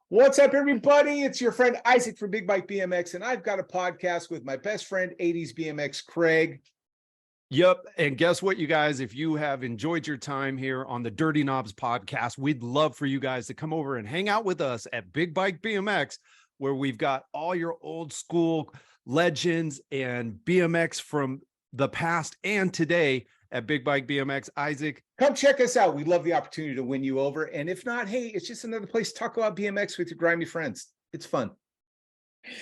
What's up, everybody? It's your friend Isaac from Big Bike BMX, and I've got a podcast with my best friend, 80s BMX Craig. Yep. And guess what, you guys? If you have enjoyed your time here on the Dirty Knobs podcast, we'd love for you guys to come over and hang out with us at Big Bike BMX, where we've got all your old school legends and BMX from the past and today at Big Bike BMX. Isaac, come check us out. We'd love the opportunity to win you over. And if not, hey, it's just another place to talk about BMX with your grimy friends. It's fun.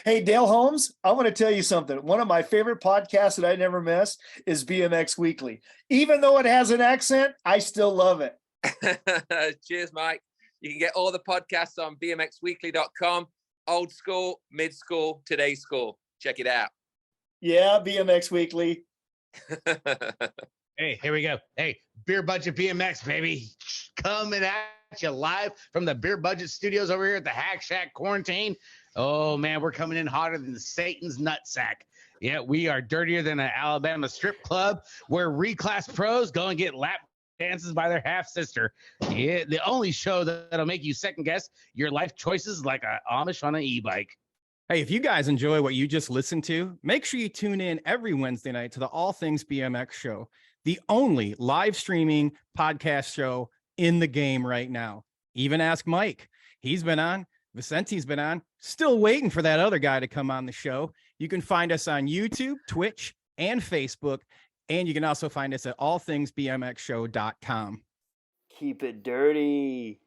Hey, Dale Holmes, I want to tell you something. One of my favorite podcasts that I never miss is BMX Weekly. Even though it has an accent, I still love it. Cheers, Mike. You can get all the podcasts on bmxweekly.com. Old school, mid school, today's school. Check it out. Yeah, BMX Weekly. Hey, here we go. Hey, Beer Budget BMX, baby. Coming at you live from the Beer Budget studios over here at the Hack Shack Quarantine. Oh, man, we're coming in hotter than Satan's nutsack. Yeah, we are dirtier than an Alabama strip club where reclass pros go and get lap dances by their half-sister. Yeah, the only show that'll make you second-guess your life choices like an Amish on an e-bike. Hey, if you guys enjoy what you just listened to, make sure you tune in every Wednesday night to the All Things BMX show, the only live streaming podcast show in the game right now. Even ask Mike. He's been on. Vicente's been on. Still waiting for that other guy to come on the show. You can find us on YouTube, Twitch, and Facebook. And you can also find us at allthingsbmxshow.com. Keep it dirty.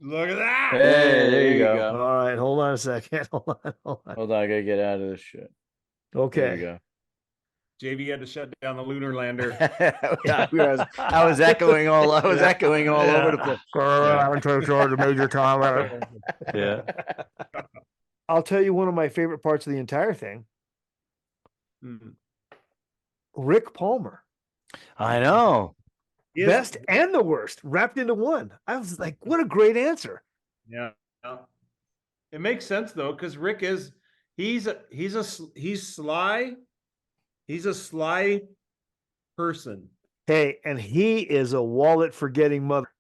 Look at that. Hey, there you go. All right, hold on a second. Hold on. Hold on, I gotta get out of this shit. Okay. There you go. JV had to shut down the lunar lander. I was echoing all over the place. I'm in charge of Major Tom. Yeah. I'll tell you one of my favorite parts of the entire thing. Rick Palmer. I know. Best and the worst wrapped into one. I was like, what a great answer. Yeah. It makes sense though, because Rick is he's sly. He's a sly person. Hey, and he is a wallet forgetting mother.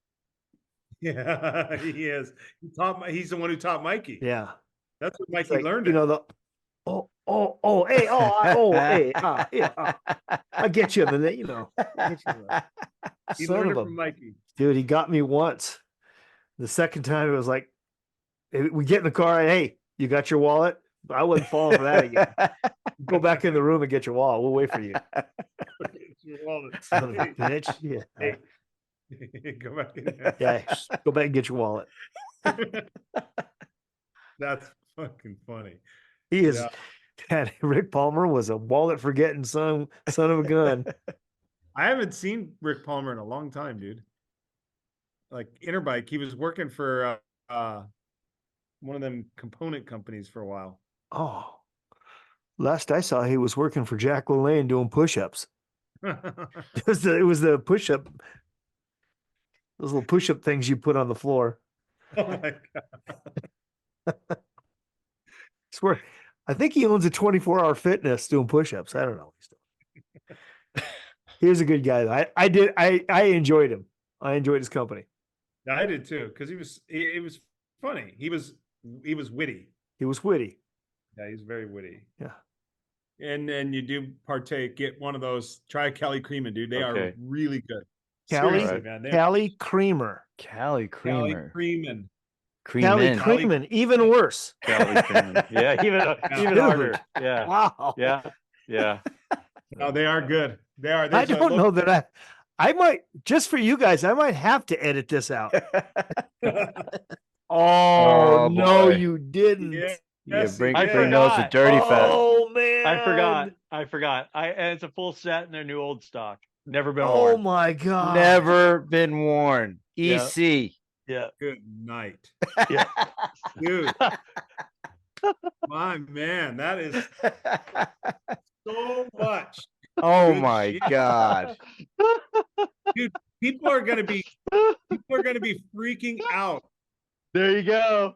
Yeah, he is. He's the one who taught Mikey. Yeah. That's what Mikey learned. You know, Hey, hey, yeah, I get you, man. You know, I get you. He Son learned of it a from Mikey. dude. He got me once. The second time, it was like, we get in the car. Hey, you got your wallet? I wasn't falling for that again. Go back in the room and get your wallet. We'll wait for you. Your wallet. Son of a bitch. Yeah. Hey. Go back in there. Yeah. Go back and get your wallet. That's fucking funny. He is. Yeah. Rick Palmer was a wallet forgetting son of a gun. I haven't seen Rick Palmer in a long time, dude. Like Interbike, he was working for one of them component companies for a while. Oh, last I saw, he was working for Jack LaLanne doing push-ups. It was the push-up, those little push-up things you put on the floor. Oh my god! Swear, I think he owns a 24-hour fitness doing push-ups. I don't know. He was a good guy. I enjoyed him. I enjoyed his company. Yeah, I did too, because it was funny. He was witty. He was witty. Yeah, he's very witty. Yeah. And then you do get one of those. Try Cali Creamin', dude. They are really good. Seriously, man. Cali Creamer. Cali Creamer. Creamin'. Cali Creamin', even worse. Cali Creamin'. Yeah, even harder. Yeah. Wow. Yeah. Oh, they are good. They are. I don't know that I might, just for you guys, I might have to edit this out. Oh, no, boy. you didn't. Yes, bring those to Dirty Fest. Oh man, I forgot. And it's a full set in their new old stock. Never been Oh worn. my god. Never been worn. Yeah. EC. Yeah. Good night. Yeah. Dude. My man, that is so much. Oh good my shit. god. Dude, people are gonna be freaking out. There you go.